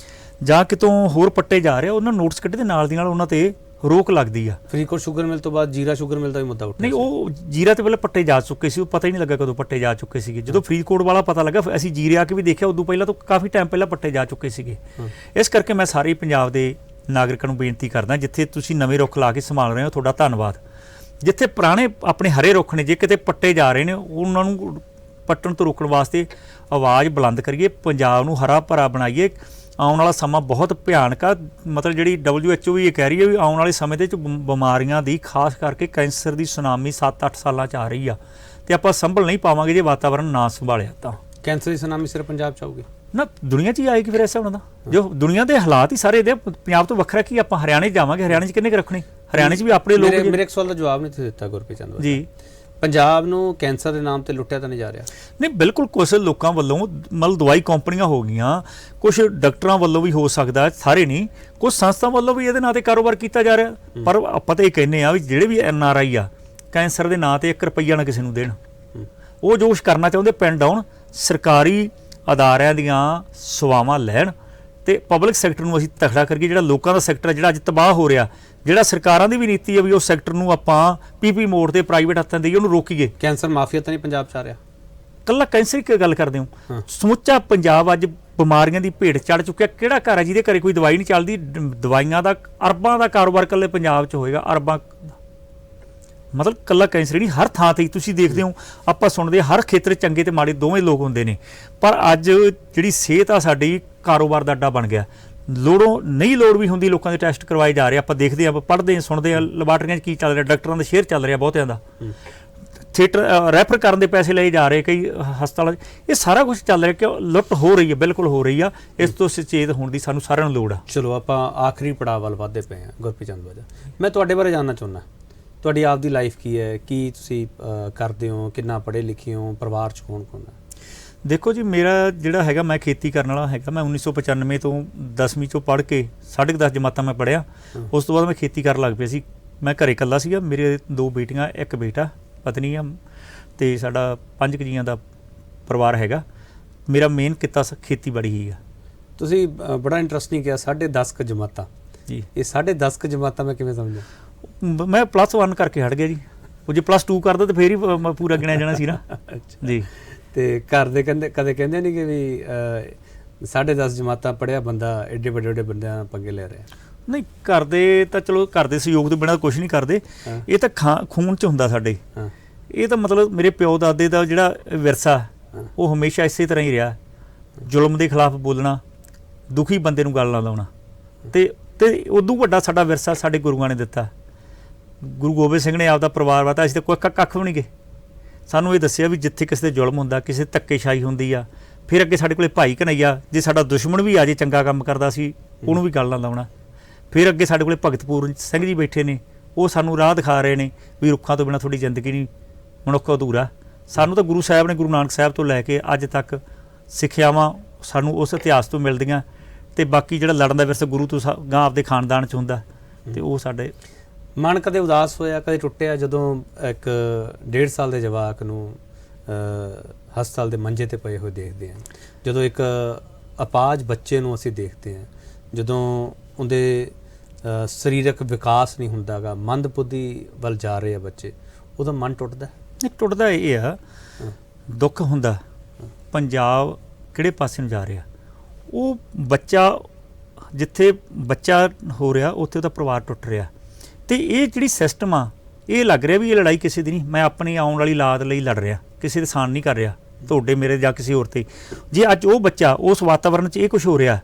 ਜਾਂ ਕਿਤੋਂ ਹੋਰ ਪੱਟੇ ਜਾ ਰਹੇ ਆ, ਉਹਨਾਂ ਨੋਟਿਸ ਕੱਢੇ ਦੇ ਨਾਲ ਦੀ ਨਾਲ ਉਹਨਾਂ ਤੇ ਰੋਕ ਲੱਗਦੀ ਆ। ਫਰੀਦਕੋਟ ਸ਼ੂਗਰ ਮਿਲ ਤੋਂ ਬਾਅਦ ਜੀਰਾ ਸ਼ੂਗਰ ਮਿਲ ਦਾ ਵੀ ਮੁੱਦਾ ਉੱਠਿਆ ਨਹੀਂ, ਉਹ ਜੀਰਾ ਤੇ ਪਹਿਲਾਂ ਪੱਟੇ ਜਾ ਚੁੱਕੇ ਸੀ, ਉਹ ਪਤਾ ਹੀ ਨਹੀਂ ਲੱਗਾ ਕਦੋਂ ਪੱਟੇ ਜਾ ਚੁੱਕੇ ਸੀਗੇ। ਜਦੋਂ ਫਰੀਦਕੋਟ ਵਾਲਾ ਪਤਾ ਲੱਗਾ, ਅਸੀਂ ਜੀਰੇ ਆ ਕੇ ਵੀ ਦੇਖਿਆ, ਉਦੋਂ ਪਹਿਲਾਂ ਤੋਂ ਕਾਫੀ ਟਾਈਮ ਪਹਿਲਾਂ ਪੱਟੇ ਜਾ ਚੁੱਕੇ ਸੀਗੇ। ਇਸ ਕਰਕੇ ਮੈਂ ਸਾਰੇ ਪੰਜਾਬ ਦੇ ਨਾਗਰਿਕਾਂ ਨੂੰ ਬੇਨਤੀ ਕਰਦਾ, ਜਿੱਥੇ ਤੁਸੀਂ ਨਵੇਂ ਰੁੱਖ ਲਾ ਕੇ ਸੰਭਾਲ ਰਹੇ ਹੋ ਤੁਹਾਡਾ ਧੰਨਵਾਦ। ਜਿੱਥੇ ਪੁਰਾਣੇ ਆਪਣੇ ਹਰੇ ਰੁੱਖ ਨੇ, ਜੇ ਕਿਤੇ ਪੱਟੇ ਜਾ ਰਹੇ ਨੇ, ਉਹਨਾਂ ਨੂੰ ਪੱਟਣ ਤੋਂ ਰੋਕਣ ਵਾਸਤੇ ਆਵਾਜ਼ ਬੁਲੰਦ ਕਰੀਏ, ਪੰਜਾਬ ਨੂੰ ਹਰਾ ਭਰਾ ਬਣਾਈਏ। ਆਉਣ ਵਾਲਾ ਸਮਾਂ ਬਹੁਤ ਭਿਆਨਕ ਆ। ਮਤਲਬ ਜਿਹੜੀ WHO ਵੀ ਇਹ ਕਹਿ ਰਹੀ ਹੈ ਵੀ ਆਉਣ ਵਾਲੇ ਸਮੇਂ ਦੇ ਵਿੱਚ ਬਿਮਾਰੀਆਂ ਦੀ, ਖਾਸ ਕਰਕੇ ਕੈਂਸਰ ਦੀ ਸੁਨਾਮੀ 7-8 ਸਾਲਾਂ 'ਚ ਆ ਰਹੀ ਆ, ਤੇ ਆਪਾਂ ਸੰਭਲ ਨਹੀਂ ਪਾਵਾਂਗੇ ਜੇ ਵਾਤਾਵਰਨ ਨਾ ਸੰਭਾਲਿਆ ਤਾਂ। ਕੈਂਸਰ ਦੀ ਸੁਨਾਮੀ ਸਿਰਫ ਪੰਜਾਬ 'ਚ ਆਊਗੀ ਨਾ, ਦੁਨੀਆ 'ਚ ਹੀ ਆਏਗੀ ਫਿਰ ਐਸਾ ਹੁੰਦਾ। ਜੋ ਦੁਨੀਆ ਦੇ ਹਾਲਾਤ ਹੀ ਸਾਰੇ ਇਹਦੇ, ਪੰਜਾਬ ਤੋਂ ਵੱਖਰਾ ਕੀ ਆਪਾਂ ਹਰਿਆਣੇ 'ਚ ਜਾਵਾਂਗੇ, ਹਰਿਆਣੇ 'ਚ ਕਿੰਨੇ ਕੁ ਰੱਖਣੇ? ਹਰਿਆਣੇ 'ਚ ਵੀ ਆਪਣੇ ਲੋਕ। ਮੇਰੇ ਇੱਕ ਸਵਾਲ ਦਾ ਜਵਾਬ ਨਹੀਂ ਤੁਸੀਂ ਦਿੱਤਾ ਗੁਰਪ੍ਰੀਤ ਚੰਦ ਜੀ। ਪੰਜਾਬ ਨੂੰ ਕੈਂਸਰ ਦੇ ਨਾਮ ਤੇ ਲੁੱਟਿਆ ਤਾਂ ਨਹੀਂ ਜਾ ਰਿਹਾ? ਨਹੀਂ, ਬਿਲਕੁਲ ਕੁਝ ਲੋਕਾਂ ਵੱਲੋਂ ਮਤਲਬ ਦਵਾਈ ਕੰਪਨੀਆਂ ਹੋ ਗਈਆਂ, ਕੁਝ ਡਾਕਟਰਾਂ ਵੱਲੋਂ ਵੀ ਹੋ ਸਕਦਾ, ਸਾਰੇ ਨਹੀਂ, ਕੁਝ ਸੰਸਥਾ ਵੱਲੋਂ ਵੀ ਇਹਦੇ ਨਾਂ ਤੇ ਕਾਰੋਬਾਰ ਕੀਤਾ ਜਾ ਰਿਹਾ। ਪਰ ਆਪਾਂ ਤਾਂ ਇਹ ਕਹਿੰਦੇ ਆ ਵੀ ਜਿਹੜੇ ਵੀ NRI ਆ, ਕੈਂਸਰ ਦੇ ਨਾਂ ਤੇ 1 ਰੁਪਈਆ ਨਾ ਕਿਸੇ ਨੂੰ ਦੇਣ। ਉਹ ਜੋ ਕੁਛ ਕਰਨਾ ਚਾਹੁੰਦੇ ਪਿੰਡ ਆਉਣ, ਸਰਕਾਰੀ ਅਦਾਰਿਆਂ ਦੀਆਂ ਸੇਵਾਵਾਂ ਲੈਣ, ਤੇ ਪਬਲਿਕ ਸੈਕਟਰ ਨੂੰ ਅਸੀਂ ਤਕੜਾ ਕਰੀਏ। ਜਿਹੜਾ ਲੋਕਾਂ ਦਾ ਸੈਕਟਰ ਹੈ, ਜਿਹੜਾ ਅੱਜ ਤਬਾਹ ਹੋ ਰਿਹਾ, ਜਿਹੜਾ ਸਰਕਾਰਾਂ ਦੀ ਵੀ ਨੀਤੀ ਹੈ ਵੀ ਉਸ ਸੈਕਟਰ ਨੂੰ ਆਪਾਂ PP ਮੋਡ ਤੇ ਪ੍ਰਾਈਵੇਟ ਹੱਥਾਂ ਦੇਈਏ, ਉਹਨੂੰ ਰੋਕੀਏ। ਕੈਂਸਰ ਮਾਫੀਆ ਤਾਂ ਨਹੀਂ ਪੰਜਾਬ 'ਚ ਆ ਰਿਹਾ? ਕੱਲਾ ਕੈਂਸਰ ਦੀ ਗੱਲ ਕਰਦੇ ਹੋ, ਸਮੁੱਚਾ ਪੰਜਾਬ ਅੱਜ ਬਿਮਾਰੀਆਂ ਦੀ ਭੇਟ ਚੜ ਚੁੱਕਿਆ। ਕਿਹੜਾ ਘਰ ਹੈ ਜਿਹਦੇ ਘਰੇ ਕੋਈ ਦਵਾਈ ਨਹੀਂ ਚੱਲਦੀ? ਦਵਾਈਆਂ ਦਾ ਅਰਬਾਂ ਦਾ ਕਾਰੋਬਾਰ ਕੱਲੇ ਪੰਜਾਬ 'ਚ ਹੋਏਗਾ, ਅਰਬਾਂ। ਮਤਲਬ ਕੱਲਾ ਕੈਂਸਰ ਨਹੀਂ, ਹਰ ਥਾਂ ਤੇ ਤੁਸੀਂ ਦੇਖਦੇ ਹੋ, ਆਪਾਂ ਸੁਣਦੇ ਹਰ ਖੇਤਰ ਚੰਗੇ ਤੇ ਮਾੜੇ ਦੋਵੇਂ ਲੋਕ ਹੁੰਦੇ ਨੇ। ਪਰ ਅੱਜ ਜਿਹੜੀ ਸਿਹਤ ਆ ਸਾਡੀ, ਕਾਰੋਬਾਰ ਦਾ ਅੱਡਾ ਬਣ ਗਿਆ। ਲੋੜੋਂ ਨਹੀਂ ਲੋੜ ਵੀ ਹੁੰਦੀ, ਲੋਕਾਂ ਦੇ ਟੈਸਟ ਕਰਵਾਏ ਜਾ ਰਹੇ। ਆਪਾਂ ਦੇਖਦੇ ਹਾਂ, ਪੜ੍ਹਦੇ ਹਾਂ, ਸੁਣਦੇ ਹਾਂ, ਲੈਬਾਰਟਰੀਆਂ 'ਚ ਕੀ ਚੱਲ ਰਿਹਾ, ਡਾਕਟਰਾਂ ਦਾ ਸ਼ੇਅਰ ਚੱਲ ਰਿਹਾ ਬਹੁਤਿਆਂ ਦਾ, ਥੀਏਟਰ ਰੈਫਰ ਕਰਨ ਦੇ ਪੈਸੇ ਲਏ ਜਾ ਰਹੇ ਕਈ ਹਸਪਤਾਲਾਂ 'ਚ। ਇਹ ਸਾਰਾ ਕੁਝ ਚੱਲ ਰਿਹਾ ਕਿ ਲੁੱਟ ਹੋ ਰਹੀ ਹੈ, ਬਿਲਕੁਲ ਹੋ ਰਹੀ ਆ। ਇਸ ਤੋਂ ਸੁਚੇਤ ਹੋਣ ਦੀ ਸਾਨੂੰ ਸਾਰਿਆਂ ਨੂੰ ਲੋੜ ਆ। ਚਲੋ ਆਪਾਂ ਆਖਰੀ ਪੜਾਅ ਵੱਲ ਵਧਦੇ ਪਏ ਹਾਂ। ਗੁਰਪ੍ਰੀਤ ਚੰਦ ਬਾਜਾ, ਮੈਂ ਤੁਹਾਡੇ ਬਾਰੇ ਜਾਣਨਾ ਚਾਹੁੰਦਾ, ਤੁਹਾਡੀ ਆਪ ਦੀ ਲਾਈਫ ਕੀ ਹੈ, ਕੀ ਤੁਸੀਂ ਕਰਦੇ ਹੋ, ਕਿੰਨਾ ਪੜ੍ਹੇ ਲਿਖੇ ਹੋ, ਪਰਿਵਾਰ 'ਚ ਕੌਣ ਕੌਣ ਹੈ? ਦੇਖੋ ਜੀ, ਮੇਰਾ ਜਿਹੜਾ ਹੈਗਾ, ਮੈਂ ਖੇਤੀ ਕਰਨ ਵਾਲਾ ਹੈਗਾ। ਮੈਂ 1995 ਤੋਂ 10ਵੀਂ ਚੋਂ ਪੜ੍ਹ ਕੇ 10.5 ਜਮਾਤਾਂ ਮੈਂ ਪੜ੍ਹਿਆ। ਉਸ ਤੋਂ ਬਾਅਦ ਮੈਂ ਖੇਤੀ ਕਰਨ ਲੱਗ ਪਿਆ ਸੀ। ਮੈਂ ਘਰੇ ਇਕੱਲਾ ਸੀਗਾ, ਮੇਰੇ 2 ਬੇਟੀਆਂ, 1 ਬੇਟਾ, ਪਤਨੀ ਆ, ਤੇ ਸਾਡਾ 5 ਜੀਆਂ ਦਾ ਪਰਿਵਾਰ ਹੈਗਾ। ਮੇਰਾ ਮੇਨ ਕਿੱਤਾ ਖੇਤੀਬਾੜੀ ਹੀ ਆ। ਤੁਸੀਂ ਬੜਾ ਇੰਟਰਸਟਿੰਗ ਕਿਹਾ 10.5 ਜਮਾਤਾਂ ਜੀ। ਇਹ 10.5 ਜਮਾਤਾਂ ਮੈਂ ਕਿਵੇਂ ਸਮਝਾਂ? ਮੈਂ +1 ਕਰਕੇ ਹਟ ਗਿਆ ਜੀ। ਉਹ ਜੇ +2 ਕਰਦਾ ਤਾਂ ਫੇਰ ਹੀ ਪੂਰਾ ਗਿਣਿਆ ਜਾਣਾ ਸੀ ਨਾ। ਜੀ। ਤੇ ਘਰ ਦੇ ਕਦੇ ਕਹਿੰਦੇ ਨਹੀਂ ਕਿ ਵੀ 10.5 ਜਮਾਤਾਂ ਪੜ੍ਹਿਆ ਬੰਦਾ ਐਡੇ ਵੱਡੇ ਬੰਦਿਆਂ ਨਾਲ ਪੰਗੇ ਲੈ ਰਿਹਾ? ਨਹੀਂ, ਕਰਦੇ ਤਾਂ ਚਲੋ ਘਰ ਦੇ ਸਹਿਯੋਗ ਤੋਂ ਬਿਨਾਂ ਕੁਝ ਨਹੀਂ ਕਰਦੇ। ਇਹ ਤਾਂ ਖੂਨ 'ਚ ਹੁੰਦਾ ਸਾਡੇ। ਇਹ ਤਾਂ ਮਤਲਬ ਮੇਰੇ ਪਿਓ ਦਾਦੇ ਦਾ ਜਿਹੜਾ ਵਿਰਸਾ, ਉਹ ਹਮੇਸ਼ਾ ਇਸੇ ਤਰ੍ਹਾਂ ਹੀ ਰਿਹਾ। ਜ਼ੁਲਮ ਦੇ ਖਿਲਾਫ ਬੋਲਣਾ, ਦੁਖੀ ਬੰਦੇ ਨੂੰ ਗੱਲ ਨਾ ਲਾਉਣਾ, ਤੇ ਉਦੋਂ ਵੱਡਾ ਸਾਡਾ ਵਿਰਸਾ ਸਾਡੇ ਗੁਰੂਆਂ ਨੇ ਦਿੱਤਾ। ਗੁਰੂ ਗੋਬਿੰਦ ਸਿੰਘ ਨੇ ਆਪਦਾ ਪਰਿਵਾਰ ਵਾਤਾ, ਅਸੀਂ ਤਾਂ ਕੋਈ ਕੱਖ ਵੀ ਨਹੀਂ ਗਏ। ਸਾਨੂੰ ਇਹ ਦੱਸਿਆ ਵੀ ਜਿੱਥੇ ਕਿਸੇ 'ਤੇ ਜ਼ੁਲਮ ਹੁੰਦਾ, ਕਿਸੇ ਧੱਕੇਸ਼ਾਹੀ ਹੁੰਦੀ ਆ, ਫਿਰ ਅੱਗੇ ਸਾਡੇ ਕੋਲੇ ਭਾਈ ਘਨੱਈਆ, ਜੇ ਸਾਡਾ ਦੁਸ਼ਮਣ ਵੀ ਆ ਜੇ ਚੰਗਾ ਕੰਮ ਕਰਦਾ ਸੀ, ਉਹਨੂੰ ਵੀ ਗੱਲ ਨਾ ਲਾਉਣਾ। ਫਿਰ ਅੱਗੇ ਸਾਡੇ ਕੋਲੇ ਭਗਤ ਪੂਰਨ ਸਿੰਘ ਜੀ ਬੈਠੇ ਨੇ, ਉਹ ਸਾਨੂੰ ਰਾਹ ਦਿਖਾ ਰਹੇ ਨੇ ਵੀ ਰੁੱਖਾਂ ਤੋਂ ਬਿਨਾਂ ਤੁਹਾਡੀ ਜ਼ਿੰਦਗੀ ਨਹੀਂ, ਮਨੁੱਖ ਅਧੂਰਾ। ਸਾਨੂੰ ਤਾਂ ਗੁਰੂ ਸਾਹਿਬ ਨੇ, ਗੁਰੂ ਨਾਨਕ ਸਾਹਿਬ ਤੋਂ ਲੈ ਕੇ ਅੱਜ ਤੱਕ ਸਿੱਖਿਆਵਾਂ ਸਾਨੂੰ ਉਸ ਇਤਿਹਾਸ ਤੋਂ ਮਿਲਦੀਆਂ। ਤੇ ਬਾਕੀ ਜਿਹੜਾ ਲੜਨ ਦਾ ਵਿਰਸਾ ਗੁਰੂ ਤੋਂ ਗਾਂ ਆਪਦੇ ਖਾਨਦਾਨ 'ਚ ਹੁੰਦਾ, ਤੇ ਉਹ ਸਾਡੇ। ਮਨ ਕਦੇ ਉਦਾਸ ਹੋਇਆ, ਕਦੇ ਟੁੱਟਿਆ, ਜਦੋਂ ਇੱਕ 1.5 ਸਾਲ ਦੇ ਜਵਾਕ ਨੂੰ ਹਸਪਤਾਲ ਦੇ ਮੰਜੇ ਤੇ ਪਏ ਹੋਏ ਦੇਖਦੇ ਹਾਂ, ਜਦੋਂ ਇੱਕ ਅਪਾਹਜ ਬੱਚੇ ਨੂੰ ਅਸੀਂ ਦੇਖਦੇ ਹਾਂ, ਜਦੋਂ ਉਹਦੇ ਸਰੀਰਕ ਵਿਕਾਸ ਨਹੀਂ ਹੁੰਦਾ ਗਾ, ਮੰਦਬੁੱਧੀ ਵੱਲ ਜਾ ਰਹੇ ਆ ਬੱਚੇ, ਉਹਦਾ ਮਨ ਟੁੱਟਦਾ? ਨਹੀਂ, ਟੁੱਟਦਾ ਇਹ ਆ, ਦੁੱਖ ਹੁੰਦਾ ਪੰਜਾਬ ਕਿਹੜੇ ਪਾਸੇ ਨੂੰ ਜਾ ਰਿਹਾ। ਉਹ ਬੱਚਾ, ਜਿੱਥੇ ਬੱਚਾ ਹੋ ਰਿਹਾ ਉੱਥੇ ਉਹਦਾ ਪਰਿਵਾਰ ਟੁੱਟ ਰਿਹਾ। ਤੇ ਇਹ ਜਿਹੜੀ ਸਿਸਟਮ ਆ, ਇਹ ਲੱਗ ਰਿਹਾ ਵੀ ਇਹ ਲੜਾਈ ਕਿਸੇ ਦੀ ਨਹੀਂ, ਮੈਂ ਆਪਣੀ ਆਉਣ ਵਾਲੀ ਔਲਾਦ ਲਈ ਲੜ ਰਿਹਾ, ਕਿਸੇ ਦੇ ਸਾਨ ਨਹੀਂ ਕਰ ਰਿਹਾ, ਤੁਹਾਡੇ ਮੇਰੇ ਜਾਂ ਕਿਸੇ ਹੋਰ ਤੇ। ਜੇ ਅੱਜ ਉਹ ਬੱਚਾ ਉਸ ਵਾਤਾਵਰਨ 'ਚ ਇਹ ਕੁਝ ਹੋ ਰਿਹਾ,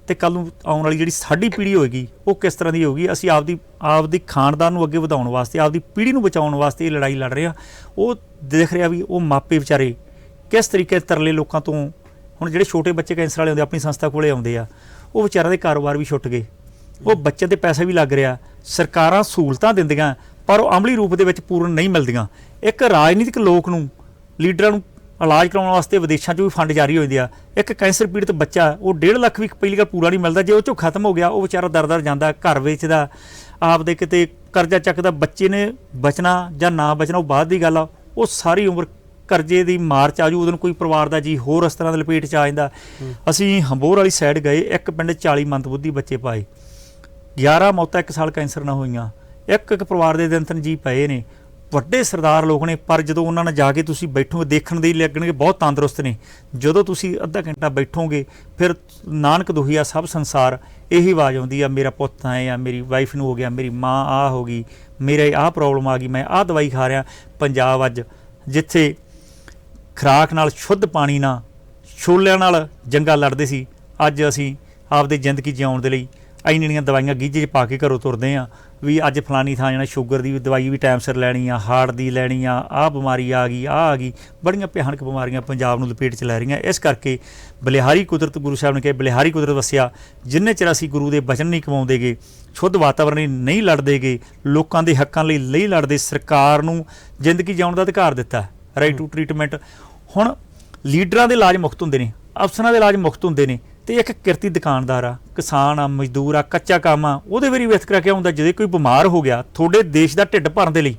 ਤੇ ਕੱਲ੍ਹ ਨੂੰ ਆਉਣ ਵਾਲੀ ਜਿਹੜੀ ਸਾਡੀ ਪੀੜ੍ਹੀ ਹੋਏਗੀ ਉਹ ਕਿਸ ਤਰ੍ਹਾਂ ਦੀ ਹੋਊਗੀ? ਅਸੀਂ ਆਪਦੀ ਖਾਨਦਾਨ ਨੂੰ ਅੱਗੇ ਵਧਾਉਣ ਵਾਸਤੇ, ਆਪਦੀ ਪੀੜ੍ਹੀ ਨੂੰ ਬਚਾਉਣ ਵਾਸਤੇ ਇਹ ਲੜਾਈ ਲੜ ਰਹੇ ਹਾਂ। ਉਹ ਦੇਖ ਰਿਹਾ ਵੀ ਉਹ ਮਾਪੇ ਵਿਚਾਰੇ ਕਿਸ ਤਰੀਕੇ ਤਰਲੇ ਲੋਕਾਂ ਤੋਂ, ਹੁਣ ਜਿਹੜੇ ਛੋਟੇ ਬੱਚੇ ਕੈਂਸਰ ਵਾਲੇ ਹੁੰਦੇ ਆਪਣੀ ਸੰਸਥਾ ਕੋਲੇ ਆਉਂਦੇ ਆ, ਉਹ ਵਿਚਾਰਿਆਂ ਦੇ ਕਾਰੋਬਾਰ ਵੀ ਛੁੱਟ ਗਏ, ਉਹ ਬੱਚੇ ਦੇ ਪੈਸਾ ਵੀ ਲੱਗ ਰਿਹਾ। ਸਰਕਾਰਾਂ ਸਹੂਲਤਾਂ ਦਿੰਦੀਆਂ ਪਰ ਉਹ ਅਮਲੀ ਰੂਪ ਦੇ ਵਿੱਚ ਪੂਰਨ ਨਹੀਂ ਮਿਲਦੀਆਂ। ਇੱਕ ਰਾਜਨੀਤਿਕ ਲੋਕ ਨੂੰ, ਲੀਡਰਾਂ ਨੂੰ ਇਲਾਜ ਕਰਾਉਣ ਵਾਸਤੇ ਵਿਦੇਸ਼ਾਂ 'ਚੋਂ ਵੀ ਫੰਡ ਜਾਰੀ ਹੋ ਜਾਂਦੇ ਆ। ਇੱਕ ਕੈਂਸਰ ਪੀੜਤ ਬੱਚਾ, ਉਹ 1.5 ਲੱਖ ਵੀ ਪਹਿਲੀ ਗੱਲ ਪੂਰਾ ਨਹੀਂ ਮਿਲਦਾ। ਜੇ ਉਹ 'ਚੋਂ ਖਤਮ ਹੋ ਗਿਆ, ਉਹ ਵਿਚਾਰਾ ਦਰ ਜਾਂਦਾ, ਘਰ ਵੇਚਦਾ, ਆਪਦੇ ਕਿਤੇ ਕਰਜ਼ਾ ਚੱਕਦਾ, ਬੱਚੇ ਨੇ ਬਚਣਾ ਜਾਂ ਨਾ ਬਚਣਾ ਉਹ ਬਾਅਦ ਦੀ ਗੱਲ ਆ। ਉਹ ਸਾਰੀ ਉਮਰ ਕਰਜ਼ੇ ਦੀ ਮਾਰ 'ਚ ਆਜੂ, ਉਹਨੂੰ ਕੋਈ ਪਰਿਵਾਰ ਦਾ ਜੀ ਹੋਰ ਇਸ ਤਰ੍ਹਾਂ ਦੇ ਲਪੇਟ 'ਚ ਆ ਜਾਂਦਾ। ਅਸੀਂ ਹੰਬੋਰ ਵਾਲੀ ਸਾਈਡ ਗਏ, ਇੱਕ ਪਿੰਡ 40 ਮੰਦਬੁੱਧੀ ਬੱਚੇ ਪਾਏ, 11 ਮੌਤਾਂ 1 ਸਾਲ ਕੈਂਸਰ ਨਾਲ ਹੋਈਆਂ, ਇੱਕ ਪਰਿਵਾਰ ਦੇ 3 ਜੀ ਪਏ ਨੇ। ਵੱਡੇ ਸਰਦਾਰ ਲੋਕ ਨੇ, ਪਰ ਜਦੋਂ ਉਹਨਾਂ ਨਾਲ ਜਾ ਕੇ ਤੁਸੀਂ ਬੈਠੋਗੇ ਦੇਖਣ ਦੇ ਹੀ ਲੱਗਣਗੇ ਬਹੁਤ ਤੰਦਰੁਸਤ ਨੇ। ਜਦੋਂ ਤੁਸੀਂ ਅੱਧਾ ਘੰਟਾ ਬੈਠੋਗੇ ਫਿਰ ਨਾਨਕ ਦੁਖੀਆ ਸਭ ਸੰਸਾਰ ਇਹੀ ਆਵਾਜ਼ ਆਉਂਦੀ ਆ, ਮੇਰਾ ਪੁੱਤ ਆਏ ਆ, ਮੇਰੀ ਵਾਈਫ ਨੂੰ ਹੋ ਗਿਆ, ਮੇਰੀ ਮਾਂ ਆਹ ਹੋ ਗਈ, ਮੇਰੇ ਆਹ ਪ੍ਰੋਬਲਮ ਆ ਗਈ, ਮੈਂ ਆਹ ਦਵਾਈ ਖਾ ਰਿਹਾ। ਪੰਜਾਬ ਅੱਜ ਜਿੱਥੇ ਖੁਰਾਕ ਨਾਲ, ਸ਼ੁੱਧ ਪਾਣੀ ਨਾਲ, ਛੋਲਿਆਂ ਨਾਲ ਜੰਗਾਂ ਲੜਦੇ ਸੀ, ਅੱਜ ਅਸੀਂ ਆਪਦੀ ਜ਼ਿੰਦਗੀ ਜਿਉਣ ਦੇ ਲਈ ਇੰਨੀਆਂ ਦਵਾਈਆਂ ਗੀਝੇ 'ਚ ਪਾ ਕੇ ਘਰੋਂ ਤੁਰਦੇ ਹਾਂ ਵੀ ਅੱਜ ਫਲਾਨੀ ਥਾਂ ਜਾਣਾ, ਸ਼ੂਗਰ ਦੀ ਦਵਾਈ ਵੀ ਟਾਈਮ ਸਿਰ ਲੈਣੀ ਆ, ਹਾਰਟ ਦੀ ਲੈਣੀ ਆ, ਆਹ ਬਿਮਾਰੀ ਆ ਗਈ, ਆਹ ਆ ਗਈ। ਬੜੀਆਂ ਭਿਆਨਕ ਬਿਮਾਰੀਆਂ ਪੰਜਾਬ ਨੂੰ ਲਪੇਟ 'ਚ ਲੈ ਰਹੀਆਂ। ਇਸ ਕਰਕੇ ਬਲਿਹਾਰੀ ਕੁਦਰਤ, ਗੁਰੂ ਸਾਹਿਬ ਨੇ ਕਿਹਾ ਬਲਿਹਾਰੀ ਕੁਦਰਤ ਵਸਿਆ, ਜਿੰਨੇ ਚਿਰ ਅਸੀਂ ਗੁਰੂ ਦੇ ਬਚਨ ਨਹੀਂ ਕਮਾਉਂਦੇ ਗੇ, ਸ਼ੁੱਧ ਵਾਤਾਵਰਣ ਲਈ ਨਹੀਂ ਲੜਦੇ ਗੇ, ਲੋਕਾਂ ਦੇ ਹੱਕਾਂ ਲਈ ਨਹੀਂ ਲੜਦੇ, ਸਰਕਾਰ ਨੂੰ ਜ਼ਿੰਦਗੀ ਜਿਉਣ ਦਾ ਅਧਿਕਾਰ ਦਿੱਤਾ, ਰਾਈਟ ਟੂ ਟਰੀਟਮੈਂਟ। ਹੁਣ ਲੀਡਰਾਂ ਦੇ ਇਲਾਜ ਮੁਫਤ ਹੁੰਦੇ ਨੇ, ਅਫਸਰਾਂ ਦੇ ਇਲਾਜ ਮੁਫਤ ਹੁੰਦੇ ਨੇ, ਤੇ ਇੱਕ ਕਿਰਤੀ ਦੁਕਾਨਦਾਰ ਆ, ਕਿਸਾਨ ਆ, ਮਜ਼ਦੂਰ ਆ, ਕੱਚਾ ਕੰਮ ਆ, ਉਹਦੇ ਵੀ ਵਿਤਕਰਾ ਕਿਉਂ ਹੁੰਦਾ? ਜਦੋਂ ਕੋਈ ਬਿਮਾਰ ਹੋ ਗਿਆ, ਤੁਹਾਡੇ ਦੇਸ਼ ਦਾ ਢਿੱਡ ਭਰਨ ਦੇ ਲਈ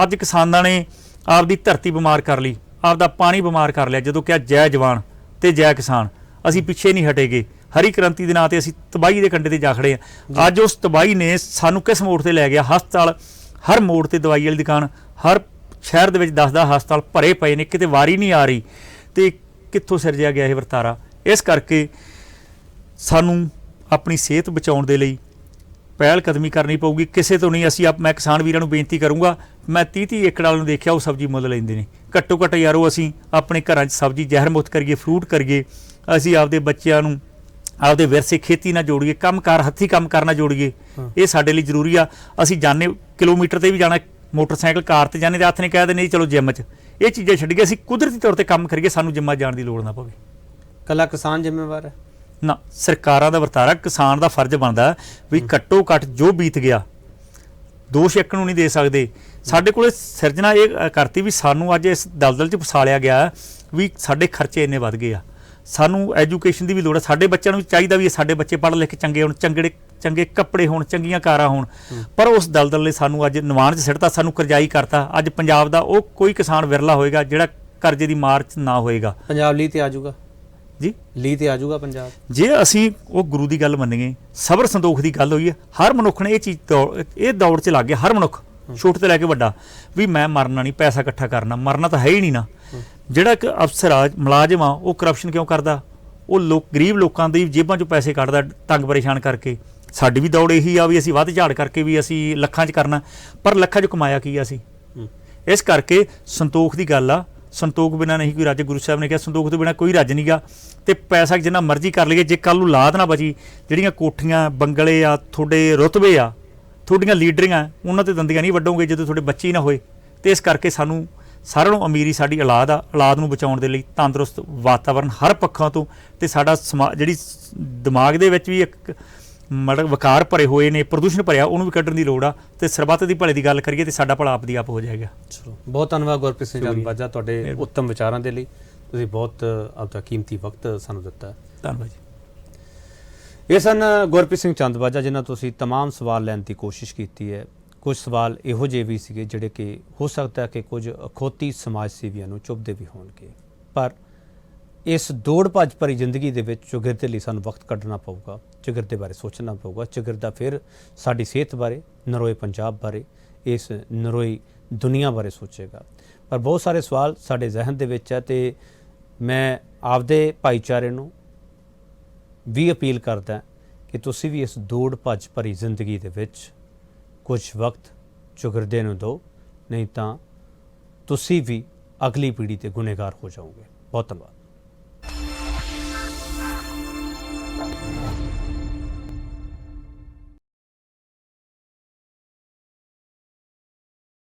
ਅੱਜ ਕਿਸਾਨਾਂ ਨੇ ਆਪਦੀ ਧਰਤੀ ਬਿਮਾਰ ਕਰ ਲਈ, ਆਪਦਾ ਪਾਣੀ ਬਿਮਾਰ ਕਰ ਲਿਆ। ਜਦੋਂ ਕਿਹਾ ਜੈ ਜਵਾਨ ਤੇ ਜੈ ਕਿਸਾਨ, ਅਸੀਂ ਪਿੱਛੇ ਨਹੀਂ ਹਟੇਗੇ। ਹਰੀ ਕ੍ਰਾਂਤੀ ਦੇ ਨਾਂ ਤੇ ਅਸੀਂ ਤਬਾਹੀ ਦੇ ਕੰਢੇ ਤੇ ਜਾ ਖੜੇ ਆ। ਅੱਜ ਉਸ ਤਬਾਹੀ ਨੇ ਸਾਨੂੰ ਕਿਸ ਮੋੜ ਤੇ ਲੈ ਗਿਆ? ਹਸਪਤਾਲ, ਹਰ ਮੋੜ ਤੇ ਦਵਾਈ ਵਾਲੀ ਦੁਕਾਨ, ਹਰ ਸ਼ਹਿਰ ਦੇ ਵਿੱਚ 10-10 ਹਸਪਤਾਲ ਭਰੇ ਪਏ ਨੇ, ਕਿਤੇ ਵਾਰੀ ਨਹੀਂ ਆ ਰਹੀ। ਤੇ ਕਿੱਥੋਂ ਸਿਰਜਿਆ ਗਿਆ ਇਹ ਵਰਤਾਰਾ? ਇਸ ਕਰਕੇ ਸਾਨੂੰ ਆਪਣੀ ਸਿਹਤ ਬਚਾਉਣ ਦੇ ਲਈ ਪਹਿਲ ਕਦਮੀ ਕਰਨੀ ਪਊਗੀ, ਕਿਸੇ ਤੋਂ ਨਹੀਂ। ਅਸੀਂ ਮੈਂ ਕਿਸਾਨ ਵੀਰਾਂ ਨੂੰ ਬੇਨਤੀ ਕਰੂੰਗਾ, ਮੈਂ 30-30 ਏਕੜ ਵਾਲਿਆਂ ਨੂੰ ਦੇਖਿਆ ਉਹ ਸਬਜ਼ੀ ਮੁੱਲ ਲੈਂਦੇ ਨੇ। ਘੱਟੋ ਘੱਟ ਯਾਰੋ ਅਸੀਂ ਆਪਣੇ ਘਰਾਂ 'ਚ ਸਬਜ਼ੀ ਜ਼ਹਿਰ ਮੁਕਤ ਕਰੀਏ, ਫਰੂਟ ਕਰੀਏ। ਅਸੀਂ ਆਪਦੇ ਬੱਚਿਆਂ ਨੂੰ ਆਪਦੇ ਵਿਰਸੇ ਖੇਤੀ ਨਾਲ ਜੋੜੀਏ, ਕੰਮਕਾਰ ਹੱਥੀਂ ਕੰਮ ਕਰਨਾ ਜੋੜੀਏ। ਇਹ ਸਾਡੇ ਲਈ ਜ਼ਰੂਰੀ ਆ। ਅਸੀਂ ਜਾਣੇ ਕਿਲੋਮੀਟਰ ਤੇ ਵੀ ਜਾਣਾ, ਮੋਟਰਸਾਈਕਲ ਕਾਰ ਤੇ ਜਾਣੇ, ਤੇ ਹੱਥ ਨੇ ਕਹਿ ਦਿੰਦੇ ਚਲੋ ਜਿੰਮ 'ਚ। ਇਹ ਚੀਜ਼ਾਂ ਛੱਡ ਕੇ ਅਸੀਂ ਕੁਦਰਤੀ ਤੌਰ ਤੇ ਕੰਮ ਕਰੀਏ, ਸਾਨੂੰ ਜਿੰਮਾਂ ਜਾਣ ਦੀ ਲੋੜ ਨਾ ਪਵੇ। ਕੱਲਾ ਕਿਸਾਨ ਜ਼ਿੰਮੇਵਾਰ ਹੈ ਨਾ, ਸਰਕਾਰਾਂ ਦਾ ਵਰਤਾਰਾ, ਕਿਸਾਨ ਦਾ ਫਰਜ਼ ਬਣਦਾ ਵੀ ਘੱਟੋ ਘੱਟ ਜੋ ਬੀਤ ਗਿਆ ਦੋਸ਼ ਇੱਕ ਨੂੰ ਨਹੀਂ ਦੇ ਸਕਦੇ। ਸਾਡੇ ਕੋਲ ਸਿਰਜਣਾ ਇਹ ਕਰਤੀ ਵੀ ਸਾਨੂੰ ਅੱਜ ਇਸ ਦਲਦਲ 'ਚ ਫਸਾਲਿਆ ਗਿਆ ਵੀ ਸਾਡੇ ਖਰਚੇ ਇੰਨੇ ਵੱਧ ਗਏ ਆ, ਸਾਨੂੰ ਐਜੂਕੇਸ਼ਨ ਦੀ ਵੀ ਲੋੜ ਹੈ। ਸਾਡੇ ਬੱਚਿਆਂ ਨੂੰ ਵੀ ਚਾਹੀਦਾ ਵੀ ਸਾਡੇ ਬੱਚੇ ਪੜ੍ਹ ਲਿਖ ਕੇ ਚੰਗੇ ਹੋਣ, ਚੰਗੇ ਕੱਪੜੇ ਹੋਣ, ਚੰਗੀਆਂ ਕਾਰਾਂ ਹੋਣ। ਪਰ ਉਸ ਦਲਦਲ ਨੇ ਸਾਨੂੰ ਅੱਜ ਨਿਵਾਣ 'ਚ ਸਿੱਟਤਾ, ਸਾਨੂੰ ਕਰਜ਼ਾਈ ਕਰਤਾ। ਅੱਜ ਪੰਜਾਬ ਦਾ ਉਹ ਕੋਈ ਕਿਸਾਨ ਵਿਰਲਾ ਹੋਏਗਾ ਜਿਹੜਾ ਕਰਜ਼ੇ ਦੀ ਮਾਰ 'ਚ ਨਾ ਹੋਏਗਾ। ਪੰਜਾਬ ਲਈ ਤੇ ਆ ਜਾਊਗਾ ਜੀ, ਲਈ ਤੇ ਆ ਜਾਊਗਾ ਪੰਜਾਬ, ਜੇ ਅਸੀਂ ਉਹ ਗੁਰੂ ਦੀ ਗੱਲ ਮੰਨੀਏ। ਸਬਰ ਸੰਤੋਖ ਦੀ ਗੱਲ ਹੋਈ ਹੈ। ਹਰ ਮਨੁੱਖ ਨੇ ਇਹ ਚੀਜ਼ ਇਹ ਦੌੜ 'ਚ ਲੱਗ ਗਿਆ, ਹਰ ਮਨੁੱਖ ਛੋਟੇ ਤੋਂ ਲੈ ਕੇ ਵੱਡਾ, ਵੀ ਮੈਂ ਮਰਨਾ ਨਹੀਂ, ਪੈਸਾ ਇਕੱਠਾ ਕਰਨਾ। ਮਰਨਾ ਤਾਂ ਹੈ ਹੀ ਨਹੀਂ ਨਾ। ਜਿਹੜਾ ਇੱਕ ਅਫਸਰ ਆ, ਮੁਲਾਜ਼ਮ ਆ, ਉਹ ਕਰਪਸ਼ਨ ਕਿਉਂ ਕਰਦਾ? ਉਹ ਗਰੀਬ ਲੋਕਾਂ ਦੀ ਜੇਬਾਂ 'ਚੋਂ ਪੈਸੇ ਕੱਢਦਾ ਤੰਗ ਪਰੇਸ਼ਾਨ ਕਰਕੇ। ਸਾਡੀ ਵੀ ਦੌੜ ਇਹੀ ਆ ਵੀ ਅਸੀਂ ਵੱਧ ਝਾੜ ਕਰਕੇ ਵੀ ਅਸੀਂ ਲੱਖਾਂ 'ਚ ਕਰਨਾ, ਪਰ ਲੱਖਾਂ 'ਚ ਕਮਾਇਆ ਕੀ ਆ ਅਸੀਂ? ਇਸ ਕਰਕੇ ਸੰਤੋਖ ਦੀ ਗੱਲ ਆ। ਸੰਤੋਖ ਬਿਨਾਂ ਨਹੀਂ ਕੋਈ ਰੱਜ। ਗੁਰੂ ਸਾਹਿਬ ਨੇ ਕਿਹਾ ਸੰਤੋਖ ਤੋਂ ਬਿਨਾਂ ਕੋਈ ਰੱਜ ਨਹੀਂ ਗਾ। ਤੇ ਪੈਸਾ ਜਿੰਨਾ ਮਰਜ਼ੀ ਕਰ ਲਈਏ, ਜੇ ਕੱਲ੍ਹ ਨੂੰ ਲਾਦ ਨਾ ਬਚੀ, ਜਿਹੜੀਆਂ ਕੋਠੀਆਂ ਬੰਗਲੇ ਆ, ਤੁਹਾਡੇ ਰੁਤਬੇ ਆ, ਤੁਹਾਡੀਆਂ ਲੀਡਰੀਆਂ, ਉਹਨਾਂ ਤੇ ਦੰਦੀਆਂ ਨਹੀਂ ਵੱਢੋਗੇ ਜਦੋਂ ਤੁਹਾਡੇ ਬੱਚੇ ਹੀ ਨਾ ਹੋਏ। ਤੇ ਇਸ ਕਰਕੇ ਸਾਨੂੰ ਸਾਰਿਆਂ ਨੂੰ ਅਮੀਰੀ ਸਾਡੀ ਔਲਾਦ ਆ। ਔਲਾਦ ਨੂੰ ਬਚਾਉਣ ਦੇ ਲਈ ਤੰਦਰੁਸਤ ਵਾਤਾਵਰਨ ਹਰ ਪੱਖਾਂ ਤੋਂ, ਤੇ ਸਾਡਾ ਜਿਹੜੀ ਦਿਮਾਗ ਦੇ ਵਿੱਚ ਵੀ ਇੱਕ ਵਕਾਰ ਭਰੇ ਹੋਏ ਨੇ, ਪ੍ਰਦੂਸ਼ਣ ਭਰਿਆ, ਉਹਨੂੰ ਵੀ ਕੱਢਣ ਦੀ ਲੋੜ ਆ। ਤੇ ਸਰਬੱਤ ਦੀ ਭਲੇ ਦੀ ਗੱਲ ਕਰੀਏ ਤੇ ਸਾਡਾ ਭਲਾ ਆਪ ਦੀ ਆਪ ਹੋ ਜਾਏਗਾ। ਚਲੋ, ਬਹੁਤ ਧੰਨਵਾਦ ਗੁਰਪ੍ਰੀਤ ਸਿੰਘ ਚੰਦਬਾਜਾ ਤੁਹਾਡੇ ਉੱਤਮ ਵਿਚਾਰਾਂ ਦੇ ਲਈ। ਤੁਸੀਂ ਬਹੁਤ ਆਪਦਾ ਕੀਮਤੀ ਵਕਤ ਸਾਨੂੰ ਦਿੱਤਾ। ਧੰਨਵਾਦ ਜੀ। ਇਹ ਸਨ ਗੁਰਪ੍ਰੀਤ ਸਿੰਘ ਚੰਦਬਾਜਾ, ਜਿਨ੍ਹਾਂ ਤੋਂ ਅਸੀਂ ਤਮਾਮ ਸਵਾਲ ਲੈਣ ਦੀ ਕੋਸ਼ਿਸ਼ ਕੀਤੀ ਹੈ। ਕੁਝ ਸਵਾਲ ਇਹੋ ਜਿਹੇ ਵੀ ਸੀਗੇ ਜਿਹੜੇ ਕਿ ਹੋ ਸਕਦਾ ਕਿ ਕੁਝ ਅਖੌਤੀ ਸਮਾਜ ਸੇਵੀਆਂ ਨੂੰ ਚੁੱਭਦੇ ਵੀ ਹੋਣਗੇ, ਪਰ ਇਸ ਦੌੜ ਭੱਜ ਭਰੀ ਜ਼ਿੰਦਗੀ ਦੇ ਵਿੱਚ ਚੌਗਿਰਦੇ ਲਈ ਸਾਨੂੰ ਵਕਤ ਕੱਢਣਾ ਪਊਗਾ, ਚੌਗਿਰਦੇ ਬਾਰੇ ਸੋਚਣਾ ਪਊਗਾ। ਚੌਗਿਰਦਾ ਫਿਰ ਸਾਡੀ ਸਿਹਤ ਬਾਰੇ, ਨਰੋਏ ਪੰਜਾਬ ਬਾਰੇ, ਇਸ ਨਰੋਈ ਦੁਨੀਆ ਬਾਰੇ ਸੋਚੇਗਾ। ਪਰ ਬਹੁਤ ਸਾਰੇ ਸਵਾਲ ਸਾਡੇ ਜ਼ਿਹਨ ਦੇ ਵਿੱਚ ਹੈ, ਤੇ ਮੈਂ ਆਪਦੇ ਭਾਈਚਾਰੇ ਨੂੰ ਵੀ ਅਪੀਲ ਕਰਦਾ ਕਿ ਤੁਸੀਂ ਵੀ ਇਸ ਦੌੜ ਭੱਜ ਭਰੀ ਜ਼ਿੰਦਗੀ ਦੇ ਵਿੱਚ ਕੁਝ ਵਕਤ ਚੌਗਿਰਦੇ ਨੂੰ ਦਿਓ, ਨਹੀਂ ਤਾਂ ਤੁਸੀਂ ਵੀ ਅਗਲੀ ਪੀੜ੍ਹੀ 'ਤੇ ਗੁਨੇਗਾਰ ਹੋ ਜਾਓਗੇ। ਬਹੁਤ ਧੰਨਵਾਦ।